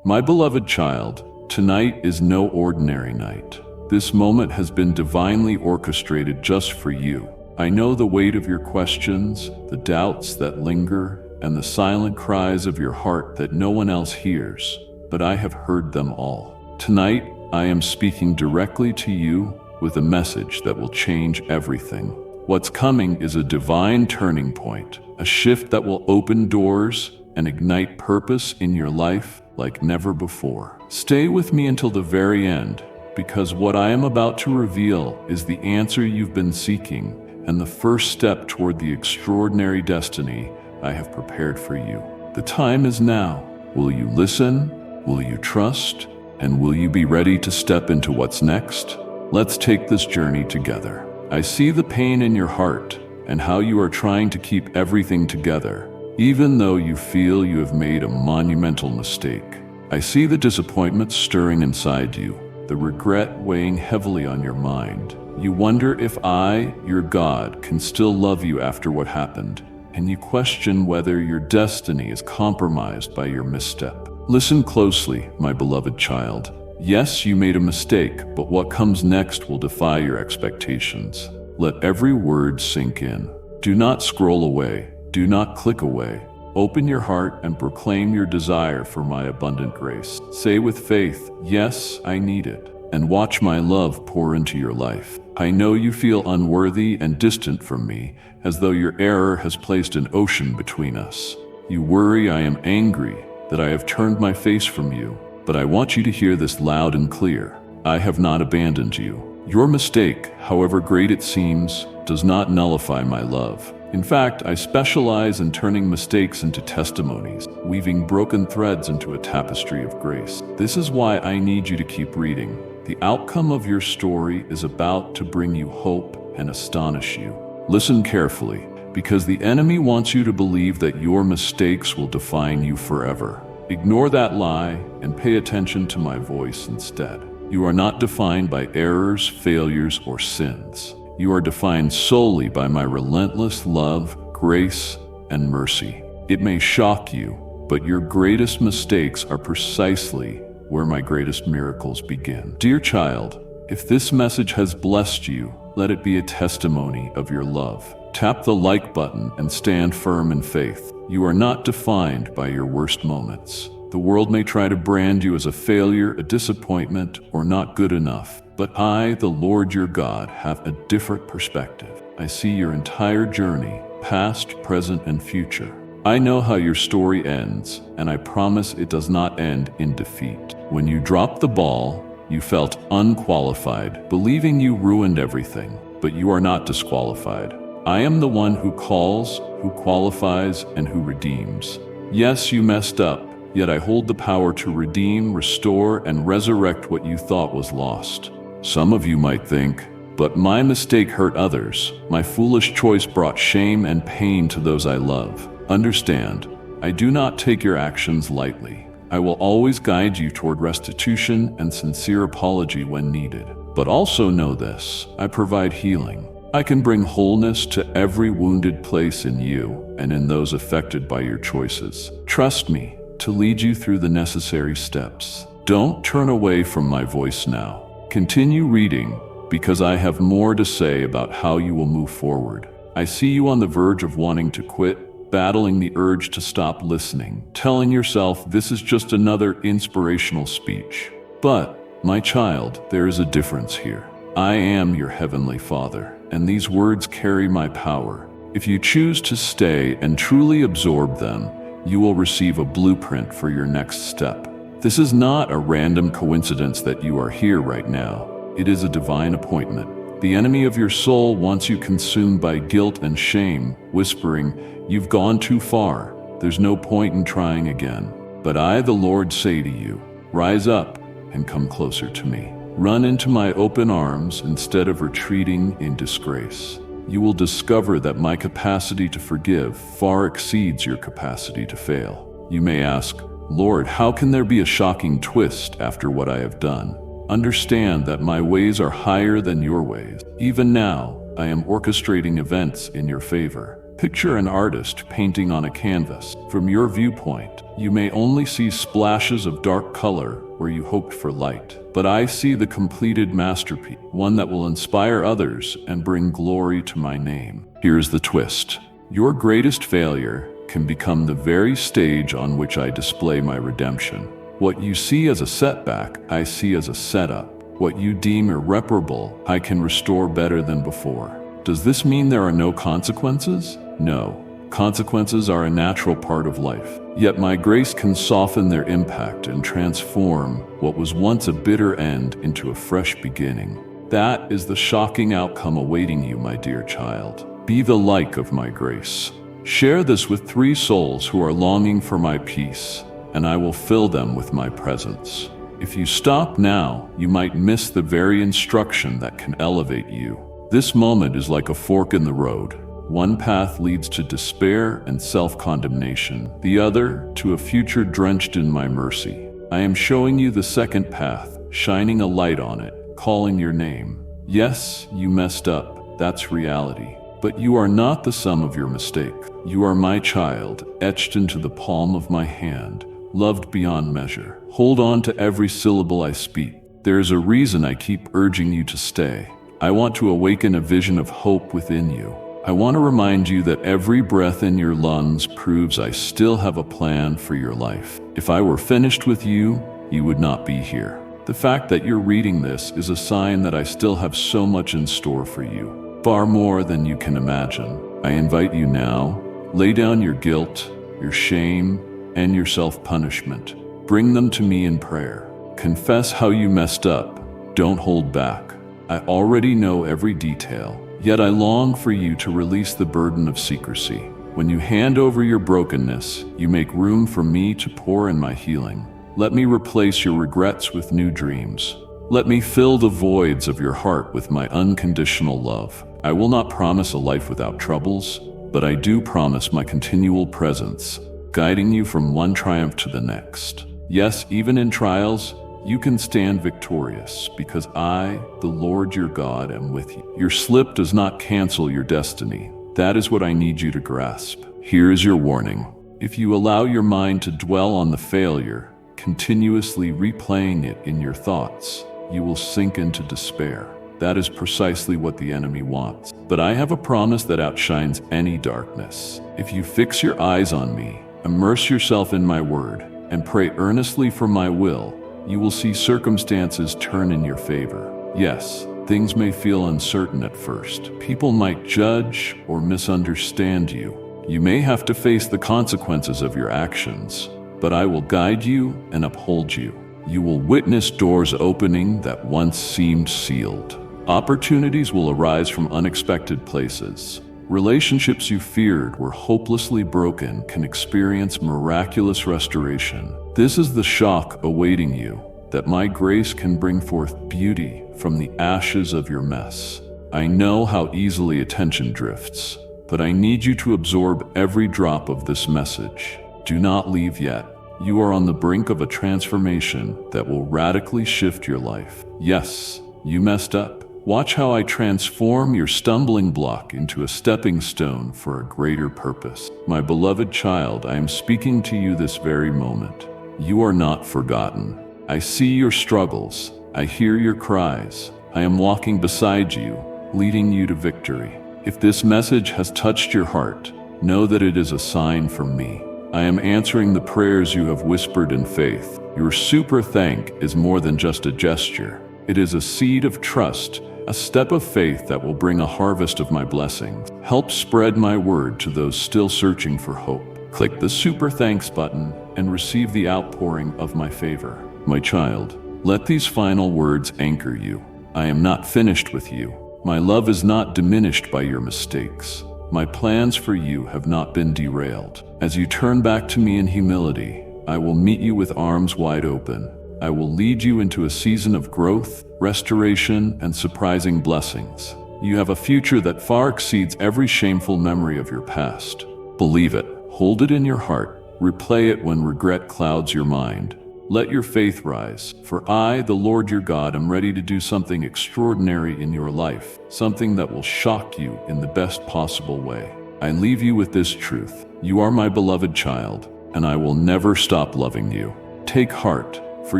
My beloved child, tonight is no ordinary night. This moment has been divinely orchestrated just for you. I know the weight of your questions, the doubts that linger, and the silent cries of your heart that no one else hears, but I have heard them all. Tonight, I am speaking directly to you with a message that will change everything. What's coming is a divine turning point, a shift that will open doors and ignite purpose in your life like never before. Stay with me until the very end, because what I am about to reveal is the answer you've been seeking and the first step toward the extraordinary destiny I have prepared for you. The time is now. Will you listen? Will you trust? And will you be ready to step into what's next? Let's take this journey together. I see the pain in your heart and how you are trying to keep everything together, even though you feel you have made a monumental mistake. I see the disappointment stirring inside you, the regret weighing heavily on your mind. You wonder if I, your God, can still love you after what happened, and you question whether your destiny is compromised by your misstep. Listen closely, my beloved child. Yes, you made a mistake, but what comes next will defy your expectations. Let every word sink in. Do not scroll away. Do not click away. Open your heart and proclaim your desire for my abundant grace. Say with faith, yes, I need it, and watch my love pour into your life. I know you feel unworthy and distant from me, as though your error has placed an ocean between us. You worry I am angry, that I have turned my face from you, but I want you to hear this loud and clear. I have not abandoned you. Your mistake, however great it seems, does not nullify my love. In fact, I specialize in turning mistakes into testimonies, weaving broken threads into a tapestry of grace. This is why I need you to keep reading. The outcome of your story is about to bring you hope and astonish you. Listen carefully, because the enemy wants you to believe that your mistakes will define you forever. Ignore that lie and pay attention to my voice instead. You are not defined by errors, failures, or sins. You are defined solely by my relentless love, grace, and mercy. It may shock you, but your greatest mistakes are precisely where my greatest miracles begin. Dear child, if this message has blessed you, let it be a testimony of your love. Tap the like button and stand firm in faith. You are not defined by your worst moments. The world may try to brand you as a failure, a disappointment, or not good enough. But I, the Lord your God, have a different perspective. I see your entire journey, past, present, and future. I know how your story ends, and I promise it does not end in defeat. When you dropped the ball, you felt unqualified, believing you ruined everything, but you are not disqualified. I am the one who calls, who qualifies, and who redeems. Yes, you messed up, yet I hold the power to redeem, restore, and resurrect what you thought was lost. Some of you might think, but my mistake hurt others. My foolish choice brought shame and pain to those I love. Understand, I do not take your actions lightly. I will always guide you toward restitution and sincere apology when needed. But also know this, I provide healing. I can bring wholeness to every wounded place in you and in those affected by your choices. Trust me to lead you through the necessary steps. Don't turn away from my voice now. Continue reading, because I have more to say about how you will move forward. I see you on the verge of wanting to quit, battling the urge to stop listening, telling yourself this is just another inspirational speech. But, my child, there is a difference here. I am your heavenly Father, and these words carry my power. If you choose to stay and truly absorb them, you will receive a blueprint for your next step. This is not a random coincidence that you are here right now. It is a divine appointment. The enemy of your soul wants you consumed by guilt and shame, whispering, "You've gone too far. There's no point in trying again." But I, the Lord, say to you, rise up and come closer to me. Run into my open arms instead of retreating in disgrace. You will discover that my capacity to forgive far exceeds your capacity to fail. You may ask, Lord, how can there be a shocking twist after what I have done? Understand that my ways are higher than your ways. Even now, I am orchestrating events in your favor. Picture an artist painting on a canvas. From your viewpoint, you may only see splashes of dark color where you hoped for light. But I see the completed masterpiece, one that will inspire others and bring glory to my name. Here's the twist. Your greatest failure can become the very stage on which I display my redemption. What you see as a setback, I see as a setup. What you deem irreparable, I can restore better than before. Does this mean there are no consequences? No. Consequences are a natural part of life. Yet my grace can soften their impact and transform what was once a bitter end into a fresh beginning. That is the shocking outcome awaiting you, my dear child. Be the like of my grace. Share this with 3 souls who are longing for my peace, and I will fill them with my presence. If you stop now, you might miss the very instruction that can elevate you. This moment is like a fork in the road. One path leads to despair and self-condemnation, the other to a future drenched in my mercy. I am showing you the second path, shining a light on it, calling your name. Yes, you messed up, that's reality. But you are not the sum of your mistake. You are my child, etched into the palm of my hand, loved beyond measure. Hold on to every syllable I speak. There is a reason I keep urging you to stay. I want to awaken a vision of hope within you. I want to remind you that every breath in your lungs proves I still have a plan for your life. If I were finished with you, you would not be here. The fact that you're reading this is a sign that I still have so much in store for you, far more than you can imagine. I invite you now, lay down your guilt, your shame, and your self-punishment. Bring them to me in prayer. Confess how you messed up. Don't hold back. I already know every detail. Yet I long for you to release the burden of secrecy. When you hand over your brokenness, you make room for me to pour in my healing. Let me replace your regrets with new dreams. Let me fill the voids of your heart with my unconditional love. I will not promise a life without troubles, but I do promise my continual presence, guiding you from one triumph to the next. Yes, even in trials, you can stand victorious, because I, the Lord your God, am with you. Your slip does not cancel your destiny. That is what I need you to grasp. Here is your warning. If you allow your mind to dwell on the failure, continuously replaying it in your thoughts, you will sink into despair. That is precisely what the enemy wants. But I have a promise that outshines any darkness. If you fix your eyes on me, immerse yourself in my word, and pray earnestly for my will, you will see circumstances turn in your favor. Yes, things may feel uncertain at first. People might judge or misunderstand you. You may have to face the consequences of your actions, but I will guide you and uphold you. You will witness doors opening that once seemed sealed. Opportunities will arise from unexpected places. Relationships you feared were hopelessly broken can experience miraculous restoration. This is the shock awaiting you, that my grace can bring forth beauty from the ashes of your mess. I know how easily attention drifts, but I need you to absorb every drop of this message. Do not leave yet. You are on the brink of a transformation that will radically shift your life. Yes, you messed up. Watch how I transform your stumbling block into a stepping stone for a greater purpose. My beloved child, I am speaking to you this very moment. You are not forgotten. I see your struggles. I hear your cries. I am walking beside you, leading you to victory. If this message has touched your heart, know that it is a sign from me. I am answering the prayers you have whispered in faith. Your super thank is more than just a gesture. It is a seed of trust, a step of faith that will bring a harvest of my blessings. Help spread my word to those still searching for hope. Click the super thanks button and receive the outpouring of my favor. My child, let these final words anchor you. I am not finished with you. My love is not diminished by your mistakes. My plans for you have not been derailed. As you turn back to me in humility, I will meet you with arms wide open. I will lead you into a season of growth, restoration, and surprising blessings. You have a future that far exceeds every shameful memory of your past. Believe it, hold it in your heart, replay it when regret clouds your mind. Let your faith rise, for I, the Lord your God, am ready to do something extraordinary in your life, something that will shock you in the best possible way. I leave you with this truth. You are my beloved child, and I will never stop loving you. Take heart, for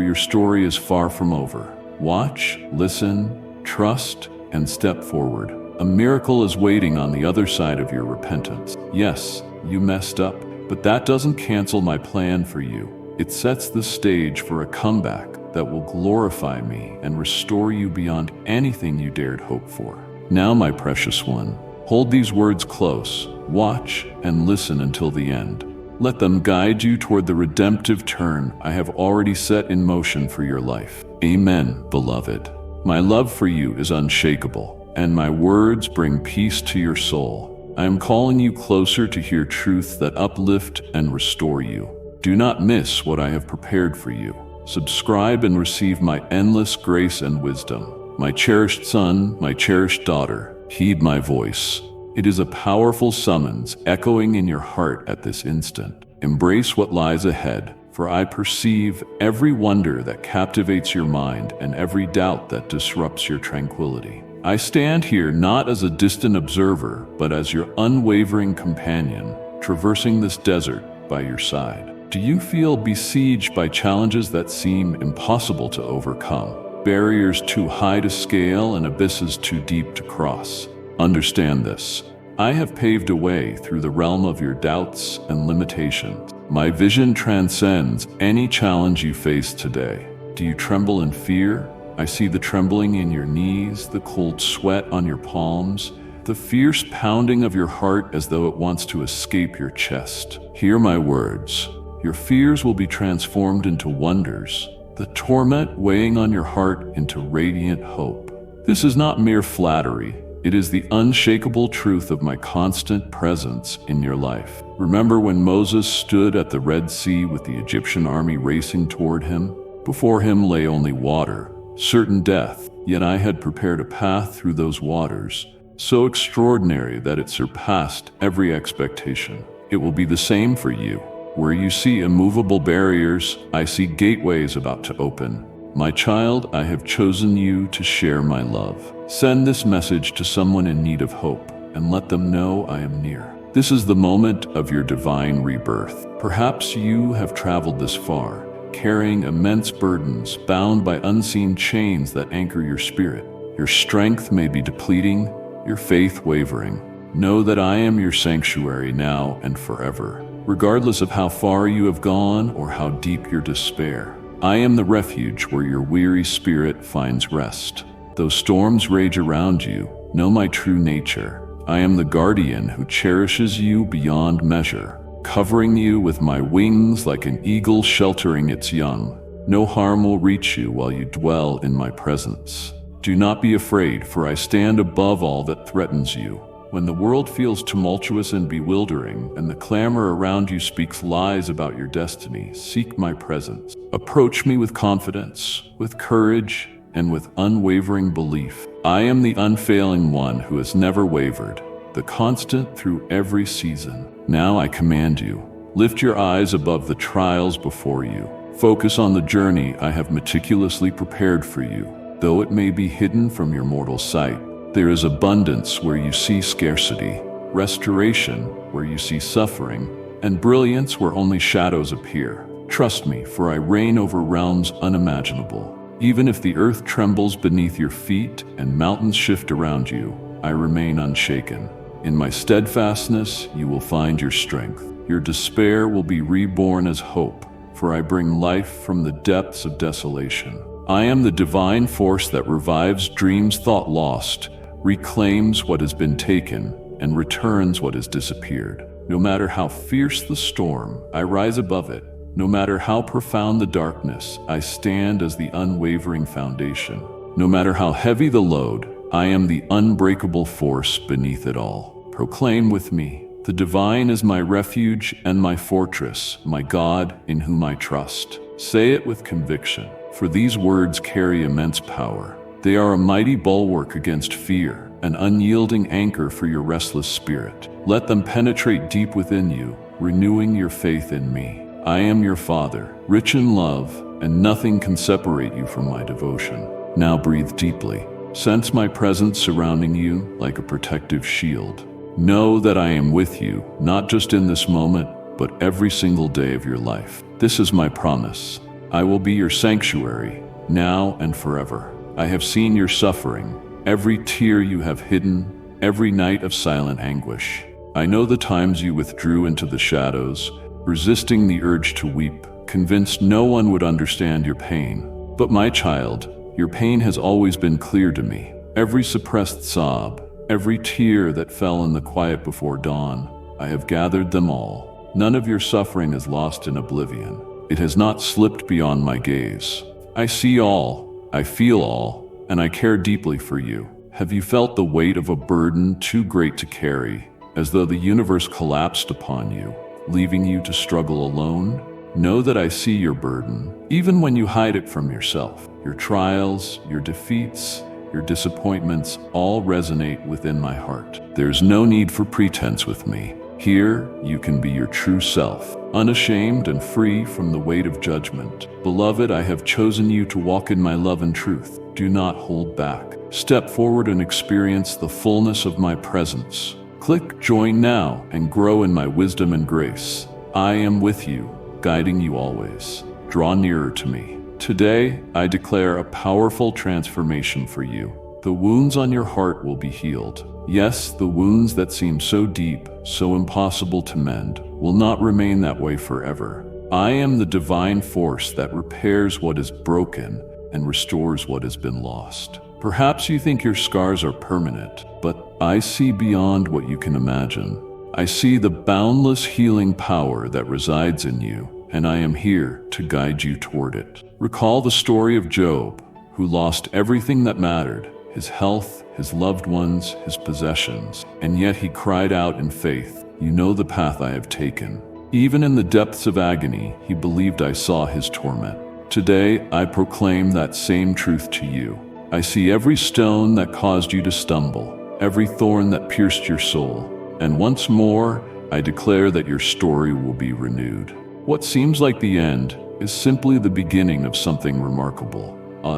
your story is far from over. Watch, listen, trust, and step forward. A miracle is waiting on the other side of your repentance. Yes, you messed up, but that doesn't cancel my plan for you. It sets the stage for a comeback that will glorify me and restore you beyond anything you dared hope for. Now, my precious one, hold these words close, watch, and listen until the end. Let them guide you toward the redemptive turn I have already set in motion for your life. Amen, beloved. My love for you is unshakable, and my words bring peace to your soul. I am calling you closer to hear truths that uplift and restore you. Do not miss what I have prepared for you. Subscribe and receive my endless grace and wisdom. My cherished son, my cherished daughter, heed my voice. It is a powerful summons echoing in your heart at this instant. Embrace what lies ahead, for I perceive every wonder that captivates your mind and every doubt that disrupts your tranquility. I stand here not as a distant observer, but as your unwavering companion, traversing this desert by your side. Do you feel besieged by challenges that seem impossible to overcome? Barriers too high to scale and abysses too deep to cross? Understand this. I have paved a way through the realm of your doubts and limitations. My vision transcends any challenge you face today. Do you tremble in fear? I see the trembling in your knees, the cold sweat on your palms, the fierce pounding of your heart as though it wants to escape your chest. Hear my words. Your fears will be transformed into wonders, the torment weighing on your heart into radiant hope. This is not mere flattery. It is the unshakable truth of my constant presence in your life. Remember when Moses stood at the Red Sea with the Egyptian army racing toward him? Before him lay only water, certain death, yet I had prepared a path through those waters, so extraordinary that it surpassed every expectation. It will be the same for you. Where you see immovable barriers, I see gateways about to open. My child, I have chosen you to share my love. Send this message to someone in need of hope, and let them know I am near. This is the moment of your divine rebirth. Perhaps you have traveled this far, carrying immense burdens, bound by unseen chains that anchor your spirit. Your strength may be depleting, your faith wavering. Know that I am your sanctuary now and forever. Regardless of how far you have gone or how deep your despair, I am the refuge where your weary spirit finds rest. Though storms rage around you, know my true nature. I am the guardian who cherishes you beyond measure, covering you with my wings like an eagle sheltering its young. No harm will reach you while you dwell in my presence. Do not be afraid, for I stand above all that threatens you. When the world feels tumultuous and bewildering, and the clamor around you speaks lies about your destiny, seek my presence. Approach me with confidence, with courage, and with unwavering belief. I am the unfailing one who has never wavered, the constant through every season. Now I command you, lift your eyes above the trials before you. Focus on the journey I have meticulously prepared for you. Though it may be hidden from your mortal sight, there is abundance where you see scarcity, restoration where you see suffering, and brilliance where only shadows appear. Trust me, for I reign over realms unimaginable. Even if the earth trembles beneath your feet and mountains shift around you, I remain unshaken. In my steadfastness, you will find your strength. Your despair will be reborn as hope, for I bring life from the depths of desolation. I am the divine force that revives dreams thought lost, reclaims what has been taken, and returns what has disappeared. No matter how fierce the storm, I rise above it. No matter how profound the darkness, I stand as the unwavering foundation. No matter how heavy the load, I am the unbreakable force beneath it all. Proclaim with me, the divine is my refuge and my fortress, my God in whom I trust. Say it with conviction, for these words carry immense power. They are a mighty bulwark against fear, an unyielding anchor for your restless spirit. Let them penetrate deep within you, renewing your faith in me. I am your Father, rich in love, and nothing can separate you from my devotion. Now breathe deeply. Sense my presence surrounding you like a protective shield. Know that I am with you, not just in this moment, but every single day of your life. This is my promise. I will be your sanctuary, now and forever. I have seen your suffering, every tear you have hidden, every night of silent anguish. I know the times you withdrew into the shadows, resisting the urge to weep, convinced no one would understand your pain. But my child, your pain has always been clear to me. Every suppressed sob, every tear that fell in the quiet before dawn, I have gathered them all. None of your suffering is lost in oblivion. It has not slipped beyond my gaze. I see all, I feel all, and I care deeply for you. Have you felt the weight of a burden too great to carry, as though the universe collapsed upon you, leaving you to struggle alone? Know that I see your burden, even when you hide it from yourself. Your trials, your defeats, your disappointments all resonate within my heart. There's no need for pretense with me. Here, you can be your true self, unashamed and free from the weight of judgment. Beloved, I have chosen you to walk in my love and truth. Do not hold back. Step forward and experience the fullness of my presence. Click join now and grow in my wisdom and grace. I am with you, guiding you always. Draw nearer to me. Today, I declare a powerful transformation for you. The wounds on your heart will be healed. Yes, the wounds that seem so deep, so impossible to mend, will not remain that way forever. I am the divine force that repairs what is broken and restores what has been lost. Perhaps you think your scars are permanent, but I see beyond what you can imagine. I see the boundless healing power that resides in you, and I am here to guide you toward it. Recall the story of Job, who lost everything that mattered, his health, his loved ones, his possessions, and yet he cried out in faith, "You know the path I have taken." Even in the depths of agony, he believed I saw his torment. Today, I proclaim that same truth to you. I see every stone that caused you to stumble, every thorn that pierced your soul, and once more, I declare that your story will be renewed. What seems like the end is simply the beginning of something remarkable,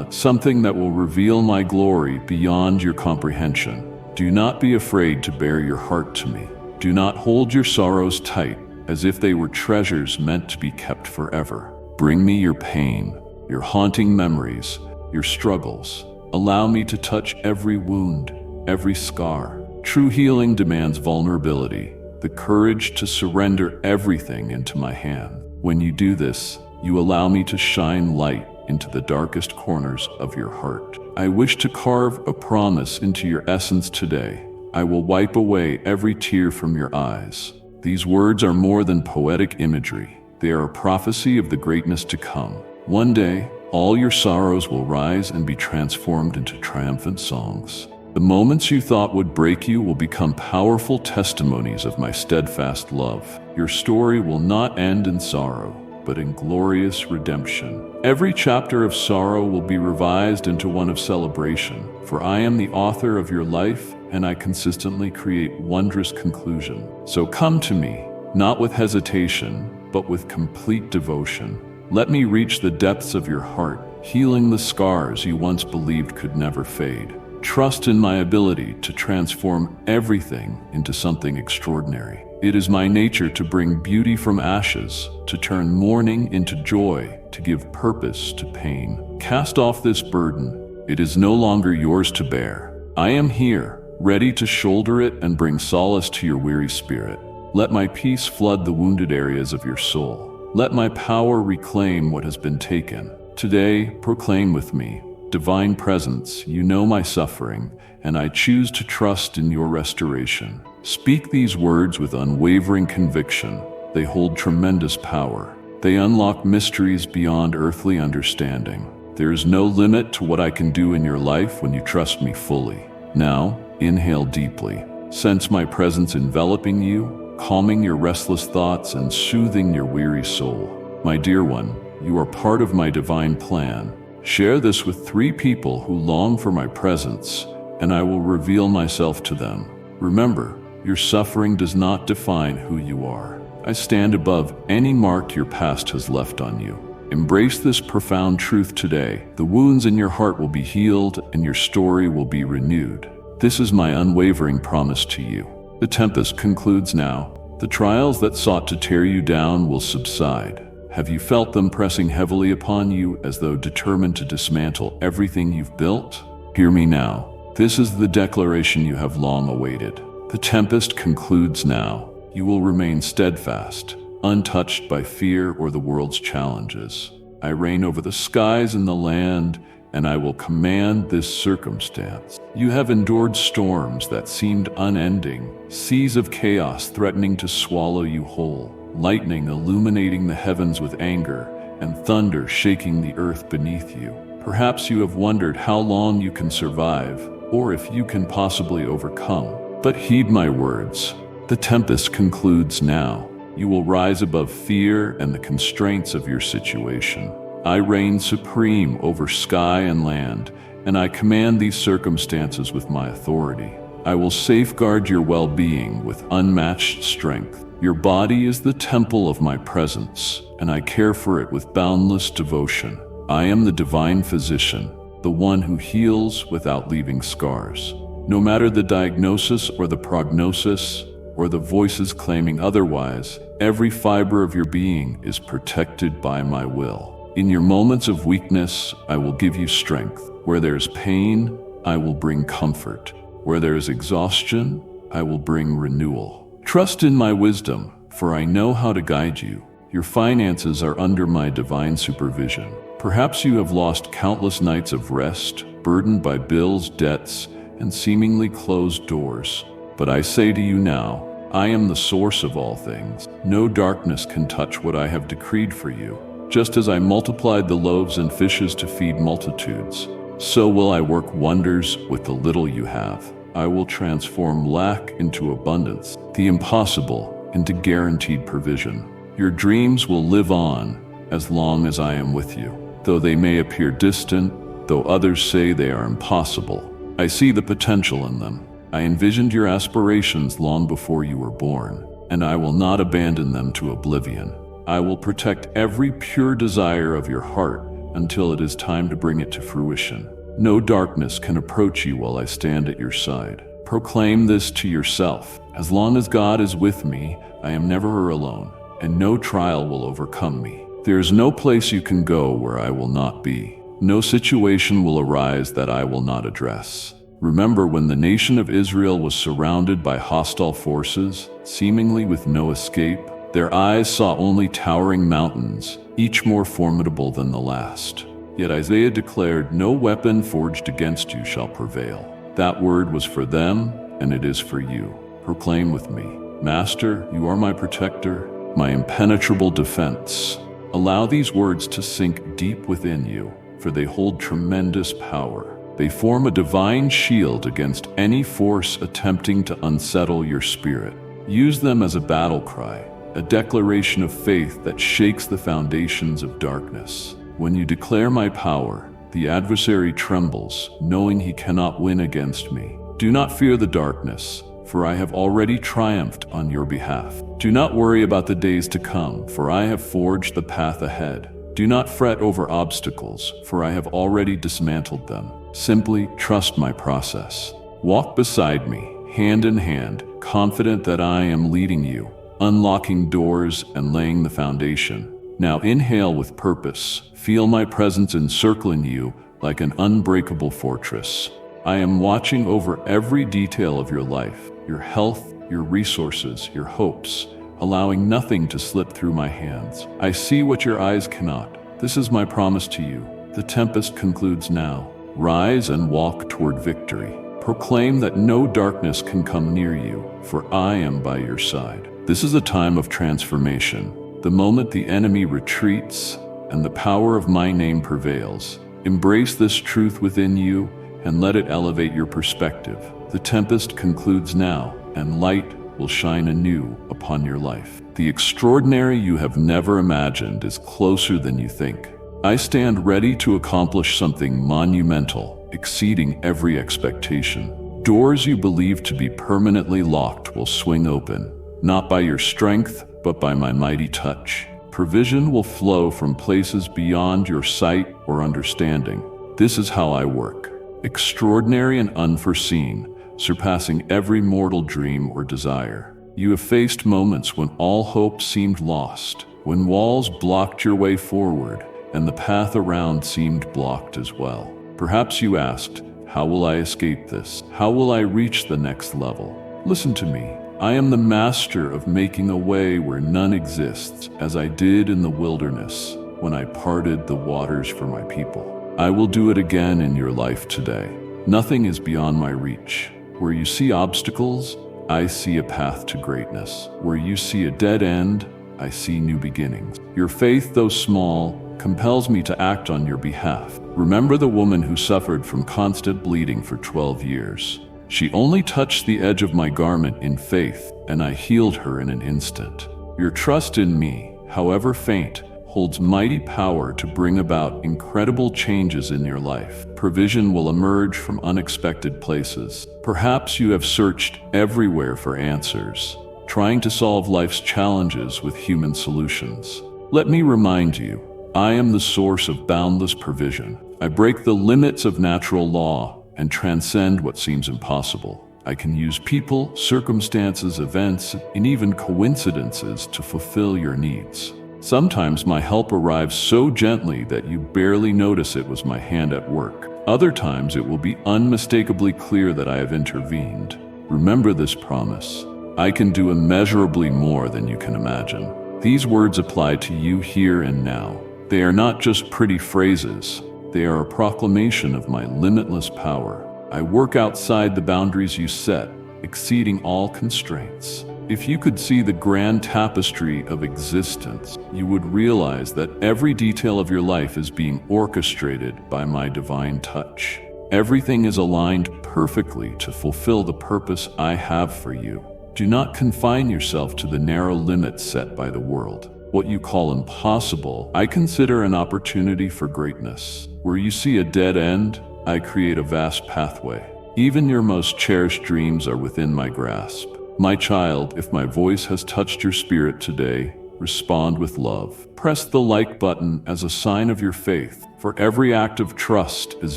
something that will reveal my glory beyond your comprehension. Do not be afraid to bare your heart to me. Do not hold your sorrows tight, as if they were treasures meant to be kept forever. Bring me your pain, your haunting memories, your struggles. Allow me to touch every wound, every scar. True healing demands vulnerability, the courage to surrender everything into my hand. When you do this, you allow me to shine light into the darkest corners of your heart. I wish to carve a promise into your essence today. I will wipe away every tear from your eyes. These words are more than poetic imagery. They are a prophecy of the greatness to come. One day, all your sorrows will rise and be transformed into triumphant songs. The moments you thought would break you will become powerful testimonies of my steadfast love. Your story will not end in sorrow, but in glorious redemption. Every chapter of sorrow will be revised into one of celebration, for I am the author of your life, and I consistently create wondrous conclusion. So come to me, not with hesitation, but with complete devotion. Let me reach the depths of your heart, healing the scars you once believed could never fade. Trust in my ability to transform everything into something extraordinary. It is my nature to bring beauty from ashes, to turn mourning into joy, to give purpose to pain. Cast off this burden. It is no longer yours to bear. I am here, ready to shoulder it and bring solace to your weary spirit. Let my peace flood the wounded areas of your soul. Let my power reclaim what has been taken. Today, proclaim with me, Divine Presence, you know my suffering, and I choose to trust in your restoration. Speak these words with unwavering conviction. They hold tremendous power. They unlock mysteries beyond earthly understanding. There is no limit to what I can do in your life when you trust me fully. Now, inhale deeply. Sense my presence enveloping you, calming your restless thoughts and soothing your weary soul. My dear one, you are part of my divine plan. Share this with 3 people who long for my presence, and I will reveal myself to them. Remember, your suffering does not define who you are. I stand above any mark your past has left on you. Embrace this profound truth today. The wounds in your heart will be healed, and your story will be renewed. This is my unwavering promise to you. The tempest concludes now. The trials that sought to tear you down will subside. Have you felt them pressing heavily upon you as though determined to dismantle everything you've built? Hear me now. This is the declaration you have long awaited. The tempest concludes now. You will remain steadfast, untouched by fear or the world's challenges. I reign over the skies and the land, and I will command this circumstance. You have endured storms that seemed unending, seas of chaos threatening to swallow you whole, lightning illuminating the heavens with anger, and thunder shaking the earth beneath you. Perhaps you have wondered how long you can survive, or if you can possibly overcome. But heed my words. The tempest concludes now. You will rise above fear and the constraints of your situation. I reign supreme over sky and land, and I command these circumstances with my authority. I will safeguard your well-being with unmatched strength. Your body is the temple of my presence, and I care for it with boundless devotion. I am the divine physician, the one who heals without leaving scars. No matter the diagnosis or the prognosis, or the voices claiming otherwise, every fiber of your being is protected by my will. In your moments of weakness, I will give you strength. Where there's pain, I will bring comfort. Where there is exhaustion, I will bring renewal. Trust in my wisdom, for I know how to guide you. Your finances are under my divine supervision. Perhaps you have lost countless nights of rest, burdened by bills, debts, and seemingly closed doors. But I say to you now, I am the source of all things. No darkness can touch what I have decreed for you. Just as I multiplied the loaves and fishes to feed multitudes, so will I work wonders with the little you have. I will transform lack into abundance, the impossible into guaranteed provision. Your dreams will live on as long as I am with you. Though they may appear distant, though others say they are impossible, I see the potential in them. I envisioned your aspirations long before you were born, and I will not abandon them to oblivion. I will protect every pure desire of your heart until it is time to bring it to fruition. No darkness can approach you while I stand at your side. Proclaim this to yourself. As long as God is with me, I am never alone, and no trial will overcome me. There is no place you can go where I will not be. No situation will arise that I will not address. Remember when the nation of Israel was surrounded by hostile forces, seemingly with no escape? Their eyes saw only towering mountains, each more formidable than the last. Yet Isaiah declared, "No weapon forged against you shall prevail." That word was for them, and it is for you. Proclaim with me, "Master, you are my protector, my impenetrable defense." Allow these words to sink deep within you, for they hold tremendous power. They form a divine shield against any force attempting to unsettle your spirit. Use them as a battle cry, a declaration of faith that shakes the foundations of darkness. When you declare my power, the adversary trembles, knowing he cannot win against me. Do not fear the darkness, for I have already triumphed on your behalf. Do not worry about the days to come, for I have forged the path ahead. Do not fret over obstacles, for I have already dismantled them. Simply trust my process. Walk beside me, hand in hand, confident that I am leading you, unlocking doors and laying the foundation. Now inhale with purpose. Feel my presence encircling you like an unbreakable fortress. I am watching over every detail of your life, your health, your resources, your hopes, allowing nothing to slip through my hands. I see what your eyes cannot. This is my promise to you. The tempest concludes now. Rise and walk toward victory. Proclaim that no darkness can come near you, for I am by your side. This is a time of transformation, the moment the enemy retreats and the power of my name prevails. Embrace this truth within you and let it elevate your perspective. The tempest concludes now, and light will shine anew upon your life. The extraordinary you have never imagined is closer than you think. I stand ready to accomplish something monumental, exceeding every expectation. Doors you believe to be permanently locked will swing open, not by your strength, but by my mighty touch. Provision will flow from places beyond your sight or understanding. This is how I work. Extraordinary and unforeseen, surpassing every mortal dream or desire. You have faced moments when all hope seemed lost, when walls blocked your way forward, and the path around seemed blocked as well. Perhaps you asked, how will I escape this? How will I reach the next level? Listen to me. I am the master of making a way where none exists, as I did in the wilderness when I parted the waters for my people. I will do it again in your life today. Nothing is beyond my reach. Where you see obstacles, I see a path to greatness. Where you see a dead end, I see new beginnings. Your faith, though small, compels me to act on your behalf. Remember the woman who suffered from constant bleeding for 12 years. She only touched the edge of my garment in faith, and I healed her in an instant. Your trust in me, however faint, holds mighty power to bring about incredible changes in your life. Provision will emerge from unexpected places. Perhaps you have searched everywhere for answers, trying to solve life's challenges with human solutions. Let me remind you, I am the source of boundless provision. I break the limits of natural law and transcend what seems impossible. I can use people, circumstances, events, and even coincidences to fulfill your needs. Sometimes my help arrives so gently that you barely notice it was my hand at work. Other times it will be unmistakably clear that I have intervened. Remember this promise. I can do immeasurably more than you can imagine. These words apply to you here and now. They are not just pretty phrases. They are a proclamation of my limitless power. I work outside the boundaries you set, exceeding all constraints. If you could see the grand tapestry of existence, you would realize that every detail of your life is being orchestrated by my divine touch. Everything is aligned perfectly to fulfill the purpose I have for you. Do not confine yourself to the narrow limits set by the world. What you call impossible, I consider an opportunity for greatness. Where you see a dead end, I create a vast pathway. Even your most cherished dreams are within my grasp. My child, if my voice has touched your spirit today, respond with love. Press the like button as a sign of your faith, for every act of trust is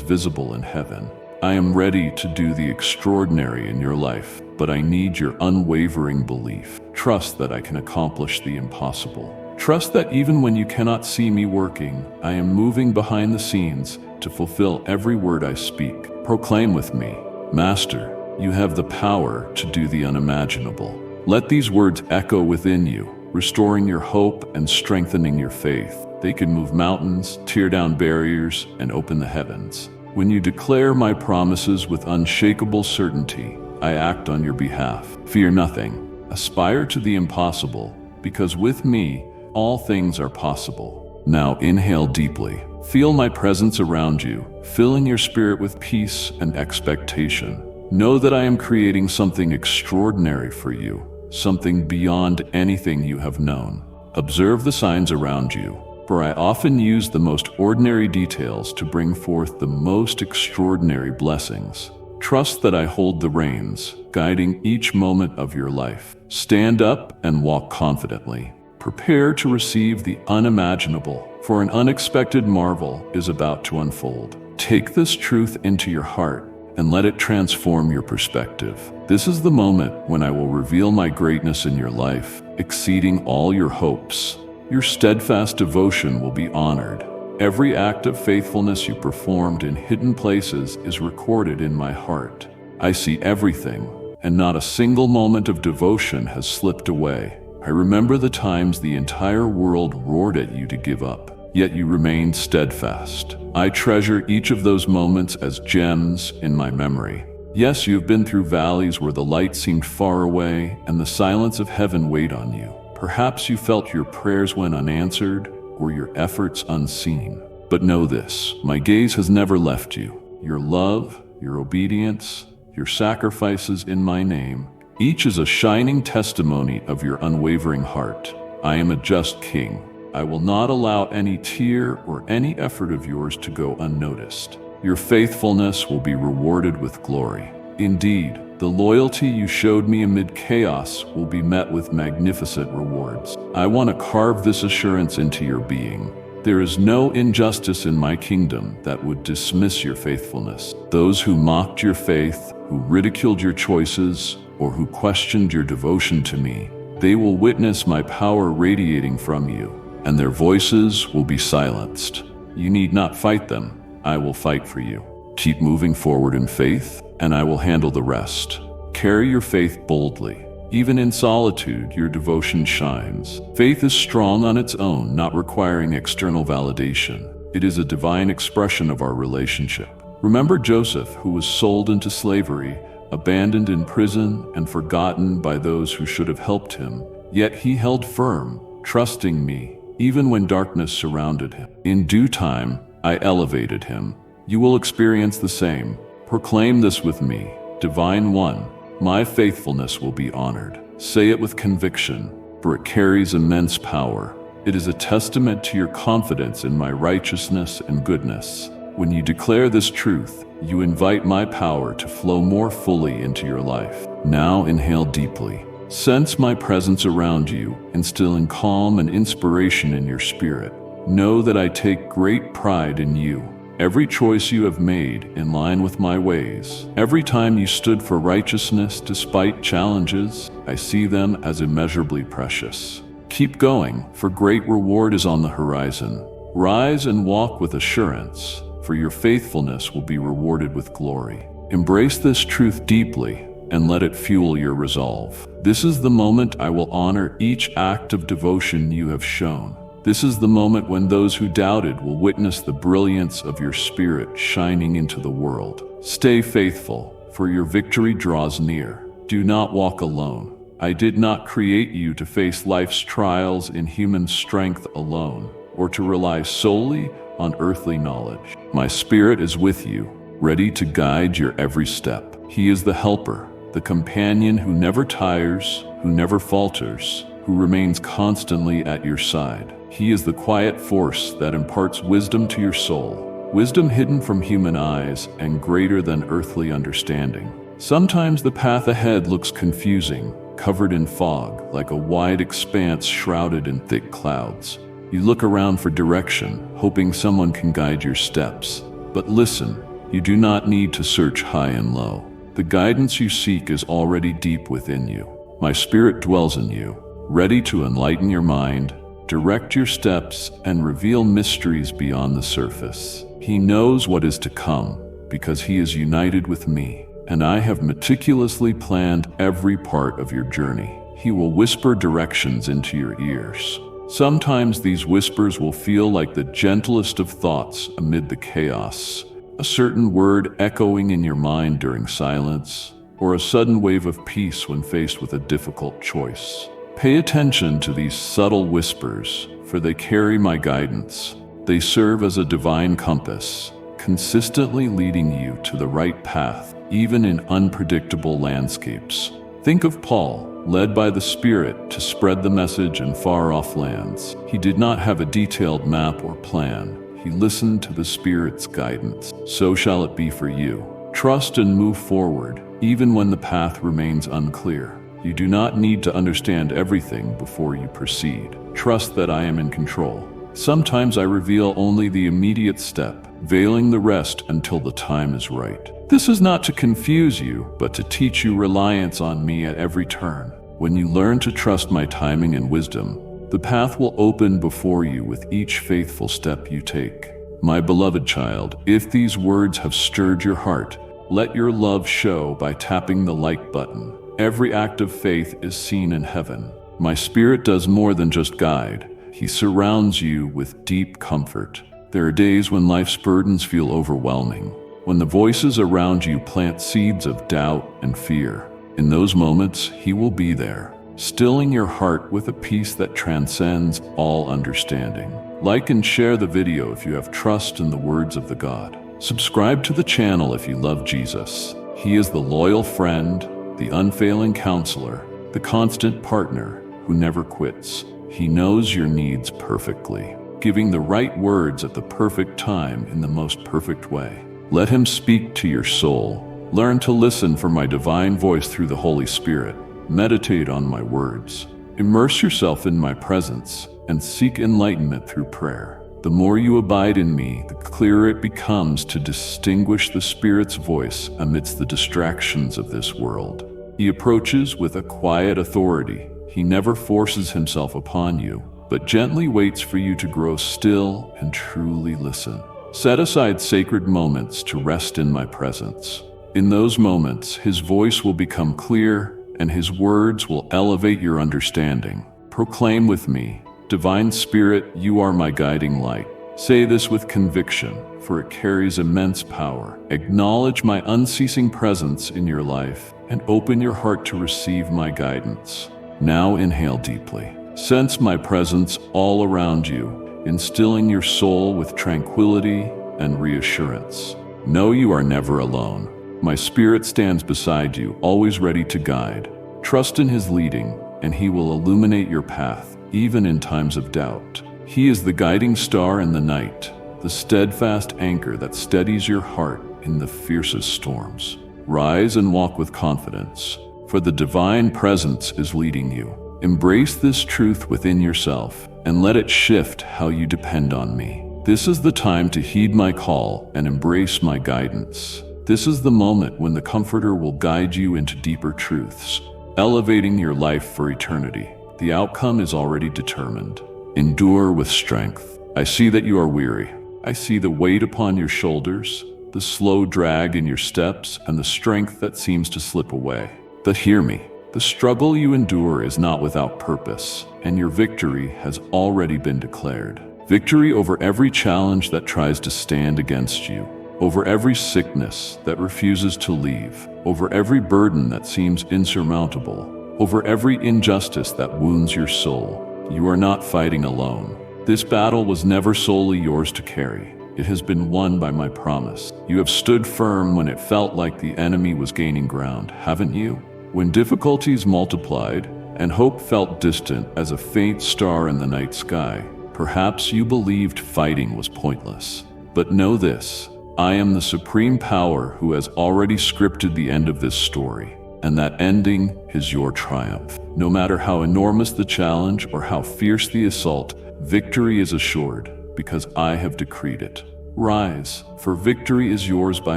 visible in heaven. I am ready to do the extraordinary in your life, but I need your unwavering belief. Trust that I can accomplish the impossible. Trust that even when you cannot see me working, I am moving behind the scenes to fulfill every word I speak. Proclaim with me, Master, you have the power to do the unimaginable. Let these words echo within you, restoring your hope and strengthening your faith. They can move mountains, tear down barriers, and open the heavens. When you declare my promises with unshakable certainty, I act on your behalf. Fear nothing. Aspire to the impossible, because with me, all things are possible. Now inhale deeply. Feel my presence around you, filling your spirit with peace and expectation. Know that I am creating something extraordinary for you, something beyond anything you have known. Observe the signs around you, for I often use the most ordinary details to bring forth the most extraordinary blessings. Trust that I hold the reins, guiding each moment of your life. Stand up and walk confidently. Prepare to receive the unimaginable, for an unexpected marvel is about to unfold. Take this truth into your heart and let it transform your perspective. This is the moment when I will reveal my greatness in your life, exceeding all your hopes. Your steadfast devotion will be honored. Every act of faithfulness you performed in hidden places is recorded in my heart. I see everything, and not a single moment of devotion has slipped away. I remember the times the entire world roared at you to give up, yet you remained steadfast. I treasure each of those moments as gems in my memory. Yes, you have been through valleys where the light seemed far away and the silence of heaven weighed on you. Perhaps you felt your prayers went unanswered or your efforts unseen. But know this, my gaze has never left you. Your love, your obedience, your sacrifices in my name, each is a shining testimony of your unwavering heart. I am a just king. I will not allow any tear or any effort of yours to go unnoticed. Your faithfulness will be rewarded with glory. Indeed, the loyalty you showed me amid chaos will be met with magnificent rewards. I want to carve this assurance into your being, There is no injustice in my kingdom that would dismiss your faithfulness. Those who mocked your faith, who ridiculed your choices, or who questioned your devotion to me, they will witness my power radiating from you, and their voices will be silenced. You need not fight them. I will fight for you. Keep moving forward in faith, and I will handle the rest. Carry your faith boldly. Even in solitude, your devotion shines. Faith is strong on its own, not requiring external validation. It is a divine expression of our relationship. Remember Joseph, who was sold into slavery, abandoned in prison, and forgotten by those who should have helped him. Yet he held firm, trusting me, even when darkness surrounded him. In due time, I elevated him. You will experience the same. Proclaim this with me, Divine One. My faithfulness will be honored. Say it with conviction, for it carries immense power. It is a testament to your confidence in my righteousness and goodness. When you declare this truth, you invite my power to flow more fully into your life. Now inhale deeply. Sense my presence around you, instilling calm and inspiration in your spirit. Know that I take great pride in you. Every choice you have made in line with my ways, every time you stood for righteousness despite challenges, I see them as immeasurably precious. Keep going, for great reward is on the horizon. Rise and walk with assurance, for your faithfulness will be rewarded with glory. Embrace this truth deeply and let it fuel your resolve. This is the moment I will honor each act of devotion you have shown. This is the moment when those who doubted will witness the brilliance of your spirit shining into the world. Stay faithful, for your victory draws near. Do not walk alone. I did not create you to face life's trials in human strength alone, or to rely solely on earthly knowledge. My spirit is with you, ready to guide your every step. He is the helper, the companion who never tires, who never falters, who remains constantly at your side. He is the quiet force that imparts wisdom to your soul, wisdom hidden from human eyes and greater than earthly understanding. Sometimes the path ahead looks confusing, covered in fog, like a wide expanse shrouded in thick clouds. You look around for direction, hoping someone can guide your steps. But listen, you do not need to search high and low. The guidance you seek is already deep within you. My spirit dwells in you, ready to enlighten your mind, direct your steps, and reveal mysteries beyond the surface. He knows what is to come because he is united with me, and I have meticulously planned every part of your journey. He will whisper directions into your ears. Sometimes these whispers will feel like the gentlest of thoughts amid the chaos, a certain word echoing in your mind during silence, or a sudden wave of peace when faced with a difficult choice. Pay attention to these subtle whispers, for they carry my guidance. They serve as a divine compass, consistently leading you to the right path, even in unpredictable landscapes. Think of Paul, led by the Spirit to spread the message in far-off lands. He did not have a detailed map or plan. He listened to the Spirit's guidance. So shall it be for you. Trust and move forward, even when the path remains unclear. You do not need to understand everything before you proceed. Trust that I am in control. Sometimes I reveal only the immediate step, veiling the rest until the time is right. This is not to confuse you, but to teach you reliance on me at every turn. When you learn to trust my timing and wisdom, the path will open before you with each faithful step you take. My beloved child, if these words have stirred your heart, let your love show by tapping the like button. Every act of faith is seen in heaven. My Spirit does more than just guide. He surrounds you with deep comfort. There are days when life's burdens feel overwhelming, when the voices around you plant seeds of doubt and fear. In those moments, He will be there, stilling your heart with a peace that transcends all understanding. Like and share the video if you have trust in the words of the God. Subscribe to the channel if you love Jesus. He is the loyal friend, the unfailing counselor, the constant partner who never quits. He knows your needs perfectly, giving the right words at the perfect time in the most perfect way. Let Him speak to your soul. Learn to listen for my divine voice through the Holy Spirit. Meditate on my words. Immerse yourself in my presence and seek enlightenment through prayer. The more you abide in me, the clearer it becomes to distinguish the Spirit's voice amidst the distractions of this world. He approaches with a quiet authority. He never forces himself upon you, but gently waits for you to grow still and truly listen. Set aside sacred moments to rest in my presence. In those moments, his voice will become clear, and his words will elevate your understanding. Proclaim with me, Divine Spirit, you are my guiding light. Say this with conviction, for it carries immense power. Acknowledge my unceasing presence in your life, and open your heart to receive my guidance. Now inhale deeply. Sense my presence all around you, instilling your soul with tranquility and reassurance. Know you are never alone. My Spirit stands beside you, always ready to guide. Trust in his leading, and he will illuminate your path, even in times of doubt. He is the guiding star in the night, the steadfast anchor that steadies your heart in the fiercest storms. Rise and walk with confidence, for the divine presence is leading you. Embrace this truth within yourself and let it shift how you depend on me. This is the time to heed my call and embrace my guidance. This is the moment when the Comforter will guide you into deeper truths, elevating your life for eternity. The outcome is already determined. Endure with strength. I see that you are weary. I see the weight upon your shoulders, the slow drag in your steps, and the strength that seems to slip away. But hear me. The struggle you endure is not without purpose, and your victory has already been declared. Victory over every challenge that tries to stand against you, over every sickness that refuses to leave, over every burden that seems insurmountable, over every injustice that wounds your soul. You are not fighting alone. This battle was never solely yours to carry. It has been won by my promise. You have stood firm when it felt like the enemy was gaining ground, haven't you? When difficulties multiplied and hope felt distant as a faint star in the night sky, perhaps you believed fighting was pointless. But know this, I am the supreme power who has already scripted the end of this story, and that ending is your triumph. No matter how enormous the challenge or how fierce the assault, victory is assured, because I have decreed it. Rise, for victory is yours by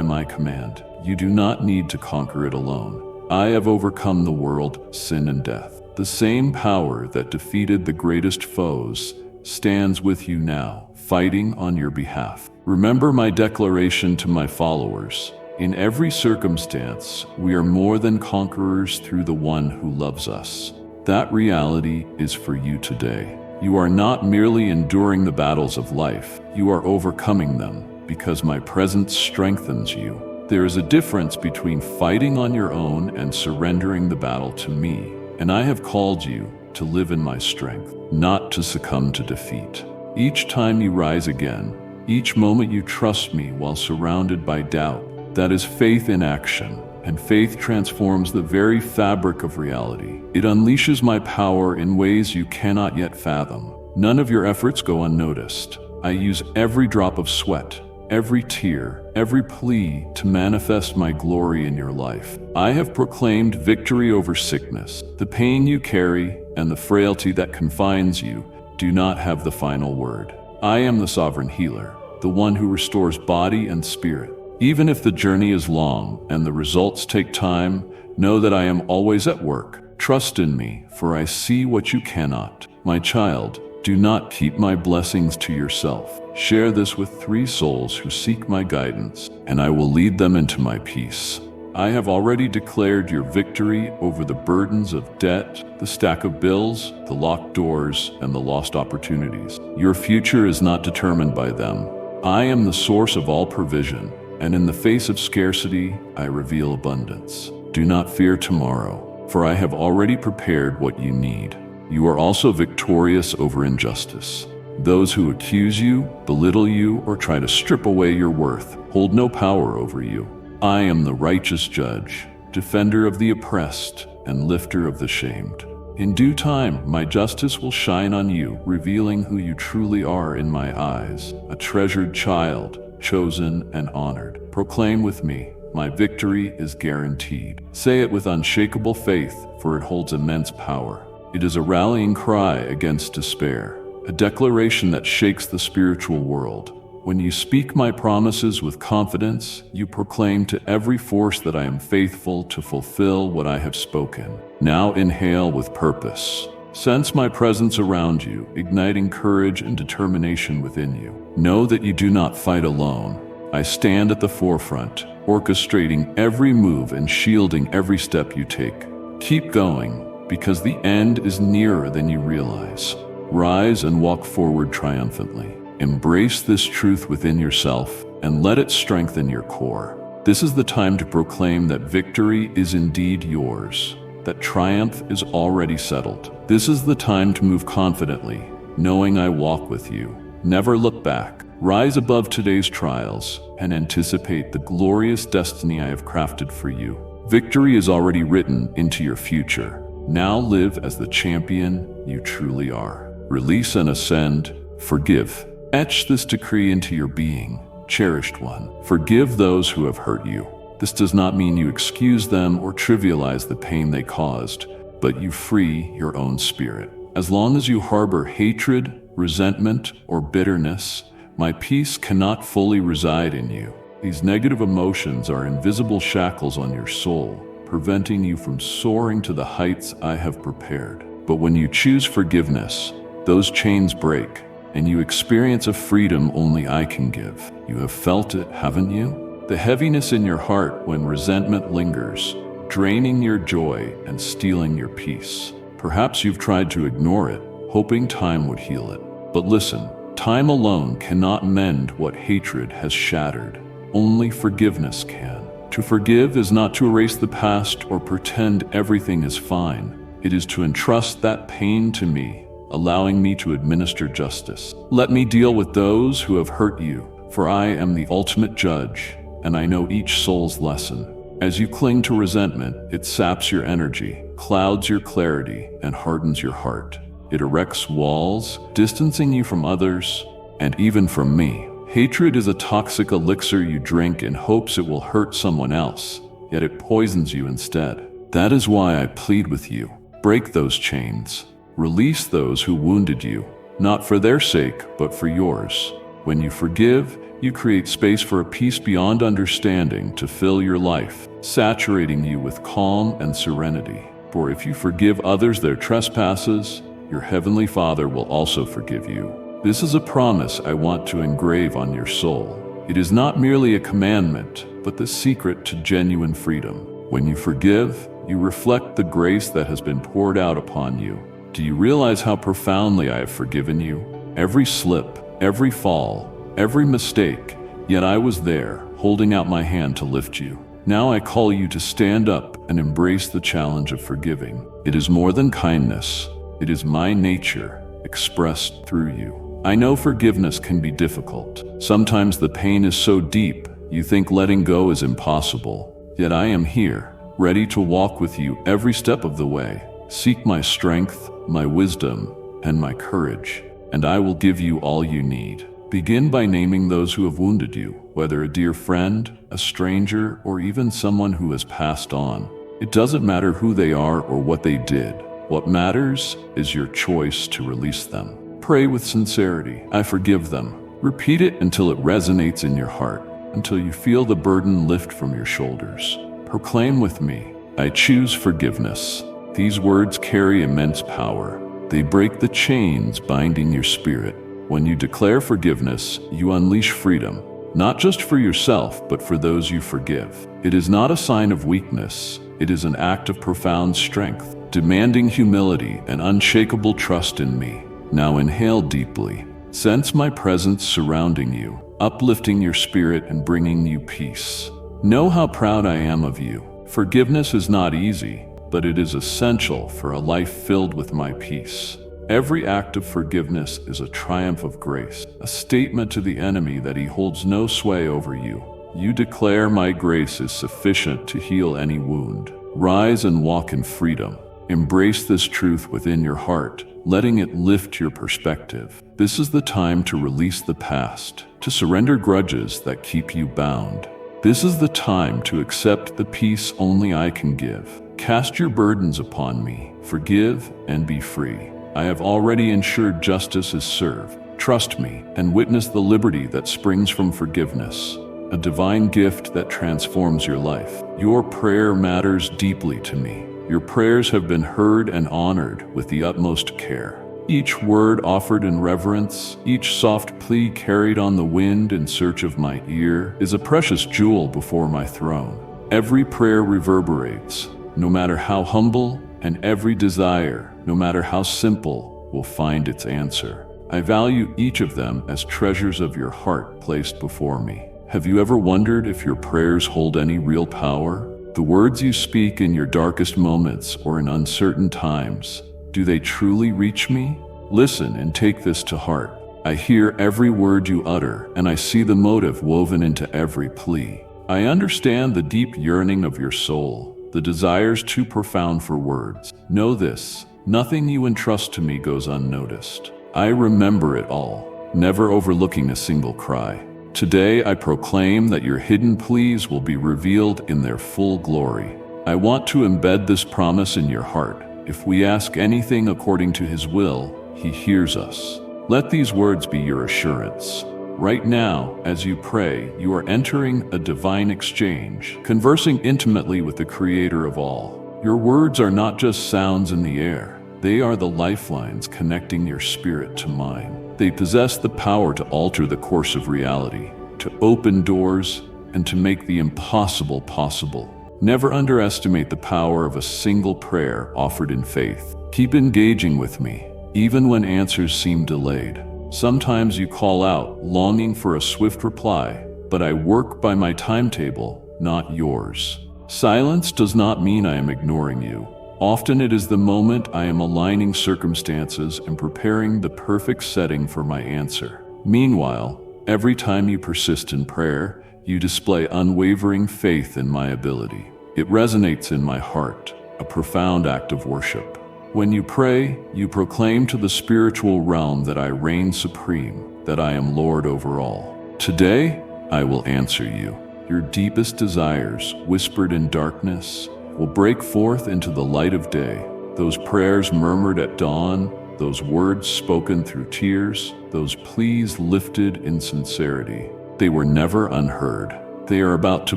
my command. You do not need to conquer it alone. I have overcome the world, sin, and death. The same power that defeated the greatest foes stands with you now, fighting on your behalf. Remember my declaration to my followers. In every circumstance, we are more than conquerors through the one who loves us. That reality is for you today. You are not merely enduring the battles of life, you are overcoming them because my presence strengthens you. There is a difference between fighting on your own and surrendering the battle to me, and I have called you to live in my strength, not to succumb to defeat. Each time you rise again, each moment you trust me while surrounded by doubt, that is faith in action, and faith transforms the very fabric of reality. It unleashes my power in ways you cannot yet fathom. None of your efforts go unnoticed. I use every drop of sweat, every tear, every plea to manifest my glory in your life. I have proclaimed victory over sickness. The pain you carry and the frailty that confines you do not have the final word. I am the sovereign healer, the one who restores body and spirit. Even if the journey is long and the results take time, know that I am always at work. Trust in me, for I see what you cannot. My child, do not keep my blessings to yourself. Share this with 3 souls who seek my guidance, and I will lead them into my peace. I have already declared your victory over the burdens of debt, the stack of bills, the locked doors, and the lost opportunities. Your future is not determined by them. I am the source of all provision, and in the face of scarcity, I reveal abundance. Do not fear tomorrow, for I have already prepared what you need. You are also victorious over injustice. Those who accuse you, belittle you, or try to strip away your worth hold no power over you. I am the righteous judge, defender of the oppressed, and lifter of the shamed. In due time, my justice will shine on you, revealing who you truly are in my eyes, a treasured child, chosen and honored. Proclaim with me, my victory is guaranteed. Say it with unshakable faith, for it holds immense power. It is a rallying cry against despair, a declaration that shakes the spiritual world. When you speak my promises with confidence, you proclaim to every force that I am faithful to fulfill what I have spoken. Now inhale with purpose. Sense my presence around you, igniting courage and determination within you. Know that you do not fight alone. I stand at the forefront, orchestrating every move and shielding every step you take. Keep going, because the end is nearer than you realize. Rise and walk forward triumphantly. Embrace this truth within yourself and let it strengthen your core. This is the time to proclaim that victory is indeed yours, that triumph is already settled. This is the time to move confidently, knowing I walk with you. Never look back. Rise above today's trials and anticipate the glorious destiny I have crafted for you. Victory is already written into your future. Now live as the champion you truly are. Release and ascend. Forgive. Etch this decree into your being, cherished one. Forgive those who have hurt you. This does not mean you excuse them or trivialize the pain they caused, but you free your own spirit. As long as you harbor hatred, resentment, or bitterness, my peace cannot fully reside in you. These negative emotions are invisible shackles on your soul, preventing you from soaring to the heights I have prepared. But when you choose forgiveness, those chains break, and you experience a freedom only I can give. You have felt it, haven't you? The heaviness in your heart when resentment lingers, draining your joy and stealing your peace. Perhaps you've tried to ignore it, hoping time would heal it. But listen, time alone cannot mend what hatred has shattered. Only forgiveness can. To forgive is not to erase the past or pretend everything is fine. It is to entrust that pain to me, allowing me to administer justice. Let me deal with those who have hurt you, for I am the ultimate judge, and I know each soul's lesson. As you cling to resentment, it saps your energy, clouds your clarity, and hardens your heart. It erects walls, distancing you from others, and even from me. Hatred is a toxic elixir you drink in hopes it will hurt someone else, yet it poisons you instead. That is why I plead with you. Break those chains. Release those who wounded you, not for their sake, but for yours. When you forgive, you create space for a peace beyond understanding to fill your life, saturating you with calm and serenity. For if you forgive others their trespasses, your heavenly Father will also forgive you. This is a promise I want to engrave on your soul. It is not merely a commandment, but the secret to genuine freedom. When you forgive, you reflect the grace that has been poured out upon you. Do you realize how profoundly I have forgiven you? Every slip, every fall, every mistake, yet I was there, holding out my hand to lift you. Now I call you to stand up and embrace the challenge of forgiving. It is more than kindness. It is my nature, expressed through you. I know forgiveness can be difficult. Sometimes the pain is so deep, you think letting go is impossible. Yet I am here, ready to walk with you every step of the way. Seek my strength, my wisdom, and my courage, and I will give you all you need. Begin by naming those who have wounded you, whether a dear friend, a stranger, or even someone who has passed on. It doesn't matter who they are or what they did. What matters is your choice to release them. Pray with sincerity. I forgive them. Repeat it until it resonates in your heart, until you feel the burden lift from your shoulders. Proclaim with me, I choose forgiveness. These words carry immense power. They break the chains binding your spirit. When you declare forgiveness, you unleash freedom, not just for yourself, but for those you forgive. It is not a sign of weakness. It is an act of profound strength, demanding humility and unshakable trust in me. Now inhale deeply. Sense my presence surrounding you, uplifting your spirit and bringing you peace. Know how proud I am of you. Forgiveness is not easy, but it is essential for a life filled with my peace. Every act of forgiveness is a triumph of grace, a statement to the enemy that he holds no sway over you. You declare my grace is sufficient to heal any wound. Rise and walk in freedom. Embrace this truth within your heart, letting it lift your perspective. This is the time to release the past, to surrender grudges that keep you bound. This is the time to accept the peace only I can give. Cast your burdens upon me, forgive, and be free. I have already ensured justice is served. Trust me and witness the liberty that springs from forgiveness, a divine gift that transforms your life. Your prayer matters deeply to me. Your prayers have been heard and honored with the utmost care. Each word offered in reverence, each soft plea carried on the wind in search of my ear, is a precious jewel before my throne. Every prayer reverberates, no matter how humble, and every desire, no matter how simple, will find its answer. I value each of them as treasures of your heart placed before me. Have you ever wondered if your prayers hold any real power? The words you speak in your darkest moments or in uncertain times, do they truly reach me? Listen and take this to heart. I hear every word you utter, and I see the motive woven into every plea. I understand the deep yearning of your soul, the desires too profound for words. Know this, nothing you entrust to me goes unnoticed. I remember it all, never overlooking a single cry. Today I proclaim that your hidden pleas will be revealed in their full glory. I want to embed this promise in your heart. If we ask anything according to His will, He hears us. Let these words be your assurance. Right now, as you pray, you are entering a divine exchange, conversing intimately with the Creator of all. Your words are not just sounds in the air. They are the lifelines connecting your spirit to mine. They possess the power to alter the course of reality, to open doors, and to make the impossible possible. Never underestimate the power of a single prayer offered in faith. Keep engaging with me, even when answers seem delayed. Sometimes you call out, longing for a swift reply, but I work by my timetable, not yours. Silence does not mean I am ignoring you. Often it is the moment I am aligning circumstances and preparing the perfect setting for my answer. Meanwhile, every time you persist in prayer, you display unwavering faith in my ability. It resonates in my heart, a profound act of worship. When you pray, you proclaim to the spiritual realm that I reign supreme, that I am Lord over all. Today, I will answer you. Your deepest desires, whispered in darkness, will break forth into the light of day. Those prayers murmured at dawn, those words spoken through tears, those pleas lifted in sincerity, they were never unheard. They are about to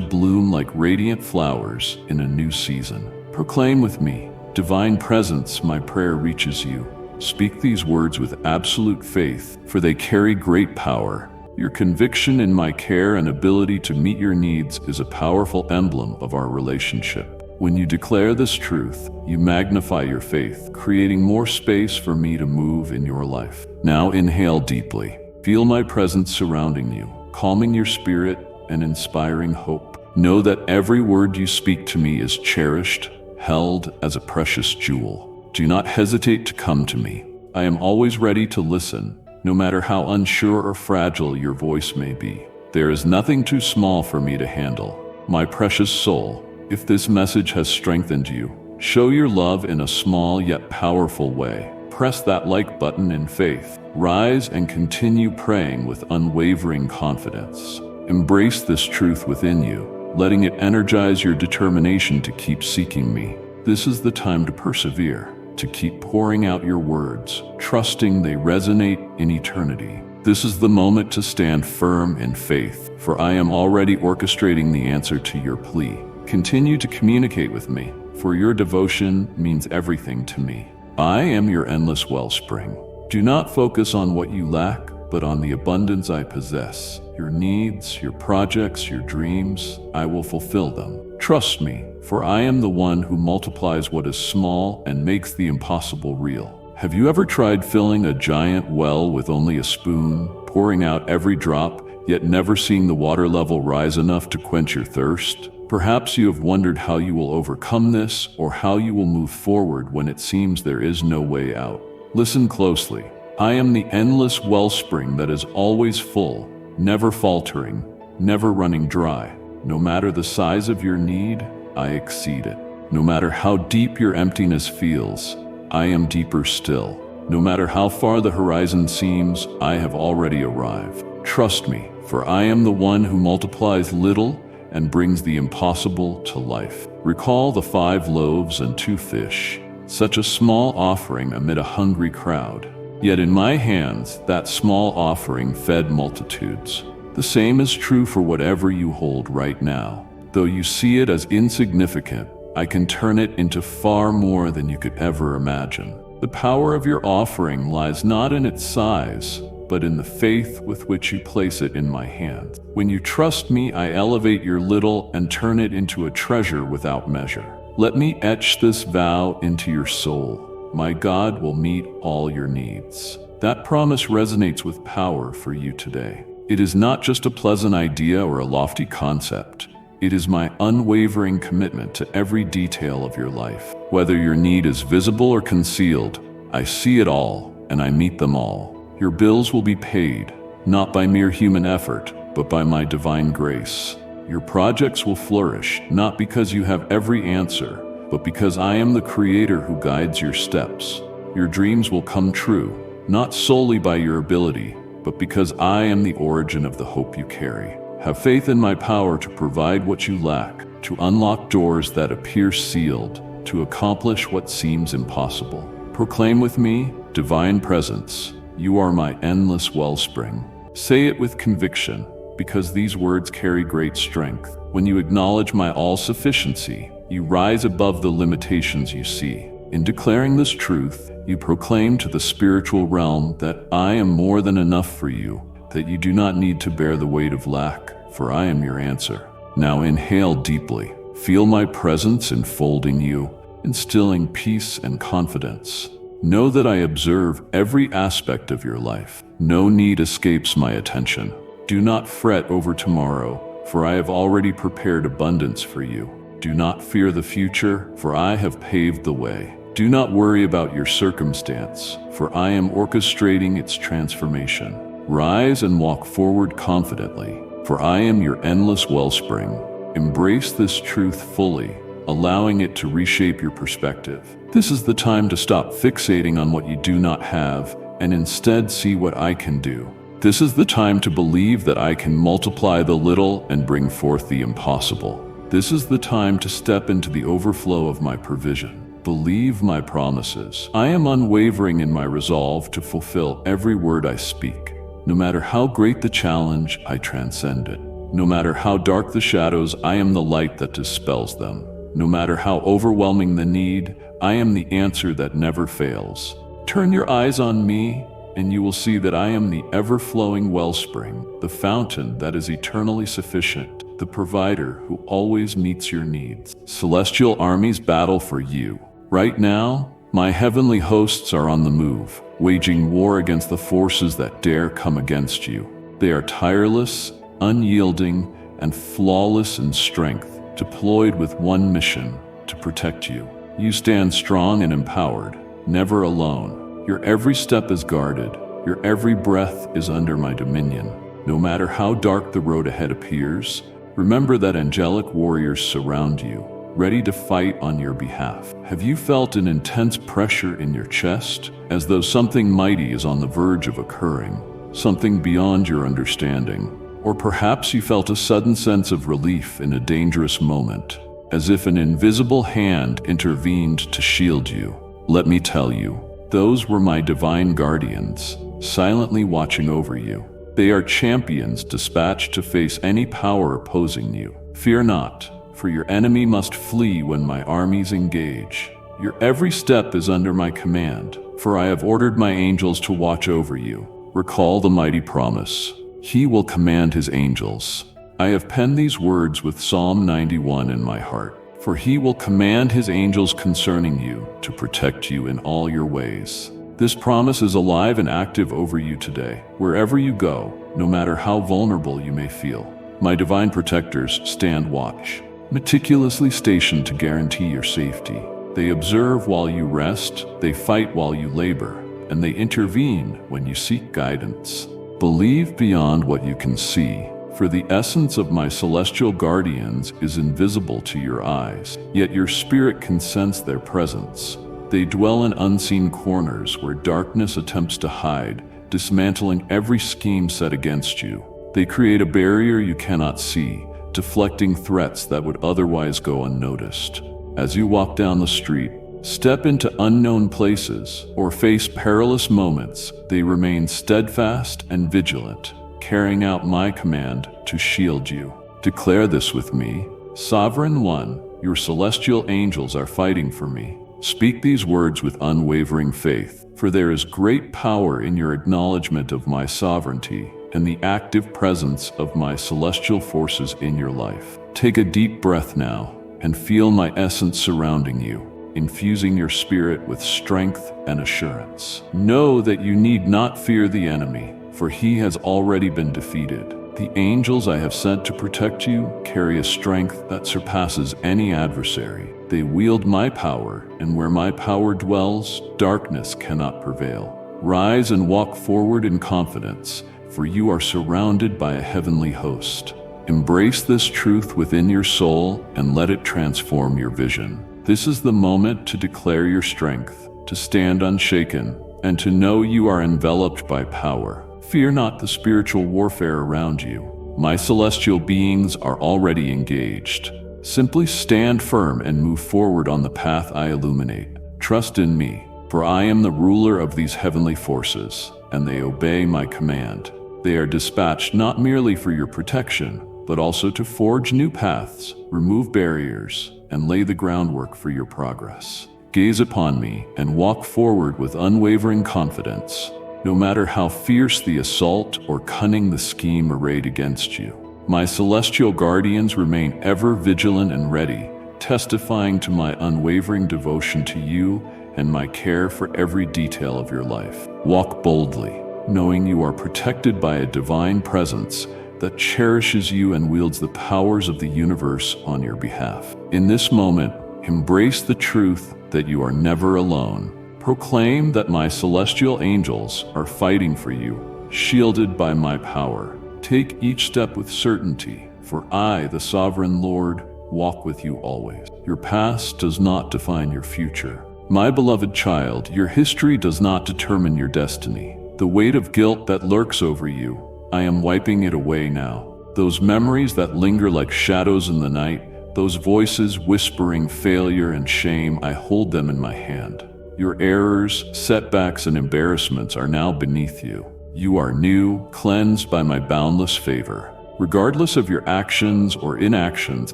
bloom like radiant flowers in a new season. Proclaim with me, divine presence, my prayer reaches you. Speak these words with absolute faith, for they carry great power. Your conviction in my care and ability to meet your needs is a powerful emblem of our relationship. When you declare this truth, you magnify your faith, creating more space for me to move in your life. Now inhale deeply. Feel my presence surrounding you, calming your spirit and inspiring hope. Know that every word you speak to me is cherished, held as a precious jewel. Do not hesitate to come to me. I am always ready to listen, no matter how unsure or fragile your voice may be. There is nothing too small for me to handle. My precious soul, if this message has strengthened you, show your love in a small yet powerful way. Press that like button in faith. Rise and continue praying with unwavering confidence. Embrace this truth within you, letting it energize your determination to keep seeking me. This is the time to persevere, to keep pouring out your words, trusting they resonate in eternity. This is the moment to stand firm in faith, for I am already orchestrating the answer to your plea. Continue to communicate with me, for your devotion means everything to me. I am your endless wellspring. Do not focus on what you lack, but on the abundance I possess. Your needs, your projects, your dreams, I will fulfill them. Trust me, for I am the one who multiplies what is small and makes the impossible real. Have you ever tried filling a giant well with only a spoon, pouring out every drop, yet never seeing the water level rise enough to quench your thirst? Perhaps you have wondered how you will overcome this or how you will move forward when it seems there is no way out. Listen closely. I am the endless wellspring that is always full, never faltering, never running dry. No matter the size of your need, I exceed it. No matter how deep your emptiness feels, I am deeper still. No matter how far the horizon seems, I have already arrived. Trust me, for I am the one who multiplies little and brings the impossible to life. Recall the 5 loaves and 2 fish. such a small offering amid a hungry crowd. Yet in my hands, that small offering fed multitudes. The same is true for whatever you hold right now. Though you see it as insignificant, I can turn it into far more than you could ever imagine. The power of your offering lies not in its size, but in the faith with which you place it in my hand. When you trust me, I elevate your little and turn it into a treasure without measure. Let me etch this vow into your soul. My God will meet all your needs. That promise resonates with power for you today. It is not just a pleasant idea or a lofty concept. It is my unwavering commitment to every detail of your life. Whether your need is visible or concealed, I see it all and I meet them all. Your bills will be paid, not by mere human effort, but by my divine grace. Your projects will flourish, not because you have every answer, but because I am the Creator who guides your steps. Your dreams will come true, not solely by your ability, but because I am the origin of the hope you carry. Have faith in my power to provide what you lack, to unlock doors that appear sealed, to accomplish what seems impossible. Proclaim with me, divine presence, you are my endless wellspring. Say it with conviction, because these words carry great strength. When you acknowledge my all-sufficiency, you rise above the limitations you see. In declaring this truth, you proclaim to the spiritual realm that I am more than enough for you, that you do not need to bear the weight of lack, for I am your answer. Now inhale deeply. Feel my presence enfolding you, instilling peace and confidence. Know that I observe every aspect of your life. No need escapes my attention. Do not fret over tomorrow, for I have already prepared abundance for you. Do not fear the future, for I have paved the way. Do not worry about your circumstance, for I am orchestrating its transformation. Rise and walk forward confidently, for I am your endless wellspring. Embrace this truth fully, allowing it to reshape your perspective. This is the time to stop fixating on what you do not have and instead see what I can do. This is the time to believe that I can multiply the little and bring forth the impossible. This is the time to step into the overflow of my provision. Believe my promises. I am unwavering in my resolve to fulfill every word I speak. No matter how great the challenge, I transcend it. No matter how dark the shadows, I am the light that dispels them. No matter how overwhelming the need, I am the answer that never fails. Turn your eyes on me, and you will see that I am the ever-flowing wellspring, the fountain that is eternally sufficient, the provider who always meets your needs. Celestial armies battle for you. Right now, my heavenly hosts are on the move, waging war against the forces that dare come against you. They are tireless, unyielding, and flawless in strength, deployed with one mission: to protect you. You stand strong and empowered, never alone. Your every step is guarded. Your every breath is under my dominion. No matter how dark the road ahead appears, remember that angelic warriors surround you, ready to fight on your behalf. Have you felt an intense pressure in your chest, as though something mighty is on the verge of occurring, something beyond your understanding? Or perhaps you felt a sudden sense of relief in a dangerous moment, as if an invisible hand intervened to shield you. Let me tell you, those were my divine guardians, silently watching over you. They are champions dispatched to face any power opposing you. Fear not, for your enemy must flee when my armies engage. Your every step is under my command, for I have ordered my angels to watch over you. Recall the mighty promise. He will command his angels. I have penned these words with Psalm 91 in my heart. For he will command his angels concerning you to protect you in all your ways. This promise is alive and active over you today, wherever you go, no matter how vulnerable you may feel. My divine protectors stand watch, meticulously stationed to guarantee your safety. They observe while you rest, they fight while you labor, and they intervene when you seek guidance. Believe beyond what you can see, for the essence of my celestial guardians is invisible to your eyes, yet your spirit can sense their presence. They dwell in unseen corners where darkness attempts to hide, dismantling every scheme set against you. They create a barrier you cannot see, deflecting threats that would otherwise go unnoticed. As you walk down the street, step into unknown places, or face perilous moments, they remain steadfast and vigilant, carrying out my command to shield you. Declare this with me. Sovereign One, your celestial angels are fighting for me. Speak these words with unwavering faith, for there is great power in your acknowledgement of my sovereignty and the active presence of my celestial forces in your life. Take a deep breath now and feel my essence surrounding you, infusing your spirit with strength and assurance. Know that you need not fear the enemy, for he has already been defeated. The angels I have sent to protect you carry a strength that surpasses any adversary. They wield my power, and where my power dwells, darkness cannot prevail. Rise and walk forward in confidence, for you are surrounded by a heavenly host. Embrace this truth within your soul and let it transform your vision. This is the moment to declare your strength, to stand unshaken, and to know you are enveloped by power. Fear not the spiritual warfare around you. My celestial beings are already engaged. Simply stand firm and move forward on the path I illuminate. Trust in me, for I am the ruler of these heavenly forces, and they obey my command. They are dispatched not merely for your protection, but also to forge new paths, remove barriers, and lay the groundwork for your progress. Gaze upon me and walk forward with unwavering confidence, no matter how fierce the assault or cunning the scheme arrayed against you. My celestial guardians remain ever vigilant and ready, testifying to my unwavering devotion to you and my care for every detail of your life. Walk boldly, knowing you are protected by a divine presence that cherishes you and wields the powers of the universe on your behalf. In this moment, embrace the truth that you are never alone. Proclaim that my celestial angels are fighting for you, shielded by my power. Take each step with certainty, for I, the Sovereign Lord, walk with you always. Your past does not define your future. My beloved child, your history does not determine your destiny. The weight of guilt that lurks over you, I am wiping it away now. Those memories that linger like shadows in the night, those voices whispering failure and shame, I hold them in my hand. Your errors, setbacks, and embarrassments are now beneath you. You are new, cleansed by my boundless favor. Regardless of your actions or inactions,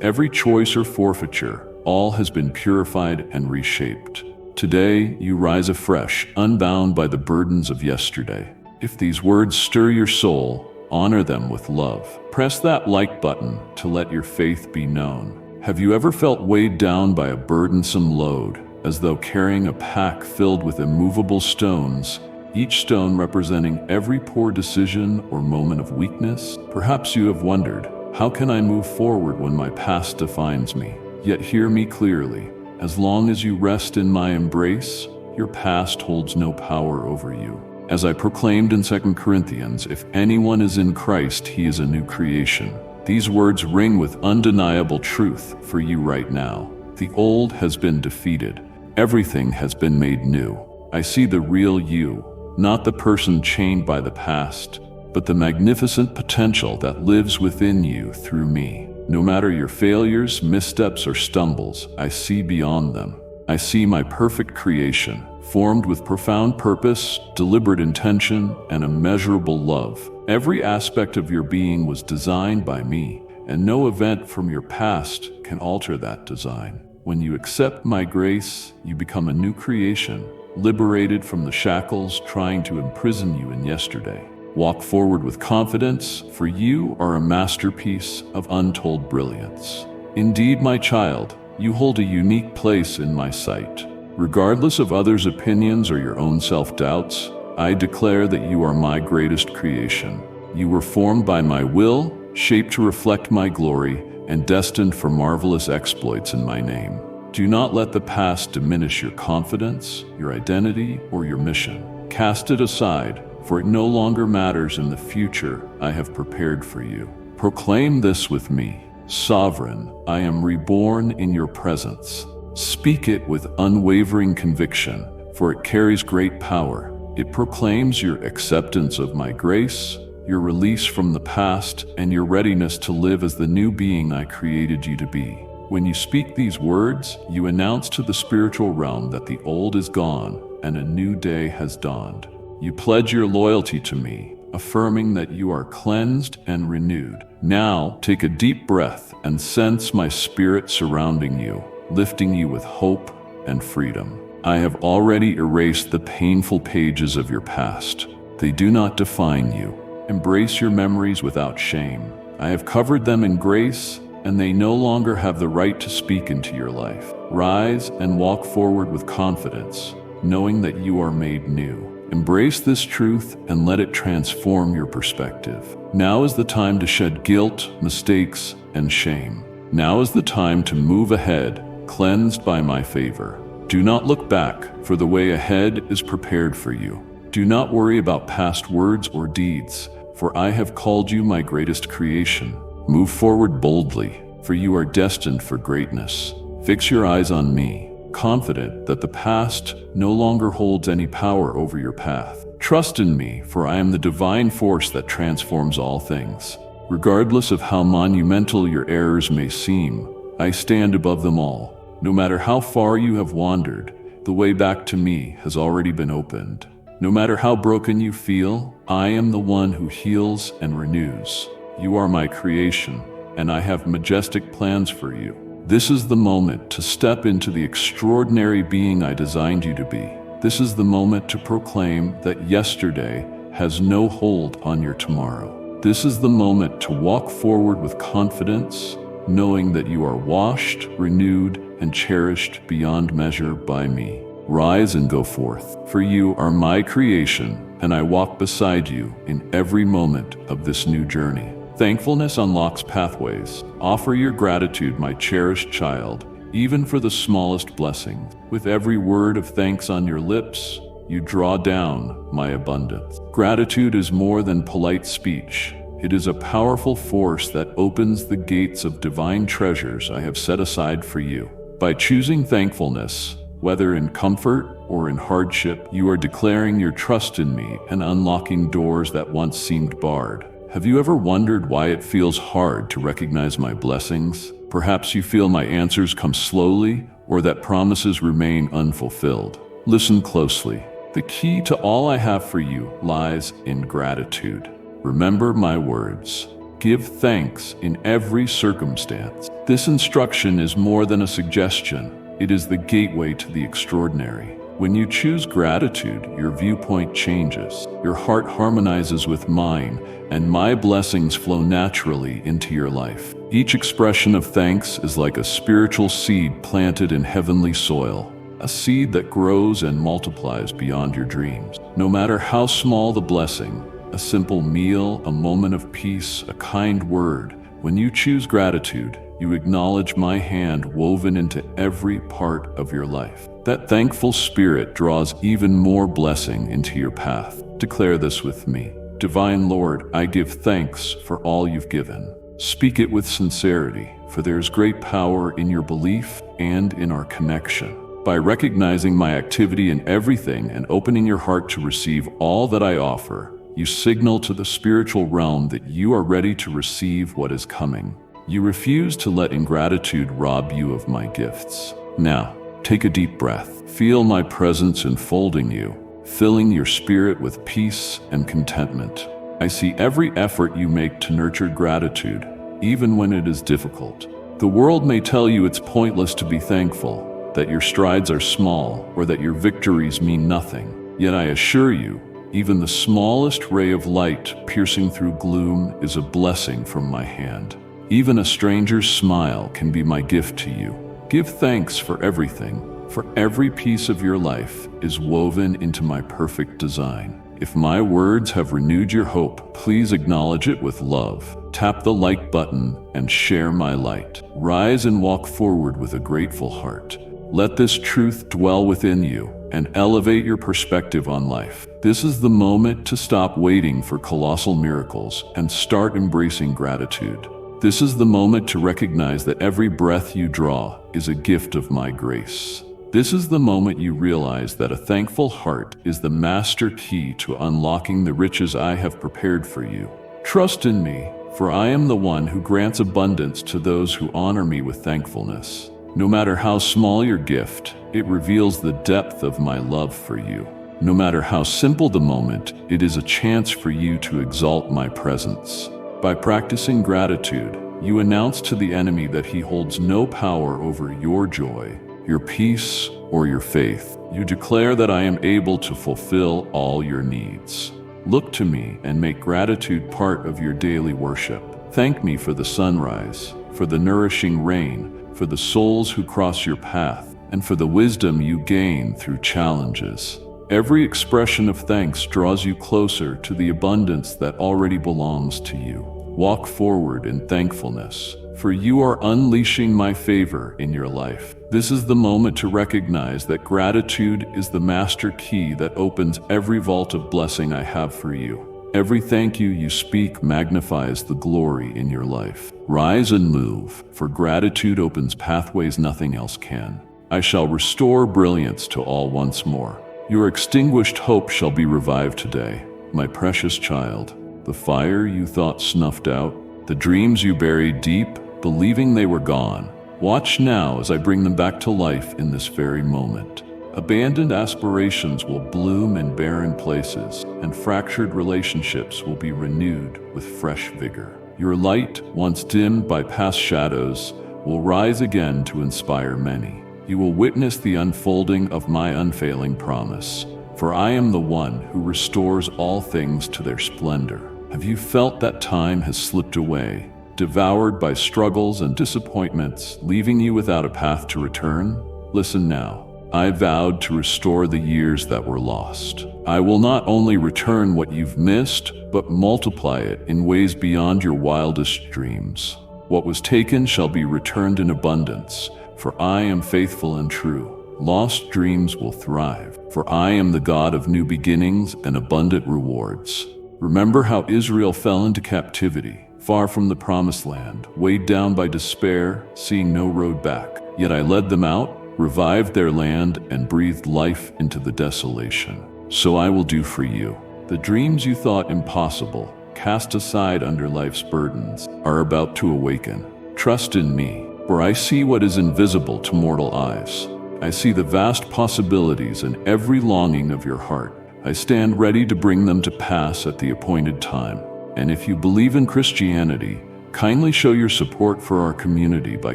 every choice or forfeiture, all has been purified and reshaped. Today, you rise afresh, unbound by the burdens of yesterday. If these words stir your soul, honor them with love. Press that like button to let your faith be known. Have you ever felt weighed down by a burdensome load, as though carrying a pack filled with immovable stones, each stone representing every poor decision or moment of weakness? Perhaps you have wondered, how can I move forward when my past defines me? Yet hear me clearly. As long as you rest in my embrace, your past holds no power over you. As I proclaimed in 2 Corinthians, if anyone is in Christ, he is a new creation. These words ring with undeniable truth for you right now. The old has been defeated. Everything has been made new. I see the real you, not the person chained by the past, but the magnificent potential that lives within you through me. No matter your failures, missteps, or stumbles, I see beyond them. I see my perfect creation, formed with profound purpose, deliberate intention, and immeasurable love. Every aspect of your being was designed by me, and no event from your past can alter that design. When you accept my grace, you become a new creation, liberated from the shackles trying to imprison you in yesterday. Walk forward with confidence, for you are a masterpiece of untold brilliance. Indeed, my child, you hold a unique place in my sight. Regardless of others' opinions or your own self-doubts, I declare that you are my greatest creation. You were formed by my will, shaped to reflect my glory, and destined for marvelous exploits in my name. Do not let the past diminish your confidence, your identity, or your mission. Cast it aside, for it no longer matters in the future I have prepared for you. Proclaim this with me. Sovereign, I am reborn in your presence. Speak it with unwavering conviction, for it carries great power. It proclaims your acceptance of my grace, your release from the past, and your readiness to live as the new being I created you to be. When you speak these words, you announce to the spiritual realm that the old is gone and a new day has dawned. You pledge your loyalty to me, affirming that you are cleansed and renewed. Now, take a deep breath and sense my spirit surrounding you, lifting you with hope and freedom. I have already erased the painful pages of your past. They do not define you. Embrace your memories without shame. I have covered them in grace, and they no longer have the right to speak into your life. Rise and walk forward with confidence, knowing that you are made new. Embrace this truth and let it transform your perspective. Now is the time to shed guilt, mistakes, and shame. Now is the time to move ahead, cleansed by my favor. Do not look back, for the way ahead is prepared for you. Do not worry about past words or deeds, for I have called you my greatest creation. Move forward boldly, for you are destined for greatness. Fix your eyes on me, confident that the past no longer holds any power over your path. Trust in me, for I am the divine force that transforms all things. Regardless of how monumental your errors may seem, I stand above them all. No matter how far you have wandered, the way back to me has already been opened. No matter how broken you feel, I am the one who heals and renews. You are my creation, and I have majestic plans for you. This is the moment to step into the extraordinary being I designed you to be. This is the moment to proclaim that yesterday has no hold on your tomorrow. This is the moment to walk forward with confidence, knowing that you are washed, renewed, and cherished beyond measure by me. Rise and go forth, for you are my creation, and I walk beside you in every moment of this new journey. Thankfulness unlocks pathways. Offer your gratitude, my cherished child, even for the smallest blessings. With every word of thanks on your lips, you draw down my abundance. Gratitude is more than polite speech. It is a powerful force that opens the gates of divine treasures I have set aside for you. By choosing thankfulness, whether in comfort or in hardship, you are declaring your trust in me and unlocking doors that once seemed barred. Have you ever wondered why it feels hard to recognize my blessings? Perhaps you feel my answers come slowly, or that promises remain unfulfilled. Listen closely. The key to all I have for you lies in gratitude. Remember my words. Give thanks in every circumstance. This instruction is more than a suggestion. It is the gateway to the extraordinary. When you choose gratitude, your viewpoint changes. Your heart harmonizes with mine, and my blessings flow naturally into your life. Each expression of thanks is like a spiritual seed planted in heavenly soil, a seed that grows and multiplies beyond your dreams. No matter how small the blessing, a simple meal, a moment of peace, a kind word, when you choose gratitude, you acknowledge my hand woven into every part of your life. That thankful spirit draws even more blessing into your path. Declare this with me. Divine Lord, I give thanks for all you've given. Speak it with sincerity, for there is great power in your belief and in our connection. By recognizing my activity in everything and opening your heart to receive all that I offer, you signal to the spiritual realm that you are ready to receive what is coming. You refuse to let ingratitude rob you of my gifts. Now, take a deep breath. Feel my presence enfolding you, filling your spirit with peace and contentment. I see every effort you make to nurture gratitude, even when it is difficult. The world may tell you it's pointless to be thankful, that your strides are small, or that your victories mean nothing. Yet I assure you, even the smallest ray of light piercing through gloom is a blessing from my hand. Even a stranger's smile can be my gift to you. Give thanks for everything, for every piece of your life is woven into my perfect design. If my words have renewed your hope, please acknowledge it with love. Tap the like button and share my light. Rise and walk forward with a grateful heart. Let this truth dwell within you and elevate your perspective on life. This is the moment to stop waiting for colossal miracles and start embracing gratitude. This is the moment to recognize that every breath you draw is a gift of my grace. This is the moment you realize that a thankful heart is the master key to unlocking the riches I have prepared for you. Trust in me, for I am the one who grants abundance to those who honor me with thankfulness. No matter how small your gift, it reveals the depth of my love for you. No matter how simple the moment, it is a chance for you to exalt my presence. By practicing gratitude, you announce to the enemy that he holds no power over your joy, your peace, or your faith. You declare that I am able to fulfill all your needs. Look to me and make gratitude part of your daily worship. Thank me for the sunrise, for the nourishing rain, for the souls who cross your path, and for the wisdom you gain through challenges. Every expression of thanks draws you closer to the abundance that already belongs to you. Walk forward in thankfulness, for you are unleashing my favor in your life. This is the moment to recognize that gratitude is the master key that opens every vault of blessing I have for you. Every thank you speak magnifies the glory in your life. Rise and move, for gratitude opens pathways nothing else can. I shall restore brilliance to all once more. Your extinguished hope shall be revived today, my precious child. The fire you thought snuffed out, the dreams you buried deep, believing they were gone. Watch now as I bring them back to life in this very moment. Abandoned aspirations will bloom in barren places, and fractured relationships will be renewed with fresh vigor. Your light, once dimmed by past shadows, will rise again to inspire many. You will witness the unfolding of my unfailing promise, for I am the one who restores all things to their splendor. Have you felt that time has slipped away, devoured by struggles and disappointments, leaving you without a path to return? Listen now. I vowed to restore the years that were lost. I will not only return what you've missed, but multiply it in ways beyond your wildest dreams. What was taken shall be returned in abundance, for I am faithful and true. Lost dreams will thrive, for I am the God of new beginnings and abundant rewards. Remember how Israel fell into captivity, far from the promised land, weighed down by despair, seeing no road back. Yet I led them out, revived their land, and breathed life into the desolation. So I will do for you. The dreams you thought impossible, cast aside under life's burdens, are about to awaken. Trust in me, for I see what is invisible to mortal eyes. I see the vast possibilities in every longing of your heart. I stand ready to bring them to pass at the appointed time. And if you believe in Christianity, kindly show your support for our community by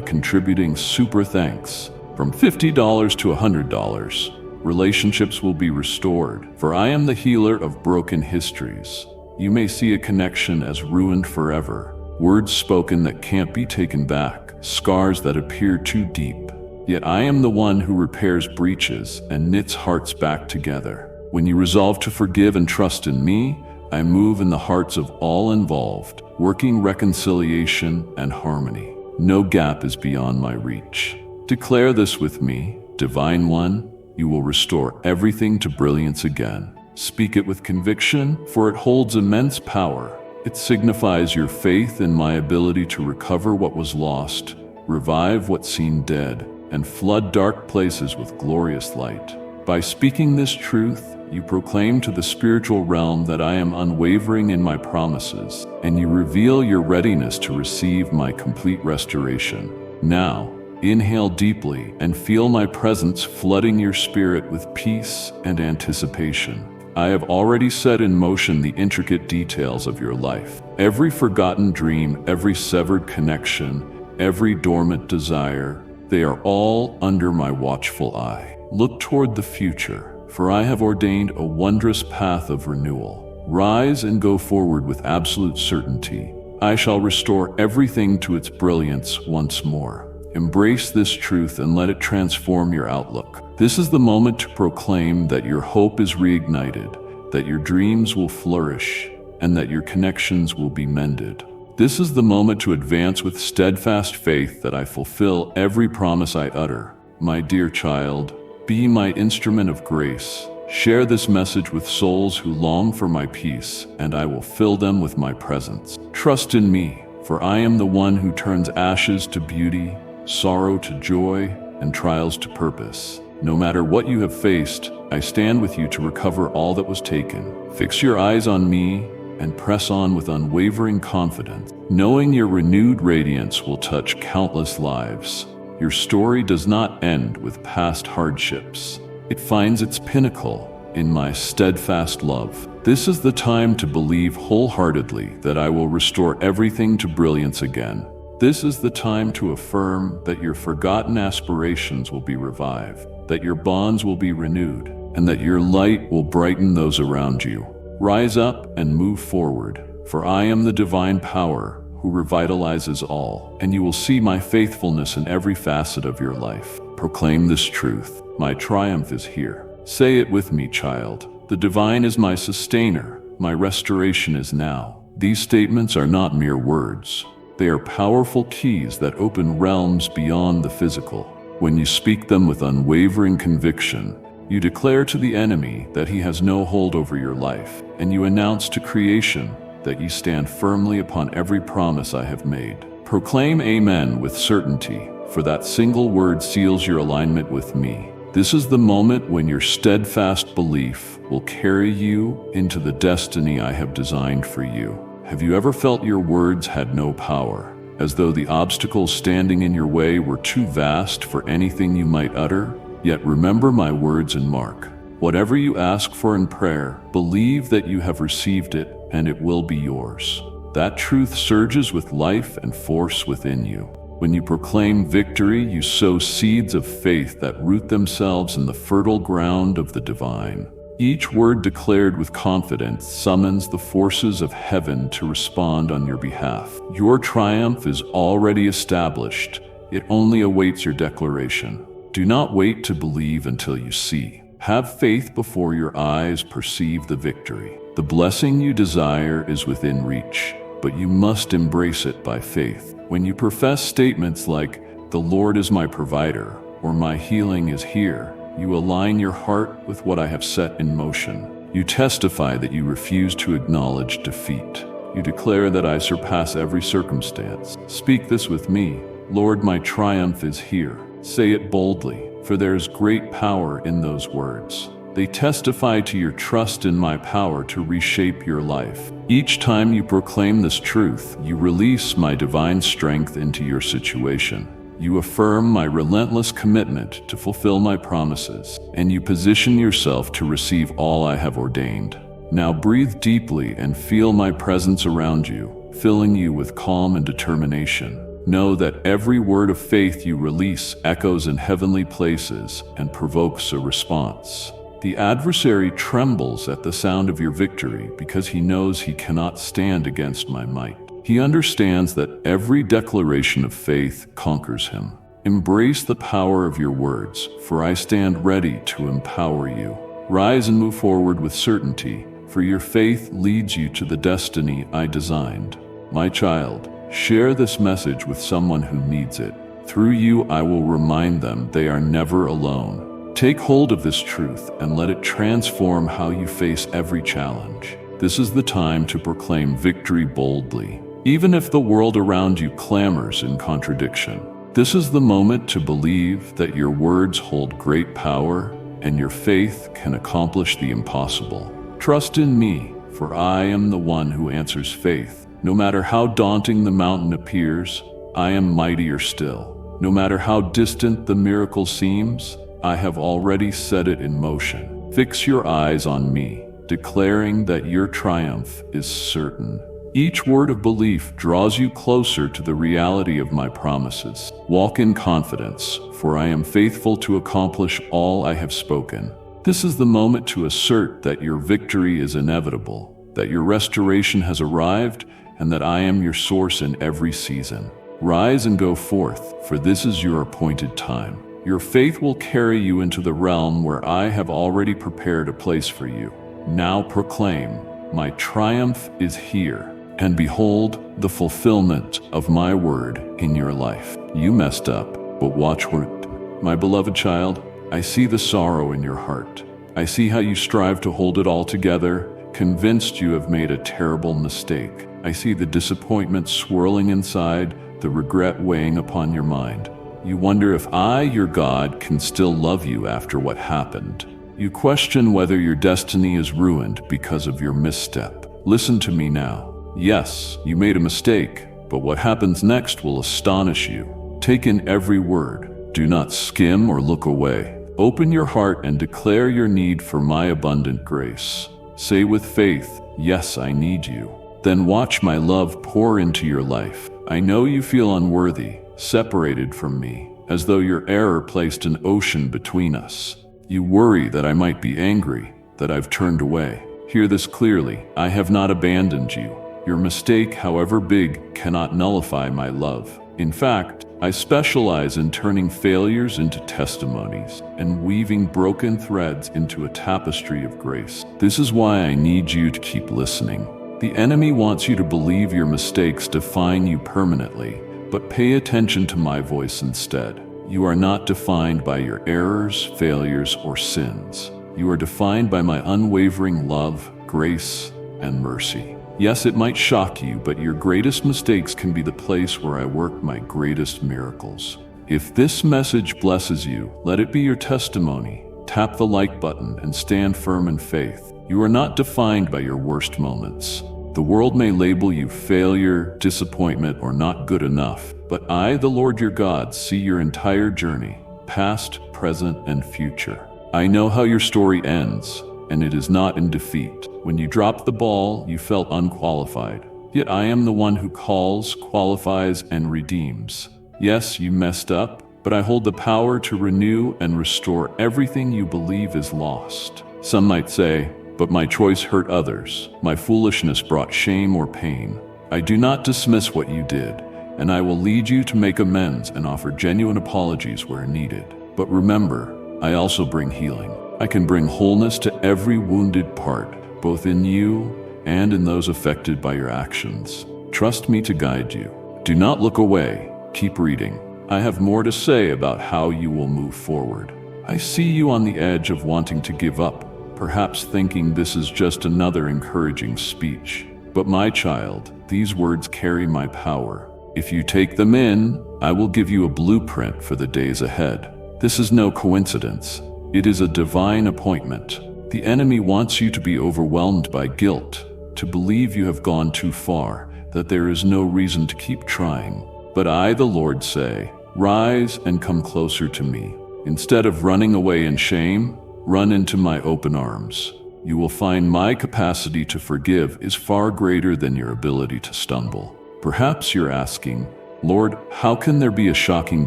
contributing super thanks. From $50 to $100, relationships will be restored, for I am the healer of broken histories. You may see a connection as ruined forever, words spoken that can't be taken back, scars that appear too deep. Yet I am the one who repairs breaches and knits hearts back together. When you resolve to forgive and trust in me, I move in the hearts of all involved, working reconciliation and harmony. No gap is beyond my reach. Declare this with me, Divine One, you will restore everything to brilliance again. Speak it with conviction, for it holds immense power. It signifies your faith in my ability to recover what was lost, revive what seemed dead, and flood dark places with glorious light. By speaking this truth, you proclaim to the spiritual realm that I am unwavering in my promises, and you reveal your readiness to receive my complete restoration. Now, inhale deeply and feel my presence flooding your spirit with peace and anticipation. I have already set in motion the intricate details of your life. Every forgotten dream, every severed connection, every dormant desire, they are all under my watchful eye. Look toward the future, for I have ordained a wondrous path of renewal. Rise and go forward with absolute certainty. I shall restore everything to its brilliance once more. Embrace this truth and let it transform your outlook. This is the moment to proclaim that your hope is reignited, that your dreams will flourish, and that your connections will be mended. This is the moment to advance with steadfast faith that I fulfill every promise I utter. My dear child, be my instrument of grace. Share this message with souls who long for my peace, and I will fill them with my presence. Trust in me, for I am the one who turns ashes to beauty, sorrow to joy, and trials to purpose. No matter what you have faced, I stand with you to recover all that was taken. Fix your eyes on me, and press on with unwavering confidence, knowing your renewed radiance will touch countless lives. Your story does not end with past hardships. It finds its pinnacle in my steadfast love. This is the time to believe wholeheartedly that I will restore everything to brilliance again. This is the time to affirm that your forgotten aspirations will be revived, that your bonds will be renewed, and that your light will brighten those around you. Rise up and move forward, for I am the divine power who revitalizes all, and you will see my faithfulness in every facet of your life. Proclaim this truth. My triumph is here. Say it with me, child. The divine is my sustainer. My restoration is now. These statements are not mere words. They are powerful keys that open realms beyond the physical. When you speak them with unwavering conviction, you declare to the enemy that he has no hold over your life, and you announce to creation that you stand firmly upon every promise I have made. Proclaim amen with certainty, for that single word seals your alignment with me. This is the moment when your steadfast belief will carry you into the destiny I have designed for you. Have you ever felt your words had no power, as though the obstacles standing in your way were too vast for anything you might utter? Yet remember my words and mark. Whatever you ask for in prayer, believe that you have received it and it will be yours. That truth surges with life and force within you. When you proclaim victory, you sow seeds of faith that root themselves in the fertile ground of the divine. Each word declared with confidence summons the forces of heaven to respond on your behalf. Your triumph is already established. It only awaits your declaration. Do not wait to believe until you see. Have faith before your eyes perceive the victory. The blessing you desire is within reach, but you must embrace it by faith. When you profess statements like, "The Lord is my provider," or "My healing is here," you align your heart with what I have set in motion. You testify that you refuse to acknowledge defeat. You declare that I surpass every circumstance. Speak this with me. Lord, my triumph is here. Say it boldly, for there is great power in those words. They testify to your trust in my power to reshape your life. Each time you proclaim this truth, you release my divine strength into your situation. You affirm my relentless commitment to fulfill my promises, and you position yourself to receive all I have ordained. Now breathe deeply and feel my presence around you, filling you with calm and determination. Know that every word of faith you release echoes in heavenly places and provokes a response. The adversary trembles at the sound of your victory because he knows he cannot stand against my might. He understands that every declaration of faith conquers him. Embrace the power of your words, for I stand ready to empower you. Rise and move forward with certainty, for your faith leads you to the destiny I designed. My child, share this message with someone who needs it. Through you, I will remind them they are never alone. Take hold of this truth and let it transform how you face every challenge. This is the time to proclaim victory boldly, even if the world around you clamors in contradiction. This is the moment to believe that your words hold great power and your faith can accomplish the impossible. Trust in me, for I am the one who answers faith. No matter how daunting the mountain appears, I am mightier still. No matter how distant the miracle seems, I have already set it in motion. Fix your eyes on me, declaring that your triumph is certain. Each word of belief draws you closer to the reality of my promises. Walk in confidence, for I am faithful to accomplish all I have spoken. This is the moment to assert that your victory is inevitable, that your restoration has arrived, and that I am your source in every season. Rise and go forth, for this is your appointed time. Your faith will carry you into the realm where I have already prepared a place for you. Now proclaim, my triumph is here, and behold the fulfillment of my word in your life. You messed up, but watch what. My beloved child, I see the sorrow in your heart. I see how you strive to hold it all together, convinced you have made a terrible mistake. I see the disappointment swirling inside, the regret weighing upon your mind. You wonder if I, your God, can still love you after what happened. You question whether your destiny is ruined because of your misstep. Listen to me now. Yes, you made a mistake, but what happens next will astonish you. Take in every word. Do not skim or look away. Open your heart and declare your need for my abundant grace. Say with faith, yes, I need you. Then watch my love pour into your life. I know you feel unworthy, separated from me, as though your error placed an ocean between us. You worry that I might be angry, that I've turned away. Hear this clearly. I have not abandoned you. Your mistake, however big, cannot nullify my love. In fact, I specialize in turning failures into testimonies and weaving broken threads into a tapestry of grace. This is why I need you to keep listening. The enemy wants you to believe your mistakes define you permanently, but pay attention to my voice instead. You are not defined by your errors, failures, or sins. You are defined by my unwavering love, grace, and mercy. Yes, it might shock you, but your greatest mistakes can be the place where I work my greatest miracles. If this message blesses you, let it be your testimony. Tap the like button and stand firm in faith. You are not defined by your worst moments. The world may label you failure, disappointment, or not good enough, but I, the Lord your God, see your entire journey, past, present, and future. I know how your story ends, and it is not in defeat. When you dropped the ball, you felt unqualified. Yet I am the one who calls, qualifies, and redeems. Yes, you messed up, but I hold the power to renew and restore everything you believe is lost. Some might say, but my choice hurt others. My foolishness brought shame or pain. I do not dismiss what you did, and I will lead you to make amends and offer genuine apologies where needed. But remember, I also bring healing. I can bring wholeness to every wounded part, both in you and in those affected by your actions. Trust me to guide you. Do not look away. Keep reading. I have more to say about how you will move forward. I see you on the edge of wanting to give up, perhaps thinking this is just another encouraging speech. But my child, these words carry my power. If you take them in, I will give you a blueprint for the days ahead. This is no coincidence. It is a divine appointment. The enemy wants you to be overwhelmed by guilt, to believe you have gone too far, that there is no reason to keep trying. But I, the Lord, say, rise and come closer to me. Instead of running away in shame, run into my open arms. You will find my capacity to forgive is far greater than your ability to stumble. Perhaps you're asking, Lord, how can there be a shocking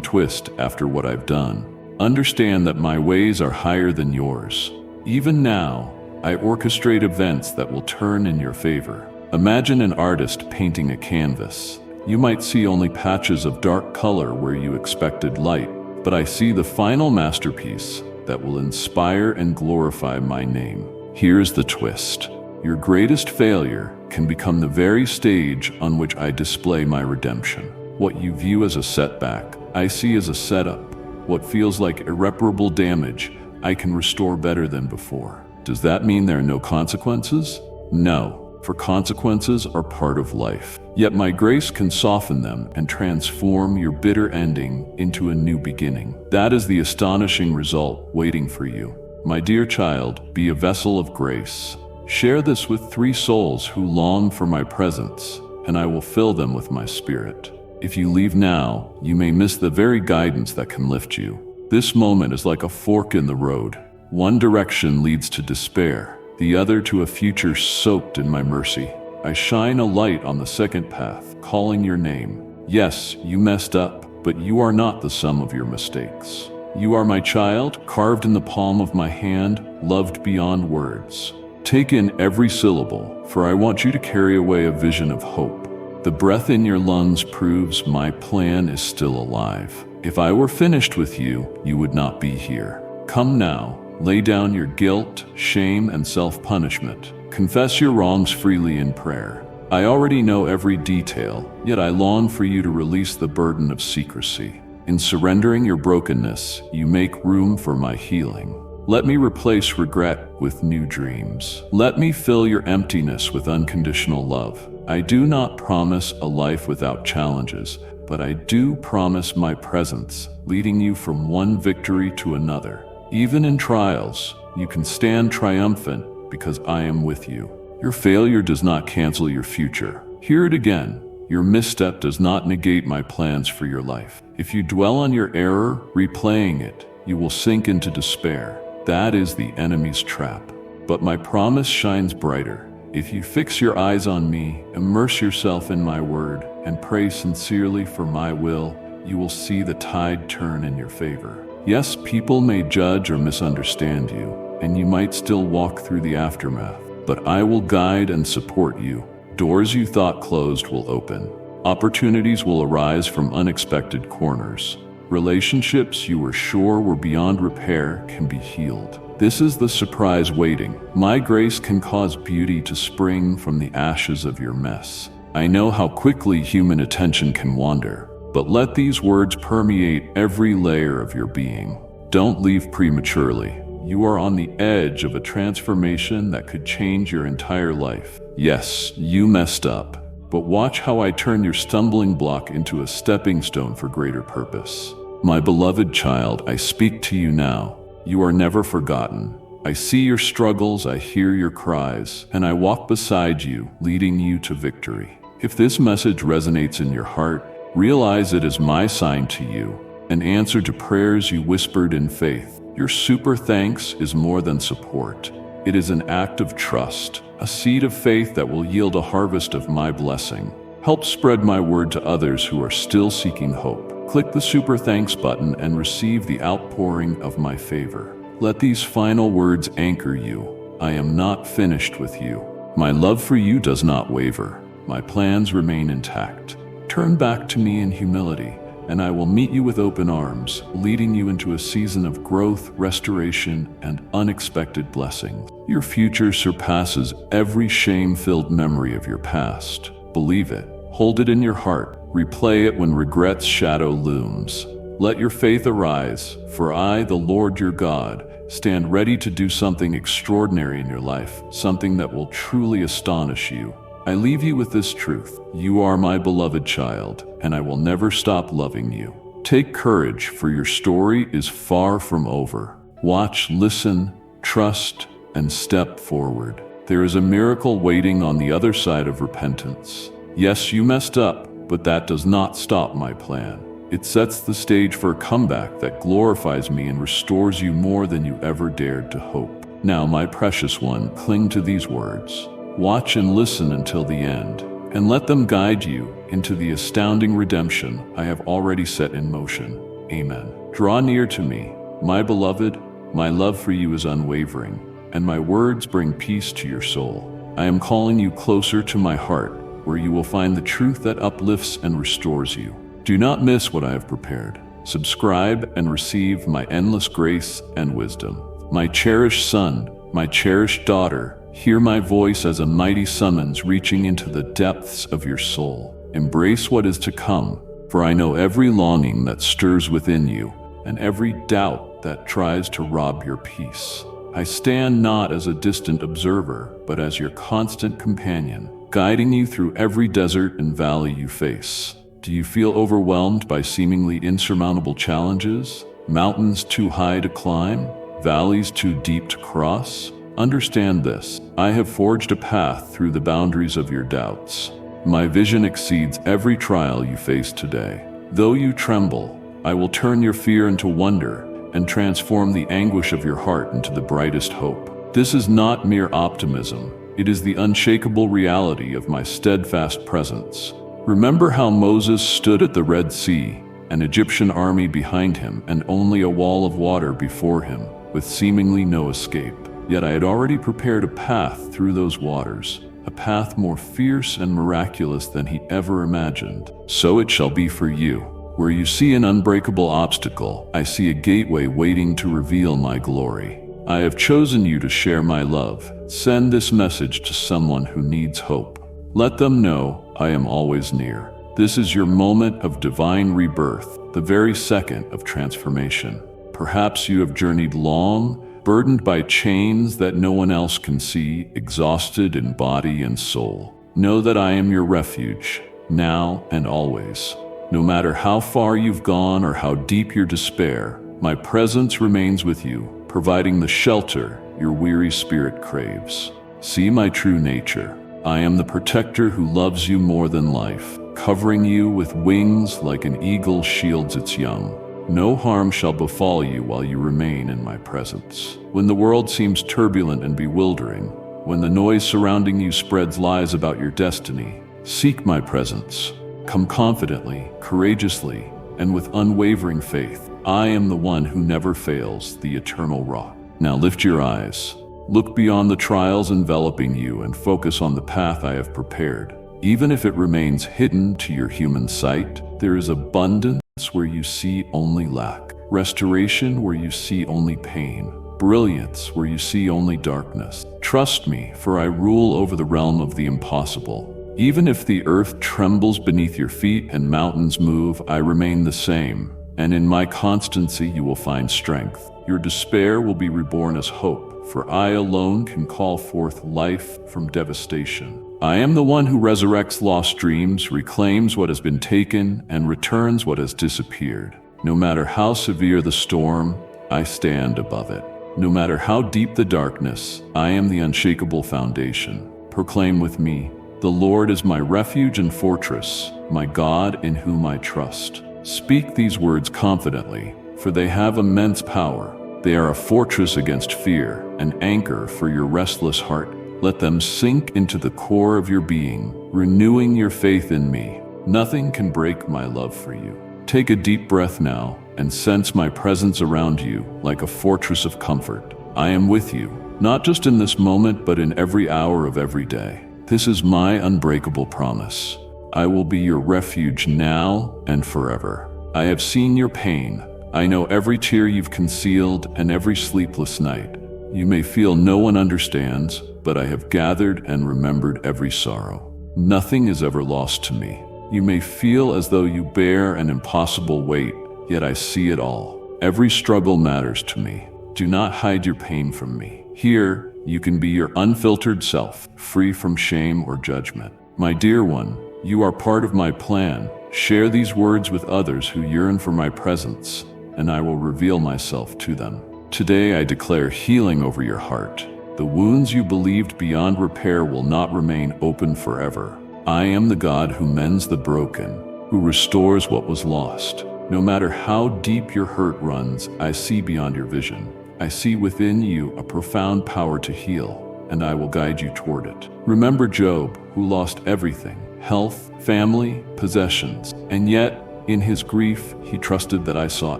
twist after what I've done? Understand that my ways are higher than yours. Even now, I orchestrate events that will turn in your favor. Imagine an artist painting a canvas. You might see only patches of dark color where you expected light, but I see the final masterpiece that will inspire and glorify my name. Here's the twist. Your greatest failure can become the very stage on which I display my redemption. What you view as a setback, I see as a setup. What feels like irreparable damage, I can restore better than before. Does that mean there are no consequences? No, for consequences are part of life. Yet my grace can soften them and transform your bitter ending into a new beginning. That is the astonishing result waiting for you. My dear child, be a vessel of grace. Share this with 3 souls who long for my presence, and I will fill them with my spirit. If you leave now, you may miss the very guidance that can lift you. This moment is like a fork in the road. One direction leads to despair, the other to a future soaked in my mercy. I shine a light on the second path, calling your name. Yes, you messed up, but you are not the sum of your mistakes. You are my child, carved in the palm of my hand, loved beyond words. Take in every syllable, for I want you to carry away a vision of hope. The breath in your lungs proves my plan is still alive. If I were finished with you, you would not be here. Come now, lay down your guilt, shame, and self-punishment. Confess your wrongs freely in prayer. I already know every detail, yet I long for you to release the burden of secrecy. In surrendering your brokenness, you make room for my healing. Let me replace regret with new dreams. Let me fill your emptiness with unconditional love. I do not promise a life without challenges, but I do promise my presence, leading you from one victory to another. Even in trials, you can stand triumphant because I am with you. Your failure does not cancel your future. Hear it again. Your misstep does not negate my plans for your life. If you dwell on your error, replaying it, you will sink into despair. That is the enemy's trap. But my promise shines brighter. If you fix your eyes on me, immerse yourself in my word, and pray sincerely for my will, you will see the tide turn in your favor. Yes, people may judge or misunderstand you, and you might still walk through the aftermath, but I will guide and support you. Doors you thought closed will open. Opportunities will arise from unexpected corners. Relationships you were sure were beyond repair can be healed. This is the surprise waiting. My grace can cause beauty to spring from the ashes of your mess. I know how quickly human attention can wander, but let these words permeate every layer of your being. Don't leave prematurely. You are on the edge of a transformation that could change your entire life. Yes, you messed up, but watch how I turn your stumbling block into a stepping stone for greater purpose. My beloved child, I speak to you now. You are never forgotten. I see your struggles, I hear your cries, and I walk beside you, leading you to victory. If this message resonates in your heart, realize it is my sign to you, an answer to prayers you whispered in faith. Your super thanks is more than support. It is an act of trust, a seed of faith that will yield a harvest of my blessing. Help spread my word to others who are still seeking hope. Click the super thanks button and receive the outpouring of my favor. Let these final words anchor you. I am not finished with you. My love for you does not waver. My plans remain intact. Turn back to me in humility, and I will meet you with open arms, leading you into a season of growth, restoration, and unexpected blessings. Your future surpasses every shame-filled memory of your past. Believe it. Hold it in your heart. Replay it when regret's shadow looms. Let your faith arise, for I, the Lord your God, stand ready to do something extraordinary in your life, something that will truly astonish you. I leave you with this truth. You are my beloved child, and I will never stop loving you. Take courage, for your story is far from over. Watch, listen, trust, and step forward. There is a miracle waiting on the other side of repentance. Yes, you messed up, but that does not stop my plan. It sets the stage for a comeback that glorifies me and restores you more than you ever dared to hope. Now, my precious one, cling to these words. Watch and listen until the end, and let them guide you into the astounding redemption I have already set in motion. Amen. Draw near to me, my beloved. My love for you is unwavering, and my words bring peace to your soul. I am calling you closer to my heart, where you will find the truth that uplifts and restores you. Do not miss what I have prepared. Subscribe and receive my endless grace and wisdom. My cherished son, my cherished daughter, hear my voice as a mighty summons reaching into the depths of your soul. Embrace what is to come, for I know every longing that stirs within you and every doubt that tries to rob your peace. I stand not as a distant observer, but as your constant companion, guiding you through every desert and valley you face. Do you feel overwhelmed by seemingly insurmountable challenges? Mountains too high to climb? Valleys too deep to cross? Understand this. I have forged a path through the boundaries of your doubts. My vision exceeds every trial you face today. Though you tremble, I will turn your fear into wonder and transform the anguish of your heart into the brightest hope. This is not mere optimism. It is the unshakable reality of my steadfast presence. Remember how Moses stood at the Red Sea, an Egyptian army behind him and only a wall of water before him, with seemingly no escape. Yet I had already prepared a path through those waters, a path more fierce and miraculous than he ever imagined. So it shall be for you. Where you see an unbreakable obstacle, I see a gateway waiting to reveal my glory. I have chosen you to share my love. Send this message to someone who needs hope. Let them know I am always near. This is your moment of divine rebirth, the very second of transformation. Perhaps you have journeyed long, burdened by chains that no one else can see, exhausted in body and soul. Know that I am your refuge, now and always. No matter how far you've gone or how deep your despair, my presence remains with you, providing the shelter your weary spirit craves. See my true nature. I am the protector who loves you more than life, covering you with wings like an eagle shields its young. No harm shall befall you while you remain in my presence. When the world seems turbulent and bewildering, when the noise surrounding you spreads lies about your destiny, seek my presence. Come confidently, courageously, and with unwavering faith. I am the one who never fails, the eternal rock. Now lift your eyes. Look beyond the trials enveloping you and focus on the path I have prepared. Even if it remains hidden to your human sight, there is abundance where you see only lack, restoration where you see only pain, brilliance where you see only darkness. Trust me, for I rule over the realm of the impossible. Even if the earth trembles beneath your feet and mountains move, I remain the same, and in my constancy you will find strength. Your despair will be reborn as hope, for I alone can call forth life from devastation. I am the one who resurrects lost dreams, reclaims what has been taken, and returns what has disappeared. No matter how severe the storm, I stand above it. No matter how deep the darkness, I am the unshakable foundation. Proclaim with me, "The Lord is my refuge and fortress, my God in whom I trust." Speak these words confidently, for they have immense power. They are a fortress against fear, an anchor for your restless heart. Let them sink into the core of your being, renewing your faith in me. Nothing can break my love for you. Take a deep breath now and sense my presence around you like a fortress of comfort. I am with you, not just in this moment, but in every hour of every day. This is my unbreakable promise. I will be your refuge now and forever. I have seen your pain. I know every tear you've concealed and every sleepless night. You may feel no one understands, but I have gathered and remembered every sorrow. Nothing is ever lost to me. You may feel as though you bear an impossible weight, yet I see it all. Every struggle matters to me. Do not hide your pain from me. Here, you can be your unfiltered self, free from shame or judgment. My dear one, you are part of my plan. Share these words with others who yearn for my presence, and I will reveal myself to them. Today I declare healing over your heart. The wounds you believed beyond repair will not remain open forever. I am the God who mends the broken, who restores what was lost. No matter how deep your hurt runs, I see beyond your vision. I see within you a profound power to heal, and I will guide you toward it. Remember Job, who lost everything: health, family, possessions, and yet, in his grief, he trusted that I saw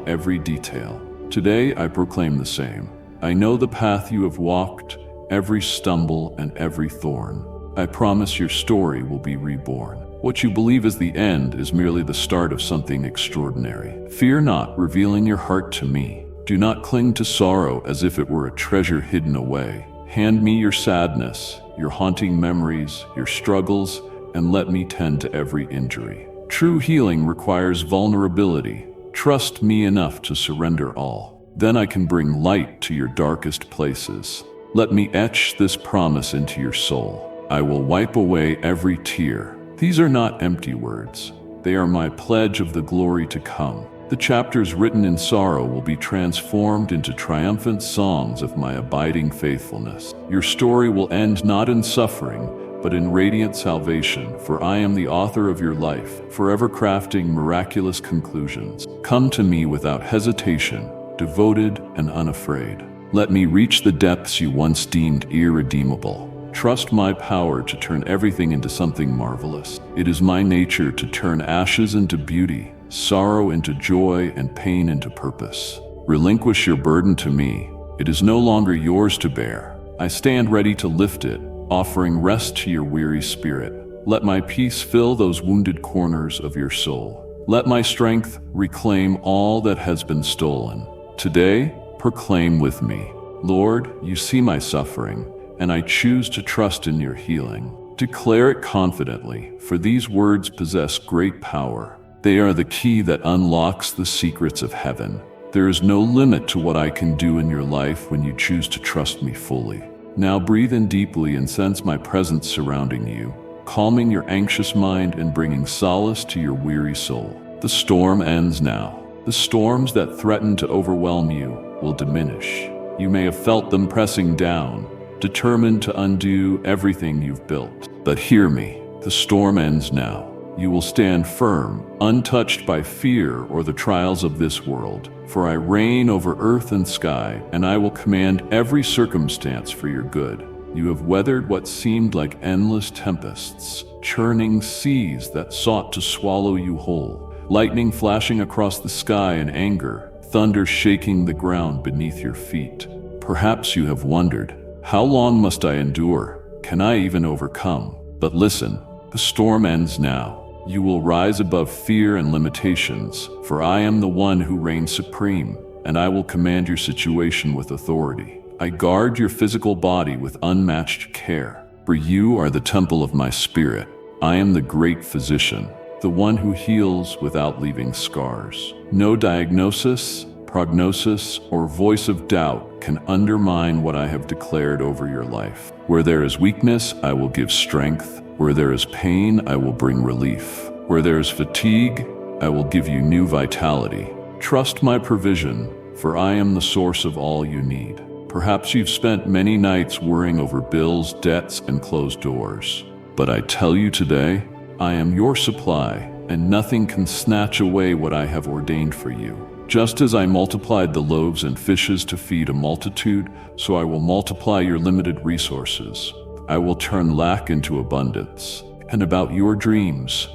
every detail. Today, I proclaim the same. I know the path you have walked, every stumble and every thorn. I promise your story will be reborn. What you believe is the end is merely the start of something extraordinary. Fear not, revealing your heart to me. Do not cling to sorrow as if it were a treasure hidden away. Hand me your sadness, your haunting memories, your struggles, and let me tend to every injury. True healing requires vulnerability. Trust me enough to surrender all. Then I can bring light to your darkest places. Let me etch this promise into your soul. I will wipe away every tear. These are not empty words. They are my pledge of the glory to come. The chapters written in sorrow will be transformed into triumphant songs of my abiding faithfulness. Your story will end not in suffering, but in radiant salvation, for I am the author of your life, forever crafting miraculous conclusions. Come to me without hesitation, devoted and unafraid. Let me reach the depths you once deemed irredeemable. Trust my power to turn everything into something marvelous. It is my nature to turn ashes into beauty, sorrow into joy, and pain into purpose. Relinquish your burden to me. It is no longer yours to bear. I stand ready to lift it, offering rest to your weary spirit. Let my peace fill those wounded corners of your soul. Let my strength reclaim all that has been stolen. Today, proclaim with me, Lord, you see my suffering, and I choose to trust in your healing. Declare it confidently, for these words possess great power. They are the key that unlocks the secrets of heaven. There is no limit to what I can do in your life when you choose to trust me fully. Now breathe in deeply and sense my presence surrounding you, calming your anxious mind and bringing solace to your weary soul. The storm ends now. The storms that threaten to overwhelm you will diminish. You may have felt them pressing down, determined to undo everything you've built. But hear me, the storm ends now. You will stand firm, untouched by fear or the trials of this world. For I reign over earth and sky, and I will command every circumstance for your good. You have weathered what seemed like endless tempests, churning seas that sought to swallow you whole, lightning flashing across the sky in anger, thunder shaking the ground beneath your feet. Perhaps you have wondered, how long must I endure? Can I even overcome? But listen, the storm ends now. You will rise above fear and limitations, for I am the one who reigns supreme, and I will command your situation with authority. I guard your physical body with unmatched care, for you are the temple of my spirit. I am the great physician, the one who heals without leaving scars. No diagnosis, prognosis, or voice of doubt can undermine what I have declared over your life. Where there is weakness, I will give strength. Where there is pain, I will bring relief. Where there is fatigue, I will give you new vitality. Trust my provision, for I am the source of all you need. Perhaps you've spent many nights worrying over bills, debts, and closed doors. But I tell you today, I am your supply, and nothing can snatch away what I have ordained for you. Just as I multiplied the loaves and fishes to feed a multitude, so I will multiply your limited resources. I will turn lack into abundance. And about your dreams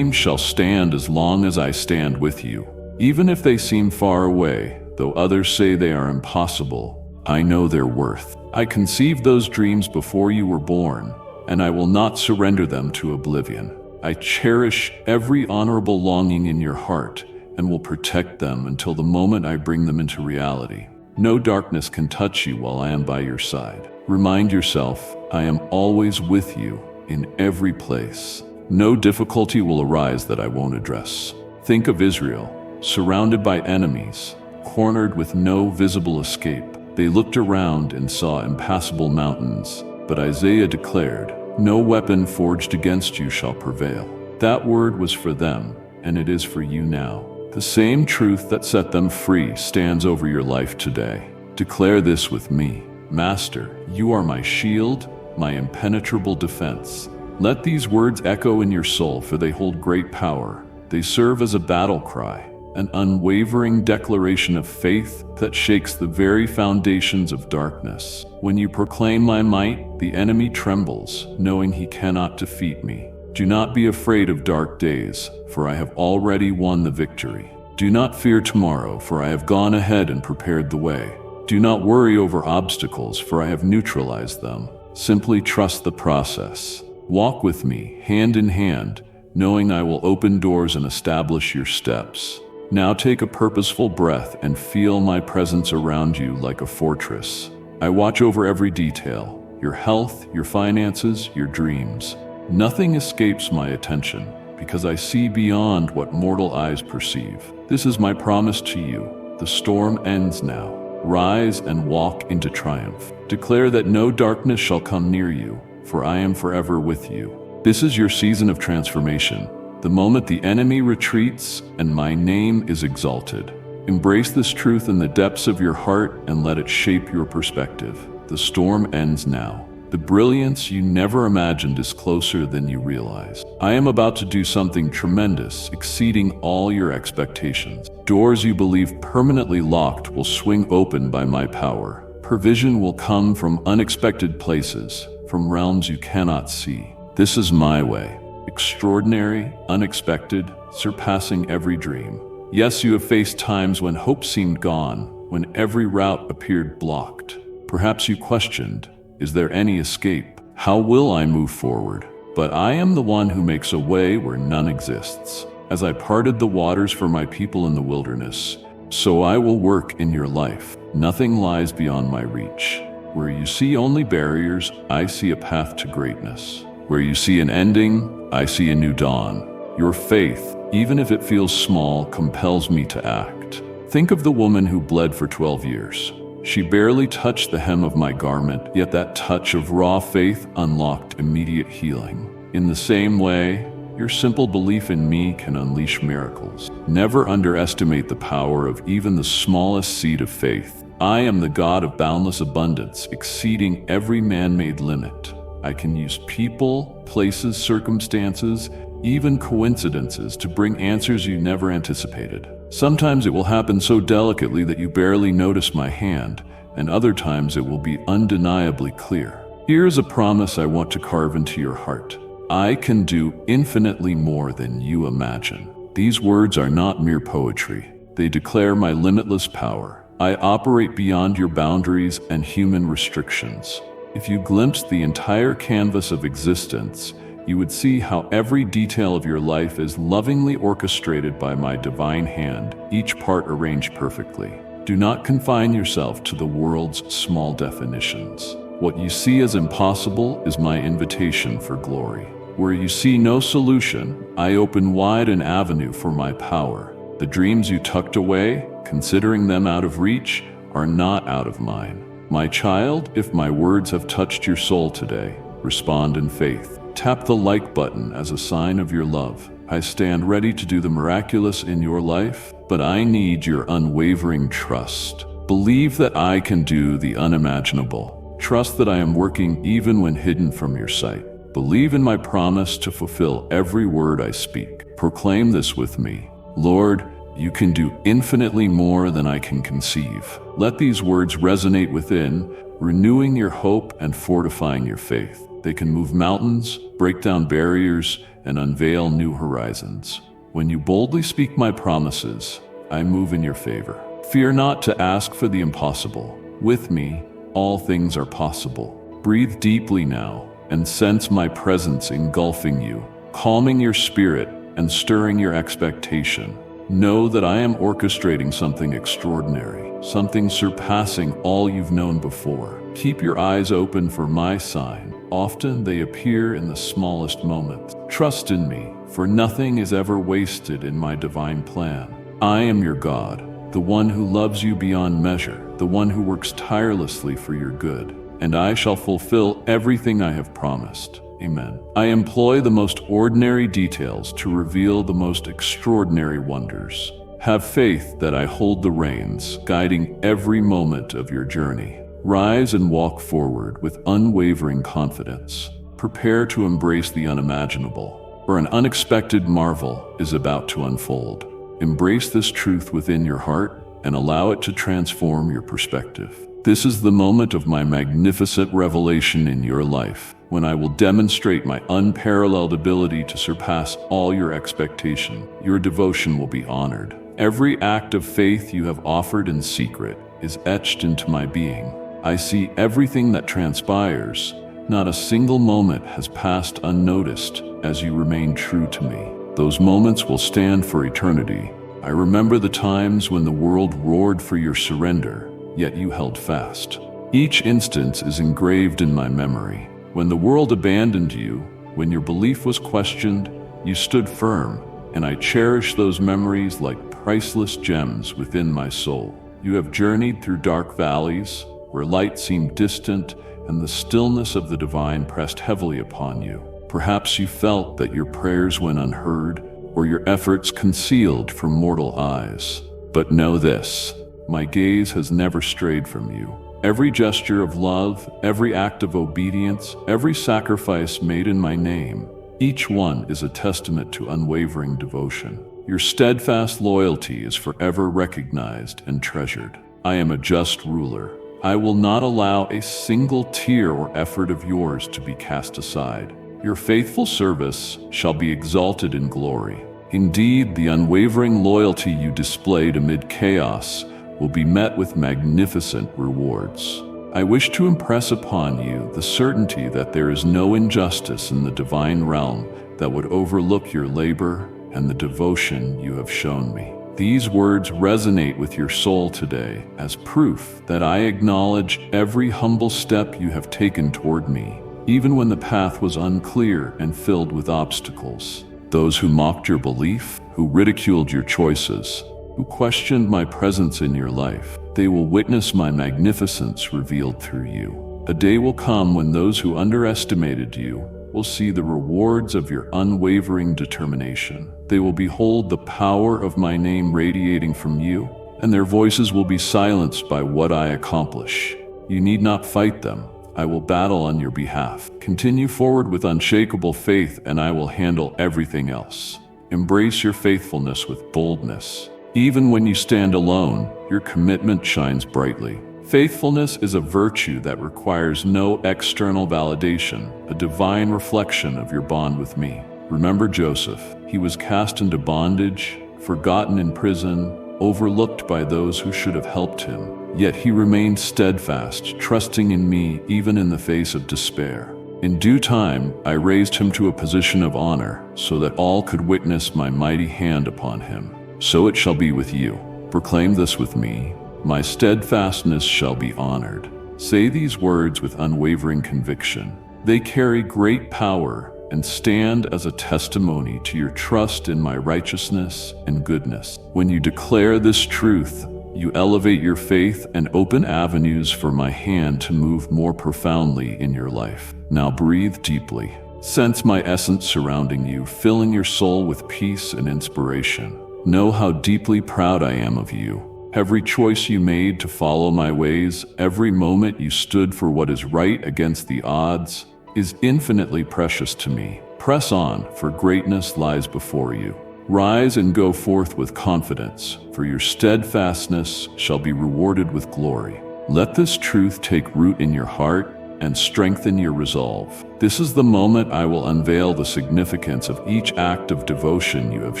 shall stand as long as I stand with you. Even if they seem far away, though others say they are impossible, I know their worth. I conceived those dreams before you were born, and I will not surrender them to oblivion. I cherish every honorable longing in your heart and will protect them until the moment I bring them into reality. No darkness can touch you while I am by your side. Remind yourself, I am always with you in every place. No difficulty will arise that I won't address. Think of Israel, surrounded by enemies, cornered with no visible escape. They looked around and saw impassable mountains, but Isaiah declared, "No weapon forged against you shall prevail." That word was for them, and it is for you now. The same truth that set them free stands over your life today. Declare this with me. Master, you are my shield, my impenetrable defense. Let these words echo in your soul, for they hold great power. They serve as a battle cry, an unwavering declaration of faith that shakes the very foundations of darkness. When you proclaim my might, the enemy trembles, knowing he cannot defeat me. Do not be afraid of dark days, for I have already won the victory. Do not fear tomorrow, for I have gone ahead and prepared the way. Do not worry over obstacles, for I have neutralized them. Simply trust the process. Walk with me, hand in hand, knowing I will open doors and establish your steps. Now take a purposeful breath and feel my presence around you like a fortress. I watch over every detail, your health, your finances, your dreams. Nothing escapes my attention, because I see beyond what mortal eyes perceive. This is my promise to you. The storm ends now. Rise and walk into triumph. Declare that no darkness shall come near you, for I am forever with you. This is your season of transformation, the moment the enemy retreats and my name is exalted. Embrace this truth in the depths of your heart and let it shape your perspective. The storm ends now. The brilliance you never imagined is closer than you realize. I am about to do something tremendous, exceeding all your expectations. Doors you believe permanently locked will swing open by my power. Provision will come from unexpected places, from realms you cannot see. This is my way. Extraordinary, unexpected, surpassing every dream. Yes, you have faced times when hope seemed gone, when every route appeared blocked. Perhaps you questioned, is there any escape? How will I move forward? But I am the one who makes a way where none exists. As I parted the waters for my people in the wilderness, so I will work in your life. Nothing lies beyond my reach. Where you see only barriers, I see a path to greatness. Where you see an ending, I see a new dawn. Your faith, even if it feels small, compels me to act. Think of the woman who bled for 12 years. She barely touched the hem of my garment, yet that touch of raw faith unlocked immediate healing. In the same way, your simple belief in me can unleash miracles. Never underestimate the power of even the smallest seed of faith. I am the God of boundless abundance, exceeding every man-made limit. I can use people, places, circumstances, even coincidences to bring answers you never anticipated. Sometimes it will happen so delicately that you barely notice my hand, and other times it will be undeniably clear. Here's a promise I want to carve into your heart. I can do infinitely more than you imagine. These words are not mere poetry. They declare my limitless power. I operate beyond your boundaries and human restrictions. If you glimpsed the entire canvas of existence, you would see how every detail of your life is lovingly orchestrated by my divine hand, each part arranged perfectly. Do not confine yourself to the world's small definitions. What you see as impossible is my invitation for glory. Where you see no solution, I open wide an avenue for my power. The dreams you tucked away, considering them out of reach, are not out of mine. My child, if my words have touched your soul today, respond in faith. Tap the like button as a sign of your love. I stand ready to do the miraculous in your life, but I need your unwavering trust. Believe that I can do the unimaginable. Trust that I am working even when hidden from your sight. Believe in my promise to fulfill every word I speak. Proclaim this with me. Lord, you can do infinitely more than I can conceive. Let these words resonate within, renewing your hope and fortifying your faith. They can move mountains, break down barriers, and unveil new horizons. When you boldly speak my promises, I move in your favor. Fear not to ask for the impossible. With me, all things are possible. Breathe deeply now and sense my presence engulfing you, calming your spirit and stirring your expectation. Know that I am orchestrating something extraordinary, something surpassing all you've known before. Keep your eyes open for my sign. Often they appear in the smallest moments. Trust in me, for nothing is ever wasted in my divine plan. I am your God, the one who loves you beyond measure, the one who works tirelessly for your good, and I shall fulfill everything I have promised. Amen. I employ the most ordinary details to reveal the most extraordinary wonders. Have faith that I hold the reins, guiding every moment of your journey. Rise and walk forward with unwavering confidence. Prepare to embrace the unimaginable, for an unexpected marvel is about to unfold. Embrace this truth within your heart and allow it to transform your perspective. This is the moment of my magnificent revelation in your life, when I will demonstrate my unparalleled ability to surpass all your expectation. Your devotion will be honored. Every act of faith you have offered in secret is etched into my being. I see everything that transpires. Not a single moment has passed unnoticed as you remain true to me. Those moments will stand for eternity. I remember the times when the world roared for your surrender, yet you held fast. Each instance is engraved in my memory. When the world abandoned you, when your belief was questioned, you stood firm, and I cherish those memories like priceless gems within my soul. You have journeyed through dark valleys, where light seemed distant and the stillness of the divine pressed heavily upon you. Perhaps you felt that your prayers went unheard, or your efforts concealed from mortal eyes. But know this, my gaze has never strayed from you. Every gesture of love, every act of obedience, every sacrifice made in my name, each one is a testament to unwavering devotion. Your steadfast loyalty is forever recognized and treasured. I am a just ruler. I will not allow a single tear or effort of yours to be cast aside. Your faithful service shall be exalted in glory. Indeed, the unwavering loyalty you displayed amid chaos will be met with magnificent rewards. I wish to impress upon you the certainty that there is no injustice in the divine realm that would overlook your labor and the devotion you have shown me. These words resonate with your soul today as proof that I acknowledge every humble step you have taken toward me, even when the path was unclear and filled with obstacles. Those who mocked your belief, who ridiculed your choices, who questioned my presence in your life, they will witness my magnificence revealed through you. A day will come when those who underestimated you will see the rewards of your unwavering determination. They will behold the power of my name radiating from you, and their voices will be silenced by what I accomplish. You need not fight them. I will battle on your behalf. Continue forward with unshakable faith, and I will handle everything else. Embrace your faithfulness with boldness. Even when you stand alone, your commitment shines brightly. Faithfulness is a virtue that requires no external validation, a divine reflection of your bond with me. Remember Joseph. He was cast into bondage, forgotten in prison, overlooked by those who should have helped him. Yet he remained steadfast, trusting in me even in the face of despair. In due time, I raised him to a position of honor, so that all could witness my mighty hand upon him. So it shall be with you. Proclaim this with me. My steadfastness shall be honored. Say these words with unwavering conviction. They carry great power and stand as a testimony to your trust in my righteousness and goodness. When you declare this truth, you elevate your faith and open avenues for my hand to move more profoundly in your life. Now breathe deeply. Sense my essence surrounding you, filling your soul with peace and inspiration. Know how deeply proud I am of you. Every choice you made to follow my ways, every moment you stood for what is right against the odds, is infinitely precious to me. Press on, for greatness lies before you. Rise and go forth with confidence, for your steadfastness shall be rewarded with glory. Let this truth take root in your heart and strengthen your resolve. This is the moment I will unveil the significance of each act of devotion you have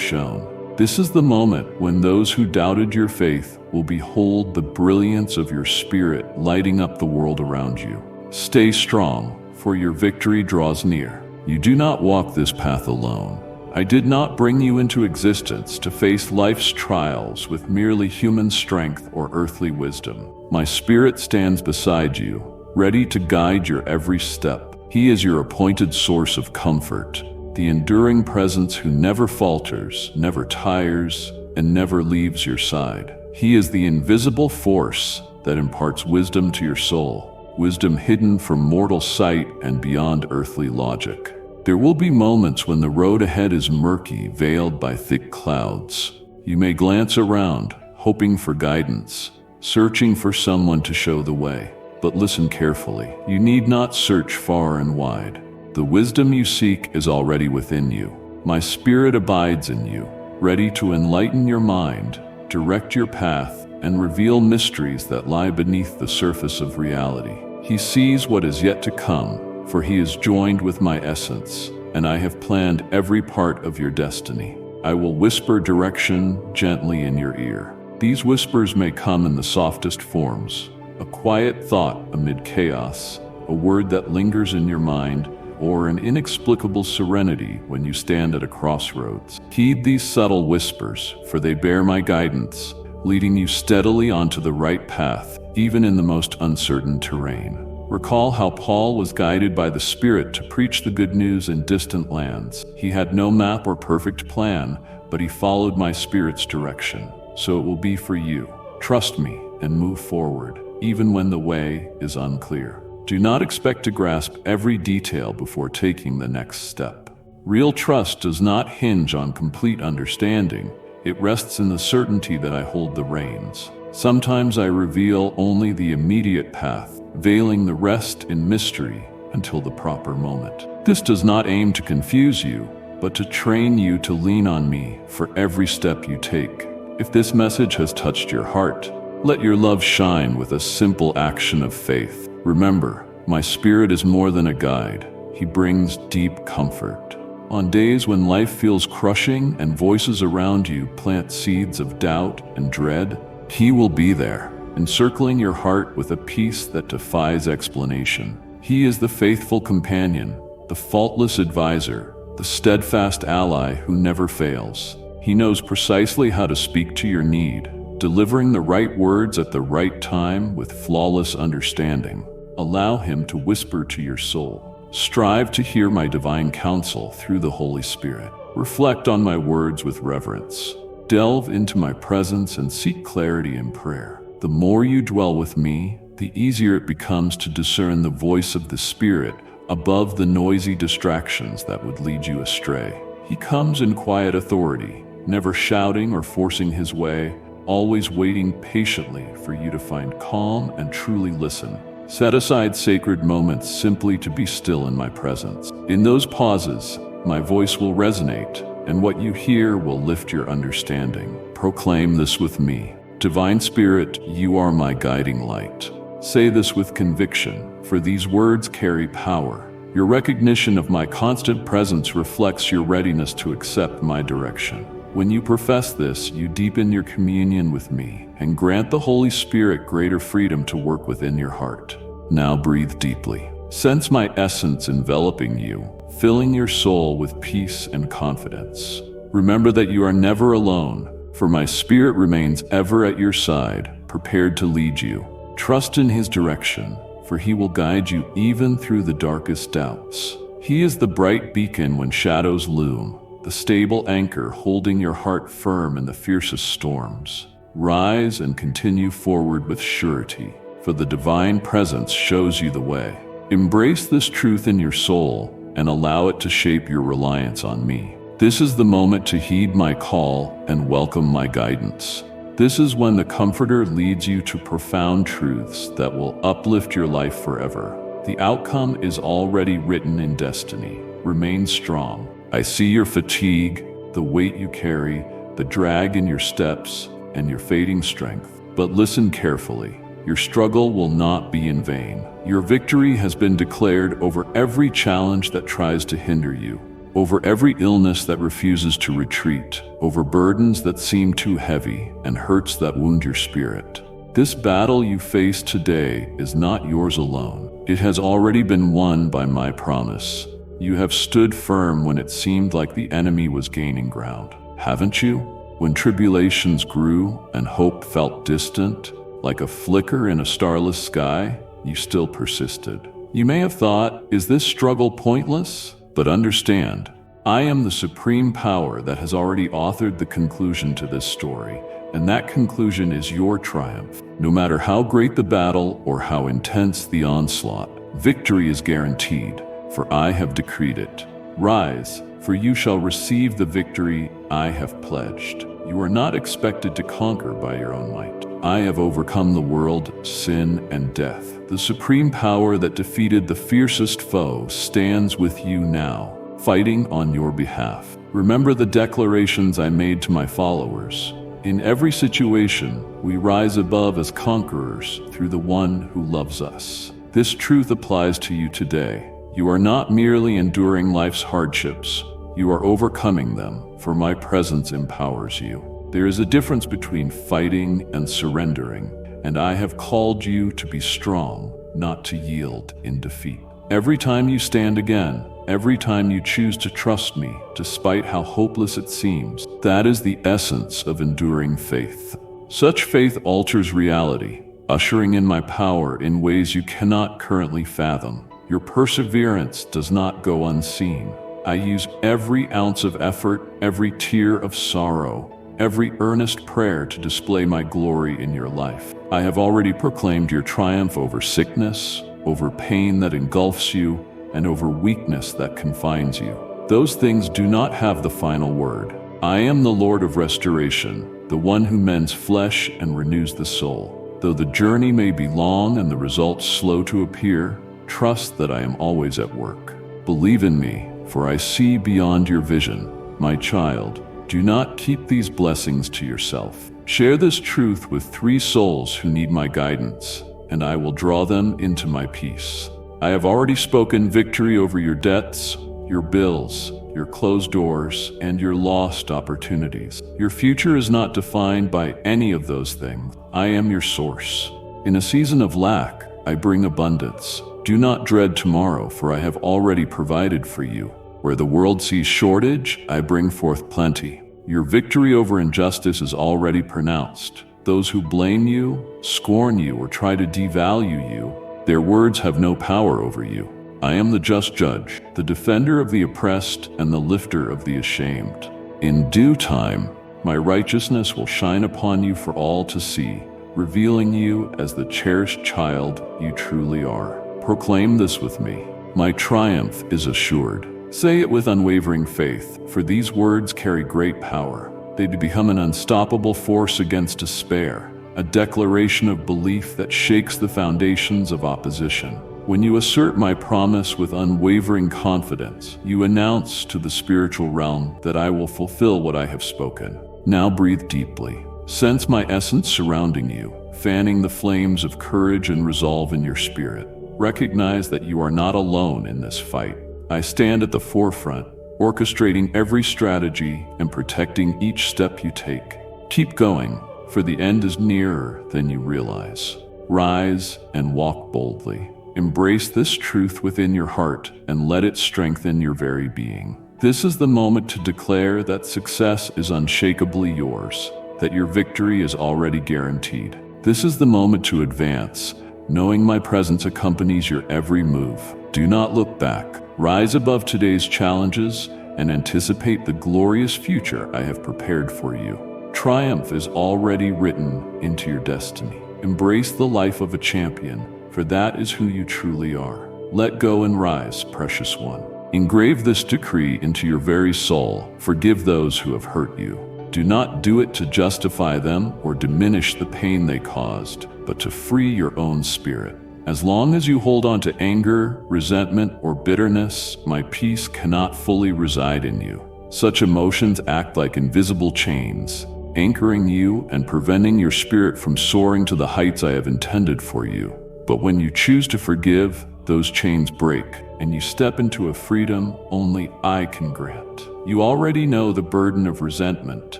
shown. This is the moment when those who doubted your faith will behold the brilliance of your spirit lighting up the world around you. Stay strong, for your victory draws near. You do not walk this path alone. I did not bring you into existence to face life's trials with merely human strength or earthly wisdom. My spirit stands beside you, ready to guide your every step. He is your appointed source of comfort, the enduring presence who never falters, never tires, and never leaves your side. He is the invisible force that imparts wisdom to your soul, wisdom hidden from mortal sight and beyond earthly logic. There will be moments when the road ahead is murky, veiled by thick clouds. You may glance around, hoping for guidance, searching for someone to show the way. But listen carefully. You need not search far and wide. The wisdom you seek is already within you. My spirit abides in you, ready to enlighten your mind, direct your path, and reveal mysteries that lie beneath the surface of reality. He sees what is yet to come, for he is joined with my essence, and I have planned every part of your destiny. I will whisper direction gently in your ear. These whispers may come in the softest forms, a quiet thought amid chaos, a word that lingers in your mind, or an inexplicable serenity when you stand at a crossroads. Heed these subtle whispers, for they bear my guidance, leading you steadily onto the right path, even in the most uncertain terrain. Recall how Paul was guided by the Spirit to preach the good news in distant lands. He had no map or perfect plan, but he followed my Spirit's direction. So it will be for you. Trust me and move forward, even when the way is unclear. Do not expect to grasp every detail before taking the next step. Real trust does not hinge on complete understanding. It rests in the certainty that I hold the reins. Sometimes I reveal only the immediate path, veiling the rest in mystery until the proper moment. This does not aim to confuse you, but to train you to lean on me for every step you take. If this message has touched your heart, let your love shine with a simple action of faith. Remember, my Spirit is more than a guide. He brings deep comfort. On days when life feels crushing and voices around you plant seeds of doubt and dread, He will be there, encircling your heart with a peace that defies explanation. He is the faithful companion, the faultless advisor, the steadfast ally who never fails. He knows precisely how to speak to your need, delivering the right words at the right time with flawless understanding. Allow Him to whisper to your soul. Strive to hear my divine counsel through the Holy Spirit. Reflect on my words with reverence. Delve into my presence and seek clarity in prayer. The more you dwell with me, the easier it becomes to discern the voice of the Spirit above the noisy distractions that would lead you astray. He comes in quiet authority, never shouting or forcing His way, always waiting patiently for you to find calm and truly listen. Set aside sacred moments simply to be still in my presence. In those pauses, my voice will resonate, and what you hear will lift your understanding. Proclaim this with me. Divine Spirit, you are my guiding light. Say this with conviction, for these words carry power. Your recognition of my constant presence reflects your readiness to accept my direction. When you profess this, you deepen your communion with me and grant the Holy Spirit greater freedom to work within your heart. Now breathe deeply. Sense my essence enveloping you, filling your soul with peace and confidence. Remember that you are never alone, for my Spirit remains ever at your side, prepared to lead you. Trust in His direction, for He will guide you even through the darkest doubts. He is the bright beacon when shadows loom, the stable anchor holding your heart firm in the fiercest storms. Rise and continue forward with surety, for the divine presence shows you the way. Embrace this truth in your soul and allow it to shape your reliance on me. This is the moment to heed my call and welcome my guidance. This is when the Comforter leads you to profound truths that will uplift your life forever. The outcome is already written in destiny. Remain strong. I see your fatigue, the weight you carry, the drag in your steps, and your fading strength. But listen carefully. Your struggle will not be in vain. Your victory has been declared over every challenge that tries to hinder you, over every illness that refuses to retreat, over burdens that seem too heavy and hurts that wound your spirit. This battle you face today is not yours alone. It has already been won by my promise. You have stood firm when it seemed like the enemy was gaining ground, haven't you? When tribulations grew and hope felt distant, like a flicker in a starless sky, you still persisted. You may have thought, is this struggle pointless? But understand, I am the supreme power that has already authored the conclusion to this story, and that conclusion is your triumph. No matter how great the battle or how intense the onslaught, victory is guaranteed, for I have decreed it. Rise, for you shall receive the victory I have pledged. You are not expected to conquer by your own might. I have overcome the world, sin, and death. The supreme power that defeated the fiercest foe stands with you now, fighting on your behalf. Remember the declarations I made to my followers. In every situation, we rise above as conquerors through the one who loves us. This truth applies to you today. You are not merely enduring life's hardships, you are overcoming them, for my presence empowers you. There is a difference between fighting and surrendering, and I have called you to be strong, not to yield in defeat. Every time you stand again, every time you choose to trust me, despite how hopeless it seems, that is the essence of enduring faith. Such faith alters reality, ushering in my power in ways you cannot currently fathom. Your perseverance does not go unseen. I use every ounce of effort, every tear of sorrow, every earnest prayer to display my glory in your life. I have already proclaimed your triumph over sickness, over pain that engulfs you, and over weakness that confines you. Those things do not have the final word. I am the Lord of restoration, the one who mends flesh and renews the soul. Though the journey may be long and the results slow to appear, trust that I am always at work. Believe in me, for I see beyond your vision. My child, do not keep these blessings to yourself. Share this truth with 3 souls who need my guidance, and I will draw them into my peace. I have already spoken victory over your debts, your bills, your closed doors, and your lost opportunities. Your future is not defined by any of those things. I am your source. In a season of lack, I bring abundance. Do not dread tomorrow, for I have already provided for you. Where the world sees shortage, I bring forth plenty. Your victory over injustice is already pronounced. Those who blame you, scorn you, or try to devalue you, their words have no power over you. I am the just judge, the defender of the oppressed and the lifter of the ashamed. In due time, my righteousness will shine upon you for all to see, revealing you as the cherished child you truly are. Proclaim this with me. My triumph is assured. Say it with unwavering faith, for these words carry great power. They become an unstoppable force against despair, a declaration of belief that shakes the foundations of opposition. When you assert my promise with unwavering confidence, you announce to the spiritual realm that I will fulfill what I have spoken. Now breathe deeply. Sense my essence surrounding you, fanning the flames of courage and resolve in your spirit. Recognize that you are not alone in this fight. I stand at the forefront, orchestrating every strategy and protecting each step you take. Keep going, for the end is nearer than you realize. Rise and walk boldly. Embrace this truth within your heart and let it strengthen your very being. This is the moment to declare that success is unshakably yours, that your victory is already guaranteed. This is the moment to advance, knowing my presence accompanies your every move. Do not look back. Rise above today's challenges and anticipate the glorious future I have prepared for you. Triumph is already written into your destiny. Embrace the life of a champion, for that is who you truly are. Let go and rise, precious one. Engrave this decree into your very soul. Forgive those who have hurt you. Do not do it to justify them or diminish the pain they caused, but to free your own spirit. As long as you hold on to anger, resentment, or bitterness, my peace cannot fully reside in you. Such emotions act like invisible chains, anchoring you and preventing your spirit from soaring to the heights I have intended for you. But when you choose to forgive, those chains break, and you step into a freedom only I can grant. You already know the burden of resentment,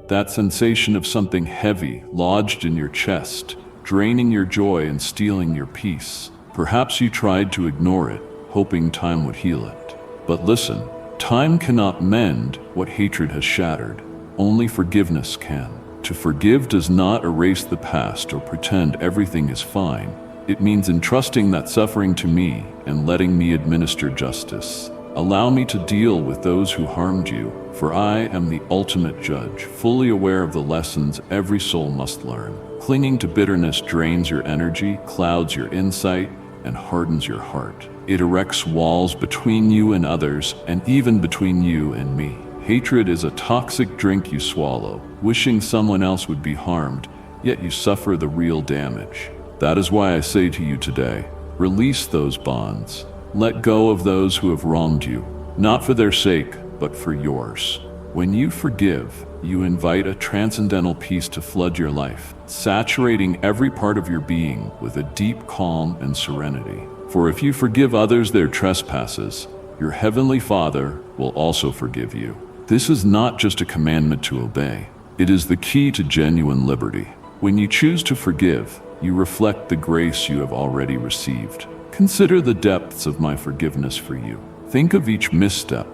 that sensation of something heavy lodged in your chest, draining your joy and stealing your peace. Perhaps you tried to ignore it, hoping time would heal it. But listen, time cannot mend what hatred has shattered. Only forgiveness can. To forgive does not erase the past or pretend everything is fine. It means entrusting that suffering to me and letting me administer justice. Allow me to deal with those who harmed you, for I am the ultimate judge, fully aware of the lessons every soul must learn. Clinging to bitterness drains your energy, clouds your insight, and hardens your heart. It erects walls between you and others, and even between you and me. Hatred is a toxic drink you swallow, wishing someone else would be harmed, yet you suffer the real damage. That is why I say to you today, release those bonds. Let go of those who have wronged you, not for their sake, but for yours. When you forgive, you invite a transcendental peace to flood your life, saturating every part of your being with a deep calm and serenity. For if you forgive others their trespasses, your heavenly Father will also forgive you. This is not just a commandment to obey. It is the key to genuine liberty. When you choose to forgive, you reflect the grace you have already received. Consider the depths of my forgiveness for you. Think of each misstep,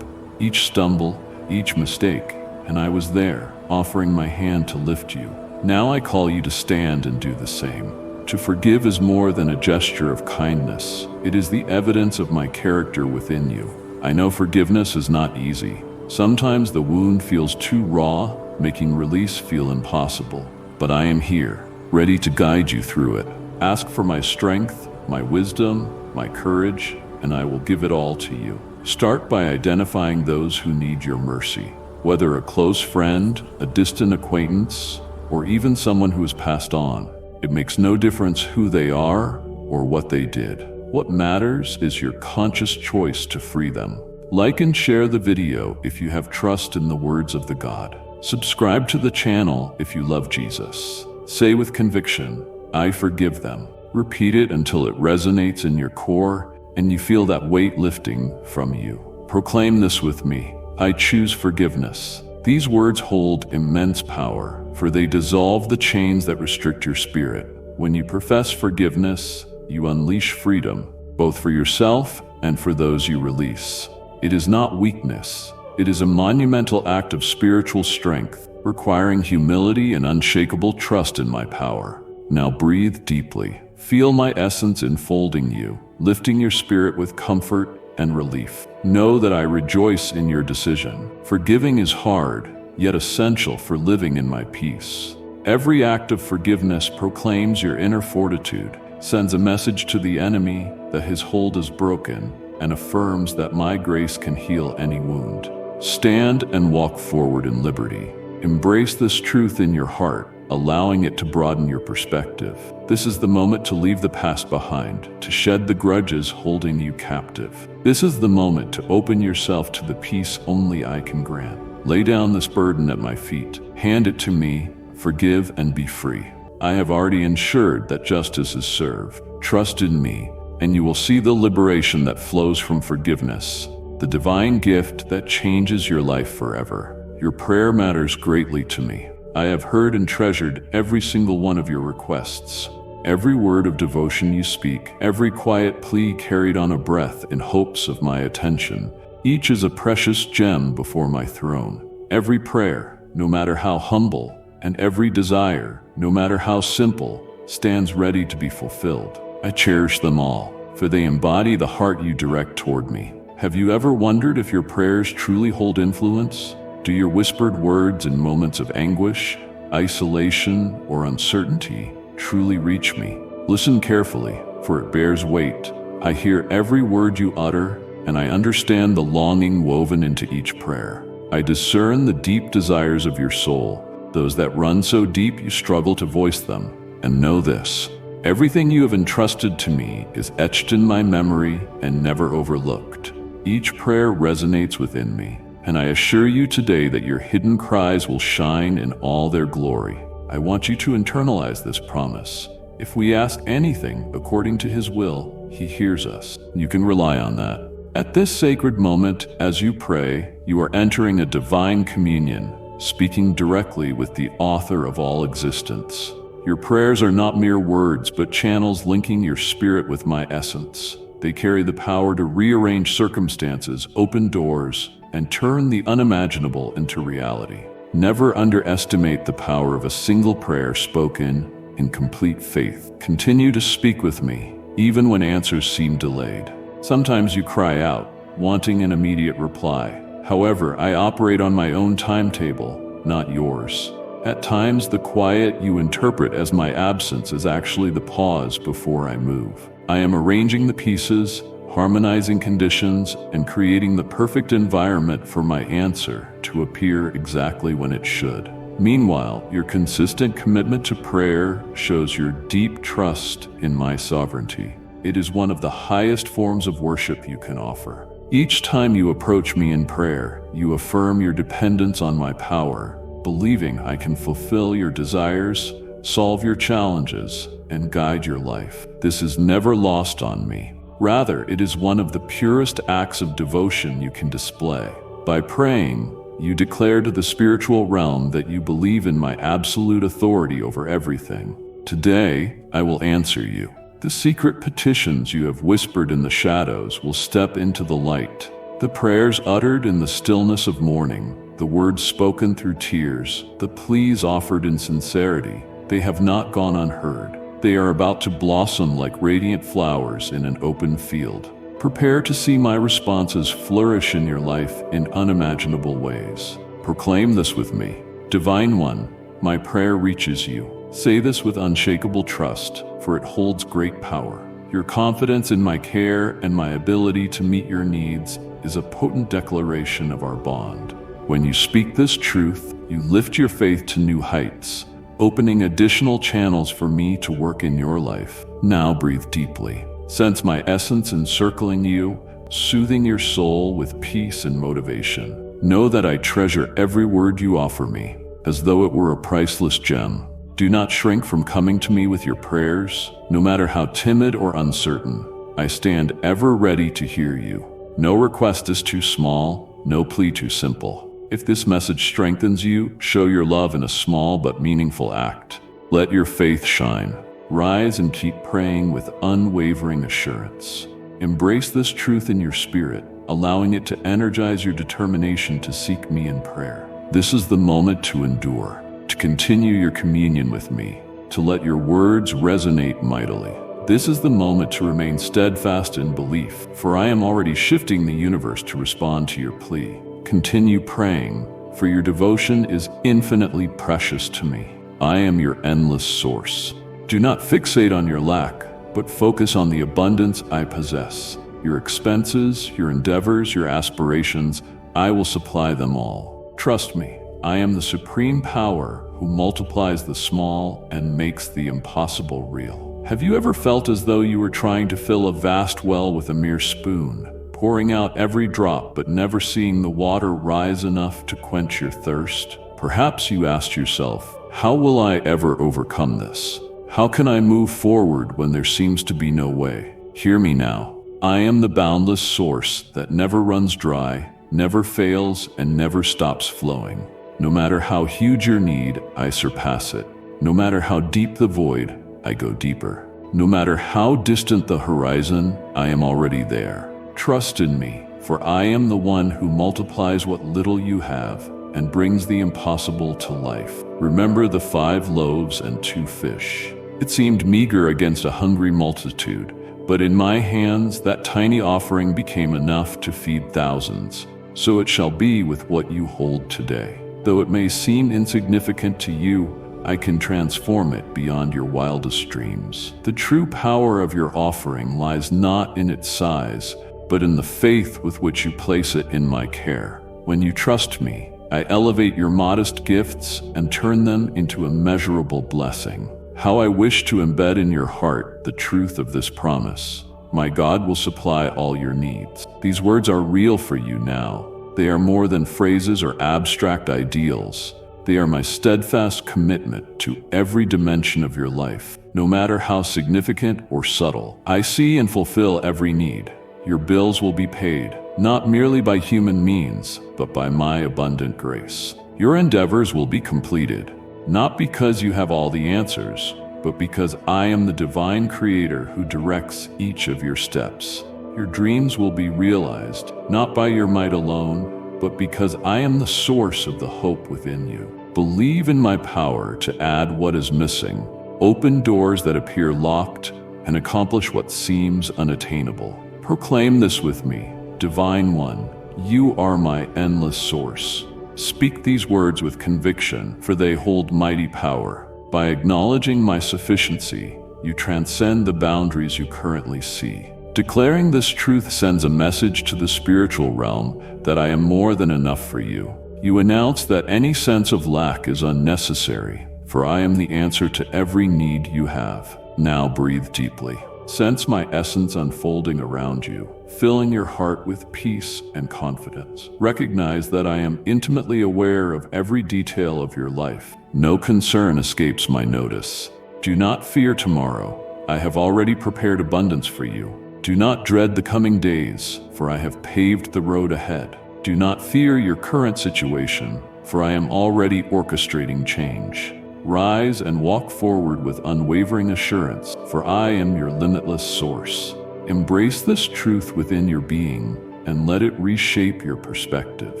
each stumble, each mistake, and I was there, offering my hand to lift you. Now I call you to stand and do the same. To forgive is more than a gesture of kindness. It is the evidence of my character within you. I know forgiveness is not easy. Sometimes the wound feels too raw, making release feel impossible. But I am here, ready to guide you through it. Ask for my strength, my wisdom, my courage, and I will give it all to you. Start by identifying those who need your mercy. Whether a close friend, a distant acquaintance, or even someone who has passed on, it makes no difference who they are or what they did. What matters is your conscious choice to free them. Like and share the video if you have trust in the words of the God. Subscribe to the channel if you love Jesus. Say with conviction, I forgive them. Repeat it until it resonates in your core and you feel that weight lifting from you. Proclaim this with me. I choose forgiveness. These words hold immense power, for they dissolve the chains that restrict your spirit. When you profess forgiveness, you unleash freedom, both for yourself and for those you release. It is not weakness. It is a monumental act of spiritual strength, requiring humility and unshakable trust in my power. Now breathe deeply. Feel my essence enfolding you, lifting your spirit with comfort and relief. Know that I rejoice in your decision. Forgiving is hard, yet essential for living in my peace. Every act of forgiveness proclaims your inner fortitude, sends a message to the enemy that his hold is broken, and affirms that my grace can heal any wound. Stand and walk forward in liberty. Embrace this truth in your heart, allowing it to broaden your perspective. This is the moment to leave the past behind, to shed the grudges holding you captive. This is the moment to open yourself to the peace only I can grant. Lay down this burden at my feet. Hand it to me, forgive and be free. I have already ensured that justice is served. Trust in me, and you will see the liberation that flows from forgiveness, the divine gift that changes your life forever. Your prayer matters greatly to me. I have heard and treasured every single one of your requests. Every word of devotion you speak, every quiet plea carried on a breath in hopes of my attention, each is a precious gem before my throne. Every prayer, no matter how humble, and every desire, no matter how simple, stands ready to be fulfilled. I cherish them all, for they embody the heart you direct toward me. Have you ever wondered if your prayers truly hold influence? Do your whispered words in moments of anguish, isolation, or uncertainty truly reach me? Listen carefully, for it bears weight. I hear every word you utter, and I understand the longing woven into each prayer. I discern the deep desires of your soul, those that run so deep you struggle to voice them. And know this, everything you have entrusted to me is etched in my memory and never overlooked. Each prayer resonates within me, and I assure you today that your hidden cries will shine in all their glory. I want you to internalize this promise. If we ask anything according to His will, He hears us. You can rely on that. At this sacred moment, as you pray, you are entering a divine communion, speaking directly with the author of all existence. Your prayers are not mere words, but channels linking your spirit with my essence. They carry the power to rearrange circumstances, open doors, and turn the unimaginable into reality. Never underestimate the power of a single prayer spoken in complete faith. Continue to speak with me, even when answers seem delayed. Sometimes you cry out, wanting an immediate reply. However, I operate on my own timetable, not yours. At times, the quiet you interpret as my absence is actually the pause before I move. I am arranging the pieces, harmonizing conditions, and creating the perfect environment for my answer to appear exactly when it should. Meanwhile, your consistent commitment to prayer shows your deep trust in my sovereignty. It is one of the highest forms of worship you can offer. Each time you approach me in prayer, you affirm your dependence on my power, believing I can fulfill your desires, solve your challenges, and guide your life. This is never lost on me. Rather, it is one of the purest acts of devotion you can display. By praying, you declare to the spiritual realm that you believe in my absolute authority over everything. Today, I will answer you. The secret petitions you have whispered in the shadows will step into the light. The prayers uttered in the stillness of morning, the words spoken through tears, the pleas offered in sincerity, they have not gone unheard. They are about to blossom like radiant flowers in an open field. Prepare to see my responses flourish in your life in unimaginable ways. Proclaim this with me. Divine One, my prayer reaches you. Say this with unshakable trust, for it holds great power. Your confidence in my care and my ability to meet your needs is a potent declaration of our bond. When you speak this truth, you lift your faith to new heights, opening additional channels for me to work in your life. Now breathe deeply. Sense my essence encircling you, soothing your soul with peace and motivation. Know that I treasure every word you offer me, as though it were a priceless gem. Do not shrink from coming to me with your prayers, no matter how timid or uncertain. I stand ever ready to hear you. No request is too small, no plea too simple. If this message strengthens you, show your love in a small but meaningful act. Let your faith shine. Rise and keep praying with unwavering assurance. Embrace this truth in your spirit, allowing it to energize your determination to seek me in prayer. This is the moment to endure, to continue your communion with me, to let your words resonate mightily. This is the moment to remain steadfast in belief, for I am already shifting the universe to respond to your plea. Continue praying, for your devotion is infinitely precious to me. I am your endless source. Do not fixate on your lack, but focus on the abundance I possess. Your expenses, your endeavors, your aspirations, I will supply them all. Trust me, I am the supreme power who multiplies the small and makes the impossible real. Have you ever felt as though you were trying to fill a vast well with a mere spoon, pouring out every drop but never seeing the water rise enough to quench your thirst? Perhaps you asked yourself, how will I ever overcome this? How can I move forward when there seems to be no way? Hear me now. I am the boundless source that never runs dry, never fails, and never stops flowing. No matter how huge your need, I surpass it. No matter how deep the void, I go deeper. No matter how distant the horizon, I am already there. Trust in me, for I am the one who multiplies what little you have and brings the impossible to life. Remember the 5 loaves and 2 fish. It seemed meager against a hungry multitude, but in my hands that tiny offering became enough to feed thousands. So it shall be with what you hold today. Though it may seem insignificant to you, I can transform it beyond your wildest dreams. The true power of your offering lies not in its size, but in the faith with which you place it in my care. When you trust me, I elevate your modest gifts and turn them into immeasurable blessing. How I wish to embed in your heart the truth of this promise. My God will supply all your needs. These words are real for you now. They are more than phrases or abstract ideals. They are my steadfast commitment to every dimension of your life, no matter how significant or subtle. I see and fulfill every need. Your bills will be paid, not merely by human means, but by my abundant grace. Your endeavors will be completed, not because you have all the answers, but because I am the divine creator who directs each of your steps. Your dreams will be realized, not by your might alone, but because I am the source of the hope within you. Believe in my power to add what is missing, open doors that appear locked, and accomplish what seems unattainable. Proclaim this with me, Divine One, you are my endless source. Speak these words with conviction, for they hold mighty power. By acknowledging my sufficiency, you transcend the boundaries you currently see. Declaring this truth sends a message to the spiritual realm that I am more than enough for you. You announce that any sense of lack is unnecessary, for I am the answer to every need you have. Now breathe deeply. Sense my essence unfolding around you, filling your heart with peace and confidence. Recognize that I am intimately aware of every detail of your life. No concern escapes my notice. Do not fear tomorrow. I have already prepared abundance for you. Do not dread the coming days, for I have paved the road ahead. Do not fear your current situation, for I am already orchestrating change. Rise and walk forward with unwavering assurance, for I am your limitless source. Embrace this truth within your being and let it reshape your perspective.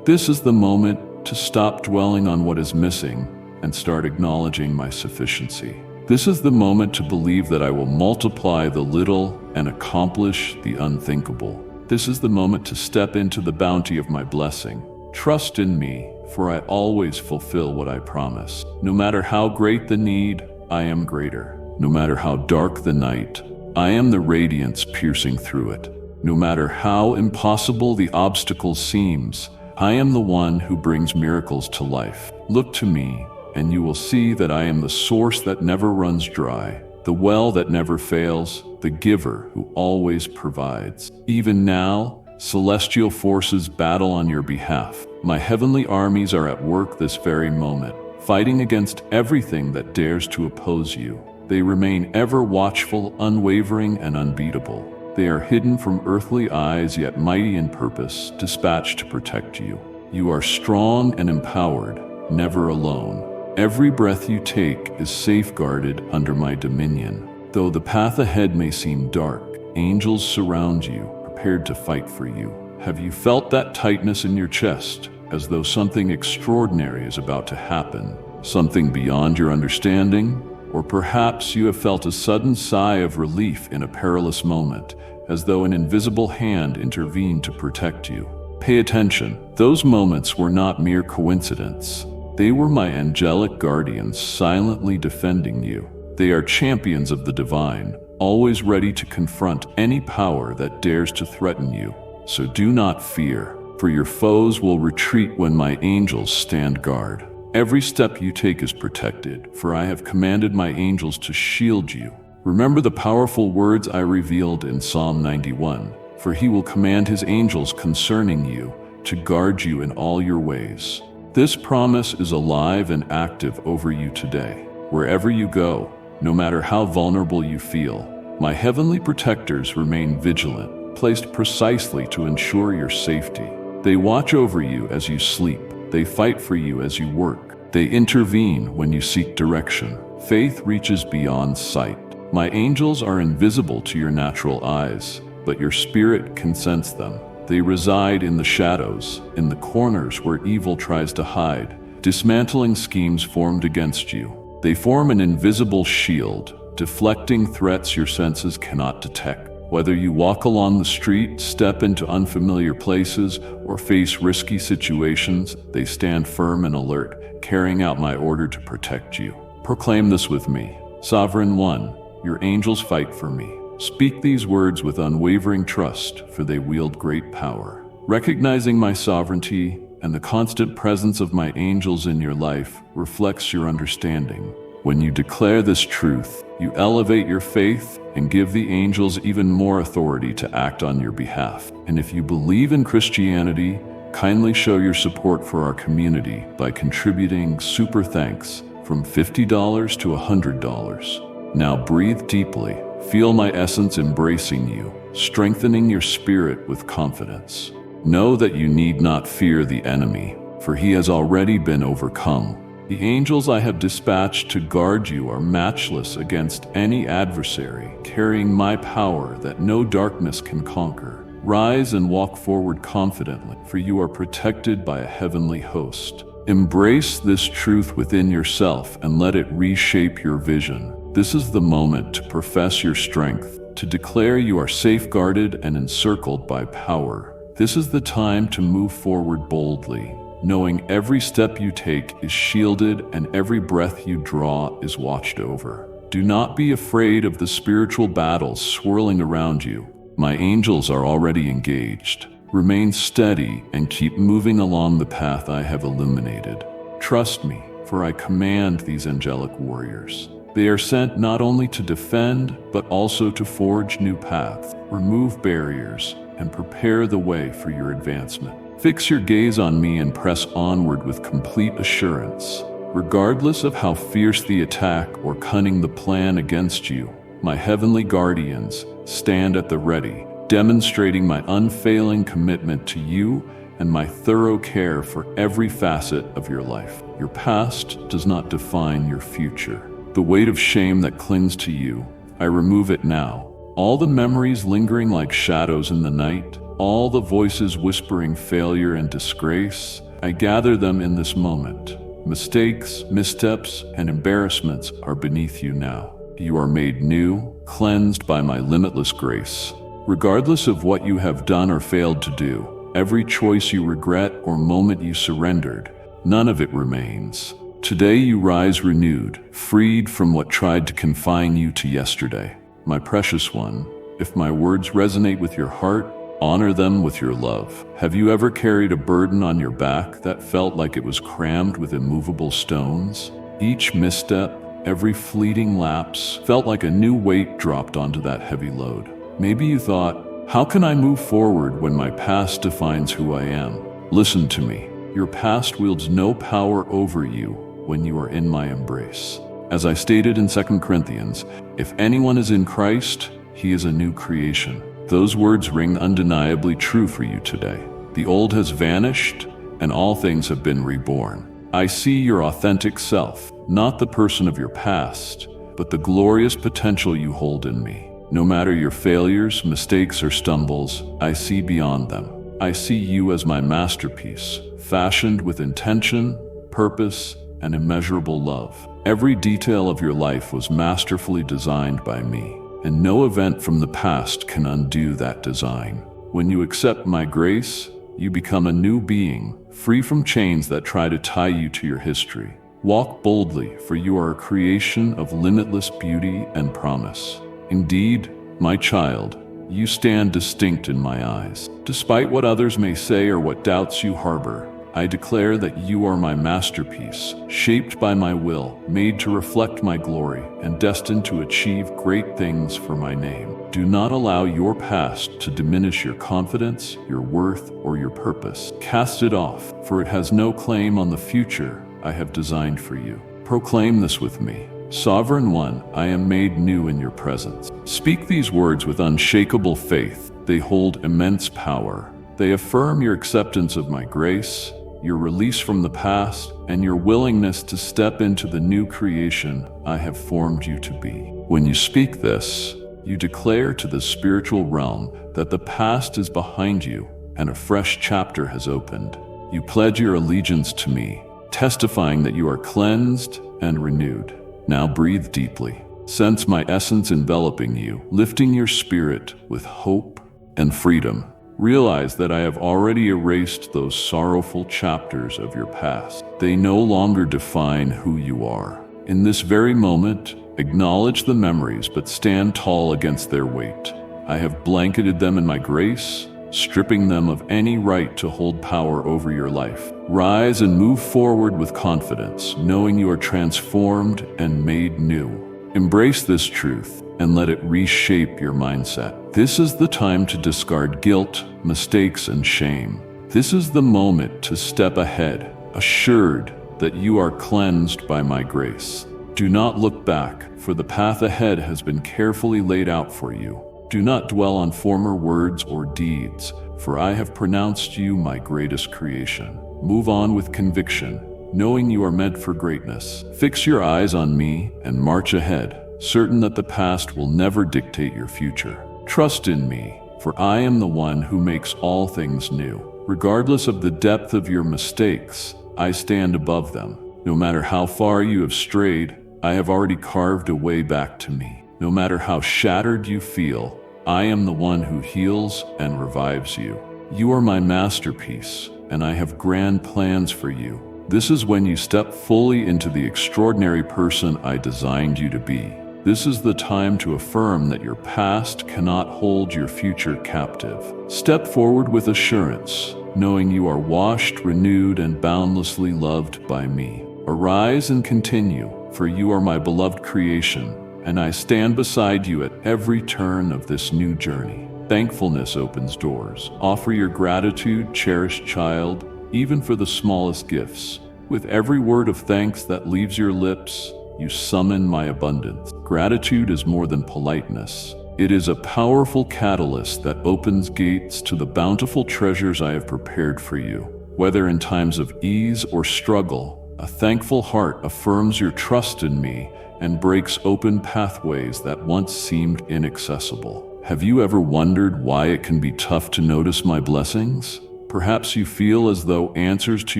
This is the moment to stop dwelling on what is missing and start acknowledging my sufficiency. This is the moment to believe that I will multiply the little and accomplish the unthinkable. This is the moment to step into the bounty of my blessing. Trust in me, for I always fulfill what I promise. No matter how great the need, I am greater. No matter how dark the night, I am the radiance piercing through it. No matter how impossible the obstacle seems, I am the one who brings miracles to life. Look to me, and you will see that I am the source that never runs dry, the well that never fails, the giver who always provides. Even now, celestial forces battle on your behalf. My heavenly armies are at work this very moment, fighting against everything that dares to oppose you. They remain ever watchful, unwavering, and unbeatable. They are hidden from earthly eyes, yet mighty in purpose, dispatched to protect you. You are strong and empowered, never alone. Every breath you take is safeguarded under my dominion. Though the path ahead may seem dark, angels surround you, prepared to fight for you. Have you felt that tightness in your chest, as though something extraordinary is about to happen? Something beyond your understanding? Or perhaps you have felt a sudden sigh of relief in a perilous moment, as though an invisible hand intervened to protect you. Pay attention. Those moments were not mere coincidence. They were my angelic guardians silently defending you. They are champions of the divine, always ready to confront any power that dares to threaten you. So do not fear. for your foes will retreat when my angels stand guard. Every step you take is protected, for I have commanded my angels to shield you. Remember the powerful words I revealed in Psalm 91, for he will command his angels concerning you to guard you in all your ways. This promise is alive and active over you today. Wherever you go, no matter how vulnerable you feel, my heavenly protectors remain vigilant, placed precisely to ensure your safety. They watch over you as you sleep. They fight for you as you work. They intervene when you seek direction. Faith reaches beyond sight. My angels are invisible to your natural eyes, but your spirit can sense them. They reside in the shadows, in the corners where evil tries to hide, dismantling schemes formed against you. They form an invisible shield, deflecting threats your senses cannot detect. Whether you walk along the street, step into unfamiliar places, or face risky situations, they stand firm and alert, carrying out my order to protect you. Proclaim this with me. Sovereign One, your angels fight for me. Speak these words with unwavering trust, for they wield great power. Recognizing my sovereignty and the constant presence of my angels in your life reflects your understanding. When you declare this truth, you elevate your faith and give the angels even more authority to act on your behalf. And if you believe in Christianity, kindly show your support for our community by contributing super thanks from $50 to $100. Now breathe deeply. Feel my essence embracing you, strengthening your spirit with confidence. Know that you need not fear the enemy, for he has already been overcome. The angels I have dispatched to guard you are matchless against any adversary, carrying my power that no darkness can conquer. Rise and walk forward confidently, for you are protected by a heavenly host. Embrace this truth within yourself and let it reshape your vision. This is the moment to profess your strength, to declare you are safeguarded and encircled by power. This is the time to move forward boldly, knowing every step you take is shielded and every breath you draw is watched over. Do not be afraid of the spiritual battles swirling around you. My angels are already engaged. Remain steady and keep moving along the path I have illuminated. Trust me, for I command these angelic warriors. They are sent not only to defend, but also to forge new paths, remove barriers, and prepare the way for your advancement. Fix your gaze on me and press onward with complete assurance. Regardless of how fierce the attack or cunning the plan against you, my heavenly guardians stand at the ready, demonstrating my unfailing commitment to you and my thorough care for every facet of your life. Your past does not define your future. The weight of shame that clings to you, I remove it now. All the memories lingering like shadows in the night, all the voices whispering failure and disgrace, I gather them in this moment. Mistakes, missteps, and embarrassments are beneath you now. You are made new, cleansed by my limitless grace. Regardless of what you have done or failed to do, every choice you regret or moment you surrendered, none of it remains. Today you rise renewed, freed from what tried to confine you to yesterday. My precious one, if my words resonate with your heart, honor them with your love. Have you ever carried a burden on your back that felt like it was crammed with immovable stones? Each misstep, every fleeting lapse, felt like a new weight dropped onto that heavy load. Maybe you thought, how can I move forward when my past defines who I am? Listen to me. Your past wields no power over you when you are in my embrace. As I stated in 2 Corinthians, if anyone is in Christ, he is a new creation. Those words ring undeniably true for you today. The old has vanished, and all things have been reborn. I see your authentic self, not the person of your past, but the glorious potential you hold in me. No matter your failures, mistakes, or stumbles, I see beyond them. I see you as my masterpiece, fashioned with intention, purpose, and immeasurable love. Every detail of your life was masterfully designed by me, and no event from the past can undo that design. When you accept my grace, you become a new being, free from chains that try to tie you to your history. Walk boldly, for you are a creation of limitless beauty and promise. Indeed, my child, you stand distinct in my eyes. Despite what others may say or what doubts you harbor, I declare that you are my masterpiece, shaped by my will, made to reflect my glory, and destined to achieve great things for my name. Do not allow your past to diminish your confidence, your worth, or your purpose. Cast it off, for it has no claim on the future I have designed for you. Proclaim this with me. Sovereign One, I am made new in your presence. Speak these words with unshakable faith. They hold immense power. They affirm your acceptance of my grace, your release from the past, and your willingness to step into the new creation I have formed you to be. When you speak this, you declare to the spiritual realm that the past is behind you and a fresh chapter has opened. You pledge your allegiance to me, testifying that you are cleansed and renewed. Now breathe deeply. Sense my essence enveloping you, lifting your spirit with hope and freedom. Realize that I have already erased those sorrowful chapters of your past. They no longer define who you are. In this very moment, acknowledge the memories but stand tall against their weight. I have blanketed them in my grace, stripping them of any right to hold power over your life. Rise and move forward with confidence, knowing you are transformed and made new. Embrace this truth and let it reshape your mindset. This is the time to discard guilt, mistakes, and shame. This is the moment to step ahead, assured that you are cleansed by my grace. Do not look back, for the path ahead has been carefully laid out for you. Do not dwell on former words or deeds, for I have pronounced you my greatest creation. Move on with conviction, knowing you are meant for greatness. Fix your eyes on me and march ahead, certain that the past will never dictate your future. Trust in me, for I am the one who makes all things new. Regardless of the depth of your mistakes, I stand above them. No matter how far you have strayed, I have already carved a way back to me. No matter how shattered you feel, I am the one who heals and revives you. You are my masterpiece, and I have grand plans for you. This is when you step fully into the extraordinary person I designed you to be. This is the time to affirm that your past cannot hold your future captive. Step forward with assurance, knowing you are washed, renewed, and boundlessly loved by me. Arise and continue, for you are my beloved creation, and I stand beside you at every turn of this new journey. Thankfulness opens doors. Offer your gratitude, cherished child, even for the smallest gifts. With every word of thanks that leaves your lips, you summon my abundance. Gratitude is more than politeness. It is a powerful catalyst that opens gates to the bountiful treasures I have prepared for you. Whether in times of ease or struggle, a thankful heart affirms your trust in me and breaks open pathways that once seemed inaccessible. Have you ever wondered why it can be tough to notice my blessings? Perhaps you feel as though answers to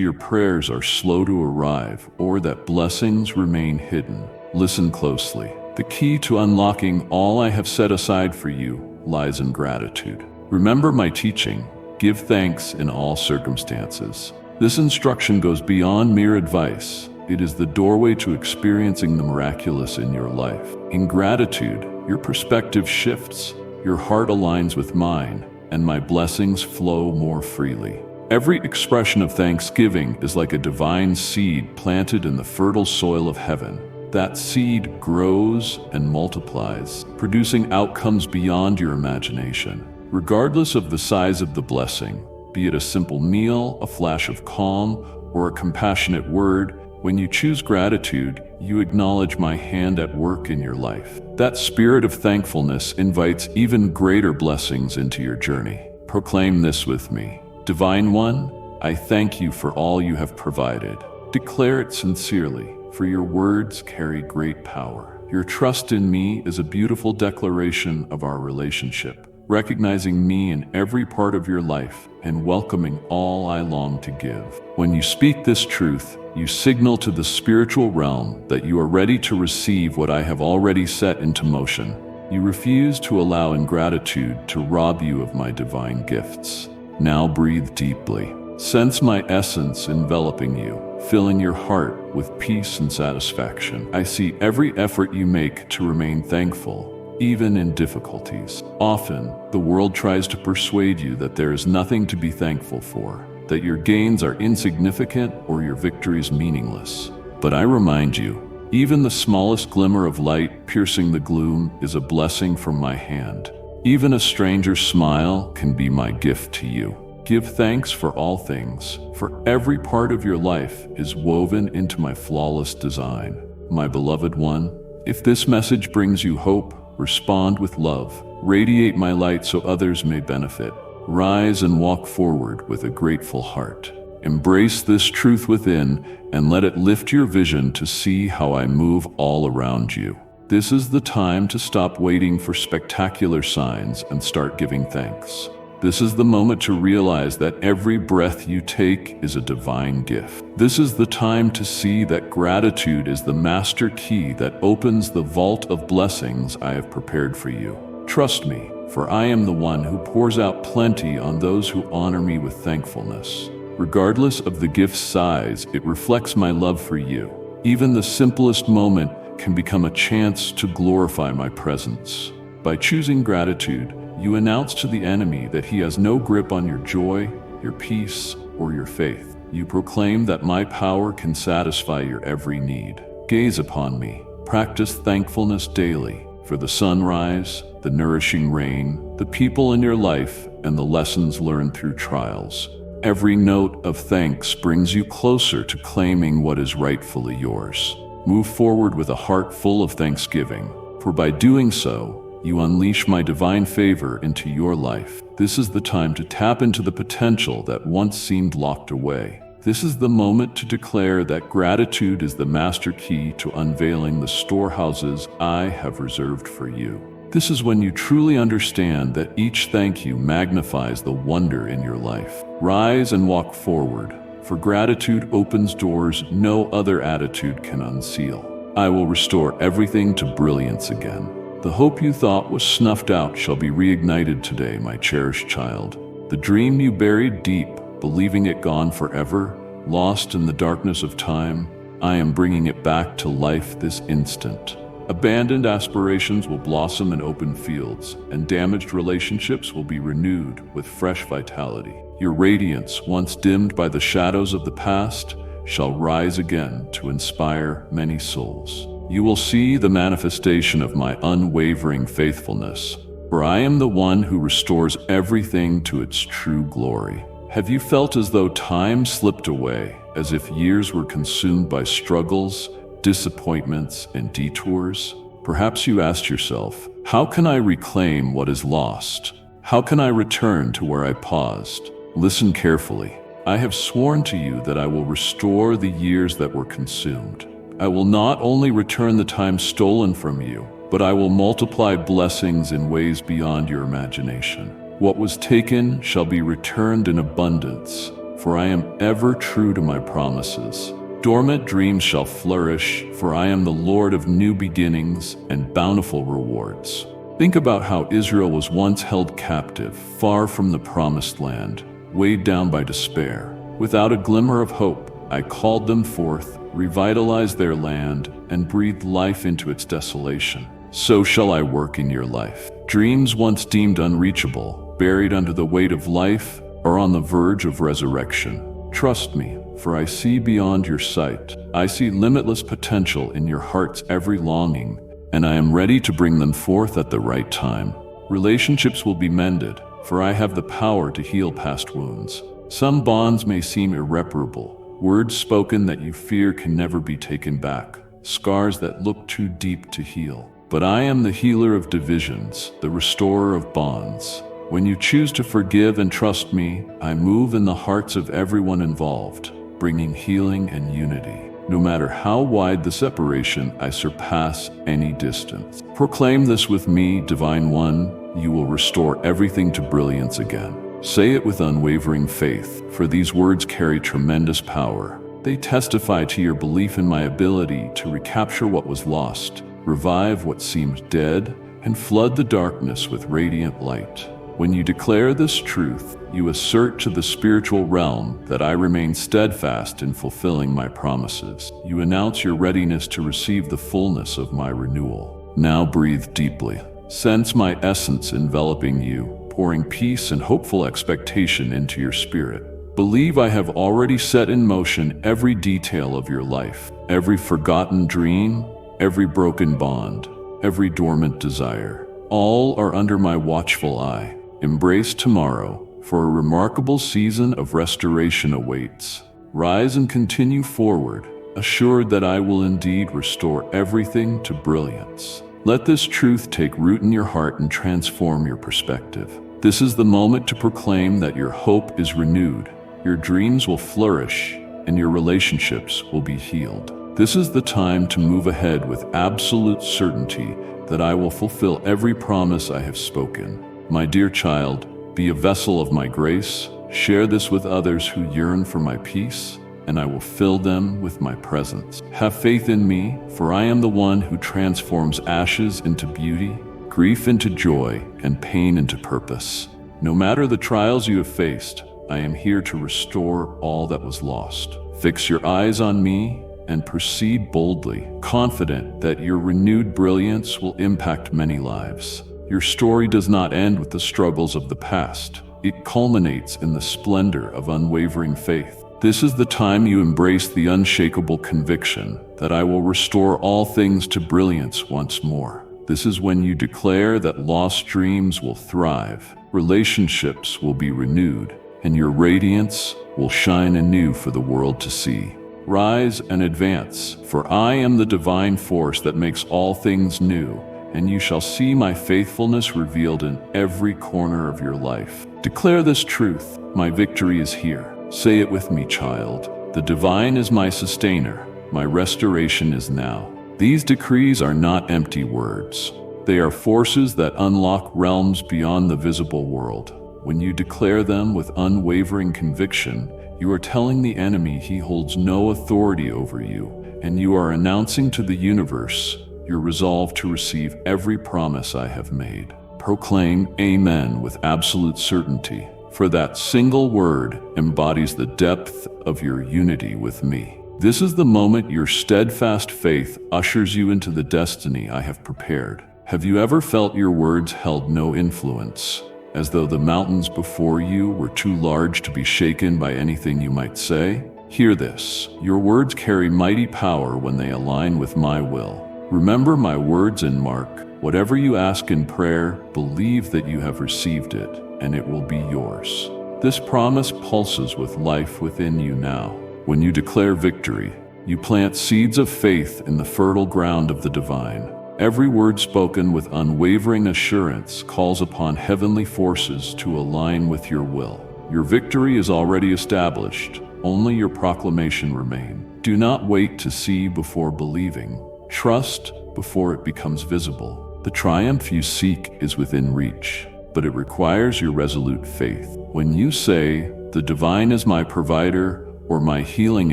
your prayers are slow to arrive, or that blessings remain hidden. Listen closely. The key to unlocking all I have set aside for you lies in gratitude. Remember my teaching, give thanks in all circumstances. This instruction goes beyond mere advice. It is the doorway to experiencing the miraculous in your life. In gratitude, your perspective shifts, your heart aligns with mine, and my blessings flow more freely. Every expression of thanksgiving is like a divine seed planted in the fertile soil of heaven. That seed grows and multiplies, producing outcomes beyond your imagination. Regardless of the size of the blessing, be it a simple meal, a flash of calm, or a compassionate word, when you choose gratitude, you acknowledge my hand at work in your life. That spirit of thankfulness invites even greater blessings into your journey. Proclaim this with me. Divine One, I thank you for all you have provided. Declare it sincerely, for your words carry great power. Your trust in me is a beautiful declaration of our relationship, recognizing me in every part of your life and welcoming all I long to give. When you speak this truth, you signal to the spiritual realm that you are ready to receive what I have already set into motion. You refuse to allow ingratitude to rob you of my divine gifts. Now breathe deeply. Sense my essence enveloping you, filling your heart with peace and satisfaction. I see every effort you make to remain thankful, even in difficulties. Often, the world tries to persuade you that there is nothing to be thankful for, that your gains are insignificant or your victories meaningless. But I remind you, even the smallest glimmer of light piercing the gloom is a blessing from my hand. Even a stranger's smile can be my gift to you. Give thanks for all things, for every part of your life is woven into my flawless design. My beloved one, if this message brings you hope, respond with love. Radiate my light so others may benefit. Rise and walk forward with a grateful heart. Embrace this truth within and let it lift your vision to see how I move all around you. This is the time to stop waiting for spectacular signs and start giving thanks. This is the moment to realize that every breath you take is a divine gift. This is the time to see that gratitude is the master key that opens the vault of blessings I have prepared for you. Trust me, for I am the one who pours out plenty on those who honor me with thankfulness. Regardless of the gift's size, it reflects my love for you. Even the simplest moment can become a chance to glorify my presence. By choosing gratitude, you announce to the enemy that he has no grip on your joy, your peace, or your faith. You proclaim that my power can satisfy your every need. Gaze upon me. Practice thankfulness daily for the sunrise, the nourishing rain, the people in your life, and the lessons learned through trials. Every note of thanks brings you closer to claiming what is rightfully yours. Move forward with a heart full of thanksgiving, for by doing so, you unleash my divine favor into your life. This is the time to tap into the potential that once seemed locked away. This is the moment to declare that gratitude is the master key to unveiling the storehouses I have reserved for you. This is when you truly understand that each thank you magnifies the wonder in your life. Rise and walk forward, for gratitude opens doors no other attitude can unseal. I will restore everything to brilliance again. The hope you thought was snuffed out shall be reignited today, my cherished child. The dream you buried deep, believing it gone forever, lost in the darkness of time, I am bringing it back to life this instant. Abandoned aspirations will blossom in open fields, and damaged relationships will be renewed with fresh vitality. Your radiance, once dimmed by the shadows of the past, shall rise again to inspire many souls. You will see the manifestation of my unwavering faithfulness, for I am the one who restores everything to its true glory. Have you felt as though time slipped away, as if years were consumed by struggles, disappointments, and detours? Perhaps you asked yourself, how can I reclaim what is lost? How can I return to where I paused? Listen carefully. I have sworn to you that I will restore the years that were consumed. I will not only return the time stolen from you, but I will multiply blessings in ways beyond your imagination. What was taken shall be returned in abundance, for I am ever true to my promises. Dormant dreams shall flourish, for I am the Lord of new beginnings and bountiful rewards. Think about how Israel was once held captive, far from the promised land, weighed down by despair. Without a glimmer of hope, I called them forth, revitalized their land, and breathed life into its desolation. So shall I work in your life. Dreams once deemed unreachable, buried under the weight of life, are on the verge of resurrection. Trust me, for I see beyond your sight. I see limitless potential in your heart's every longing, and I am ready to bring them forth at the right time. Relationships will be mended, for I have the power to heal past wounds. Some bonds may seem irreparable, words spoken that you fear can never be taken back, scars that look too deep to heal. But I am the healer of divisions, the restorer of bonds. When you choose to forgive and trust me, I move in the hearts of everyone involved, bringing healing and unity. No matter how wide the separation, I surpass any distance. Proclaim this with me, Divine One, you will restore everything to brilliance again. Say it with unwavering faith, for these words carry tremendous power. They testify to your belief in my ability to recapture what was lost, revive what seemed dead, and flood the darkness with radiant light. When you declare this truth, you assert to the spiritual realm that I remain steadfast in fulfilling my promises. You announce your readiness to receive the fullness of my renewal. Now breathe deeply. Sense my essence enveloping you, pouring peace and hopeful expectation into your spirit. Believe I have already set in motion every detail of your life, every forgotten dream, every broken bond, every dormant desire. All are under my watchful eye. Embrace tomorrow, for a remarkable season of restoration awaits. Rise and continue forward, assured that I will indeed restore everything to brilliance. Let this truth take root in your heart and transform your perspective. This is the moment to proclaim that your hope is renewed, your dreams will flourish, and your relationships will be healed. This is the time to move ahead with absolute certainty that I will fulfill every promise I have spoken. My dear child, be a vessel of my grace, share this with others who yearn for my peace, and I will fill them with my presence. Have faith in me, for I am the one who transforms ashes into beauty, grief into joy, and pain into purpose. No matter the trials you have faced, I am here to restore all that was lost. Fix your eyes on me and proceed boldly, confident that your renewed brilliance will impact many lives. Your story does not end with the struggles of the past. It culminates in the splendor of unwavering faith. This is the time you embrace the unshakable conviction that I will restore all things to brilliance once more. This is when you declare that lost dreams will thrive, relationships will be renewed, and your radiance will shine anew for the world to see. Rise and advance, for I am the divine force that makes all things new, and you shall see my faithfulness revealed in every corner of your life. Declare this truth: my victory is here. Say it with me, child. The divine is my sustainer. My restoration is now. These decrees are not empty words. They are forces that unlock realms beyond the visible world. When you declare them with unwavering conviction, you are telling the enemy he holds no authority over you, and you are announcing to the universe your resolve to receive every promise I have made. Proclaim Amen with absolute certainty, for that single word embodies the depth of your unity with me. This is the moment your steadfast faith ushers you into the destiny I have prepared. Have you ever felt your words held no influence, as though the mountains before you were too large to be shaken by anything you might say? Hear this: your words carry mighty power when they align with my will. Remember my words and mark. Whatever you ask in prayer, believe that you have received it, and it will be yours. This promise pulses with life within you now. When you declare victory, you plant seeds of faith in the fertile ground of the divine. Every word spoken with unwavering assurance calls upon heavenly forces to align with your will. Your victory is already established, only your proclamation remains. Do not wait to see before believing. Trust before it becomes visible. The triumph you seek is within reach, but it requires your resolute faith. When you say, "The divine is my provider," or "My healing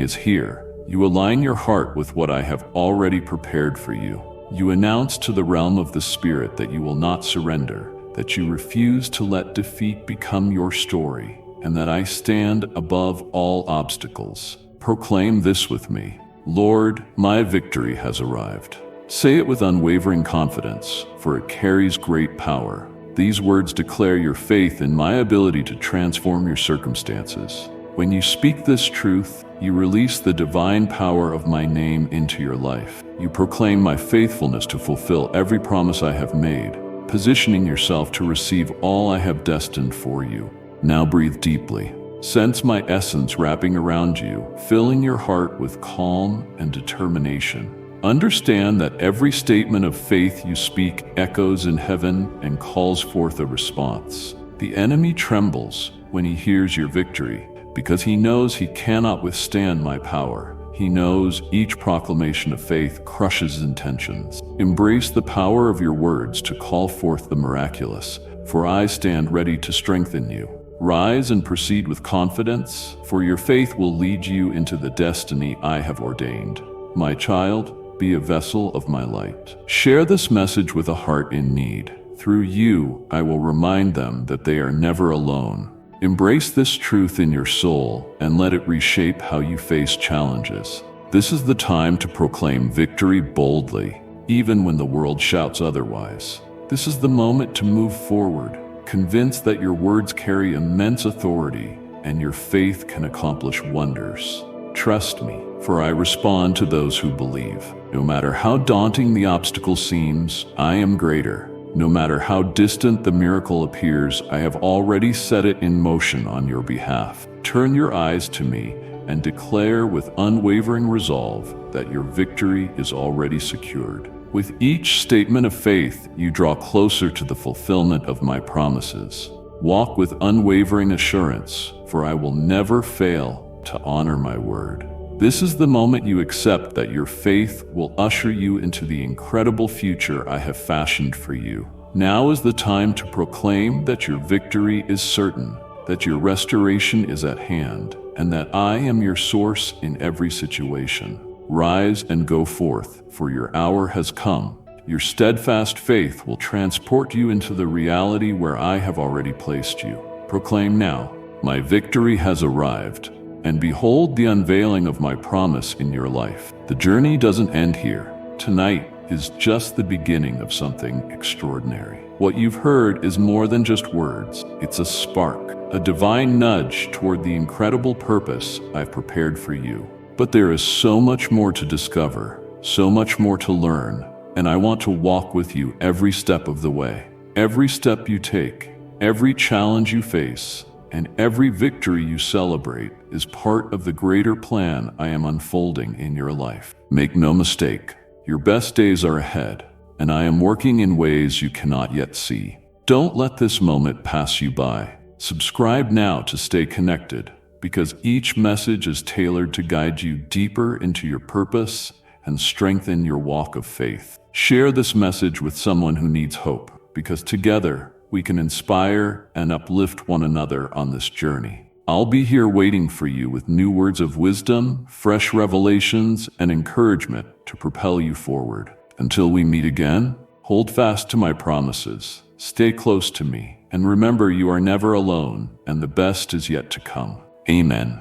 is here," you align your heart with what I have already prepared for you. You announce to the realm of the spirit that you will not surrender, that you refuse to let defeat become your story, and that I stand above all obstacles. Proclaim this with me: Lord, my victory has arrived. Say it with unwavering confidence, for it carries great power. These words declare your faith in my ability to transform your circumstances. When you speak this truth, you release the divine power of my name into your life. You proclaim my faithfulness to fulfill every promise I have made, positioning yourself to receive all I have destined for you. Now breathe deeply. Sense my essence wrapping around you, filling your heart with calm and determination. Understand that every statement of faith you speak echoes in heaven and calls forth a response. The enemy trembles when he hears your victory, because he knows he cannot withstand my power. He knows each proclamation of faith crushes intentions. Embrace the power of your words to call forth the miraculous, for I stand ready to strengthen you. Rise and proceed with confidence, for your faith will lead you into the destiny I have ordained. My child, be a vessel of my light. Share this message with a heart in need. Through you, I will remind them that they are never alone. Embrace this truth in your soul and let it reshape how you face challenges. This is the time to proclaim victory boldly, even when the world shouts otherwise. This is the moment to move forward, convinced that your words carry immense authority and your faith can accomplish wonders. Trust me, for I respond to those who believe. No matter how daunting the obstacle seems, I am greater. No matter how distant the miracle appears, I have already set it in motion on your behalf. Turn your eyes to me and declare with unwavering resolve that your victory is already secured. With each statement of faith, you draw closer to the fulfillment of my promises. Walk with unwavering assurance, for I will never fail to honor my word. This is the moment you accept that your faith will usher you into the incredible future I have fashioned for you. Now is the time to proclaim that your victory is certain, that your restoration is at hand, and that I am your source in every situation. Rise and go forth, for your hour has come. Your steadfast faith will transport you into the reality where I have already placed you. Proclaim now, my victory has arrived, and behold the unveiling of my promise in your life. The journey doesn't end here. Tonight is just the beginning of something extraordinary. What you've heard is more than just words. It's a spark, a divine nudge toward the incredible purpose I've prepared for you. But there is so much more to discover, so much more to learn, and I want to walk with you every step of the way. Every step you take, every challenge you face, and every victory you celebrate is part of the greater plan I am unfolding in your life. Make no mistake, your best days are ahead, and I am working in ways you cannot yet see. Don't let this moment pass you by. Subscribe now to stay connected, because each message is tailored to guide you deeper into your purpose and strengthen your walk of faith. Share this message with someone who needs hope, because together we can inspire and uplift one another on this journey. I'll be here waiting for you with new words of wisdom, fresh revelations, and encouragement to propel you forward. Until we meet again, hold fast to my promises, stay close to me, and remember you are never alone, and the best is yet to come. Amen.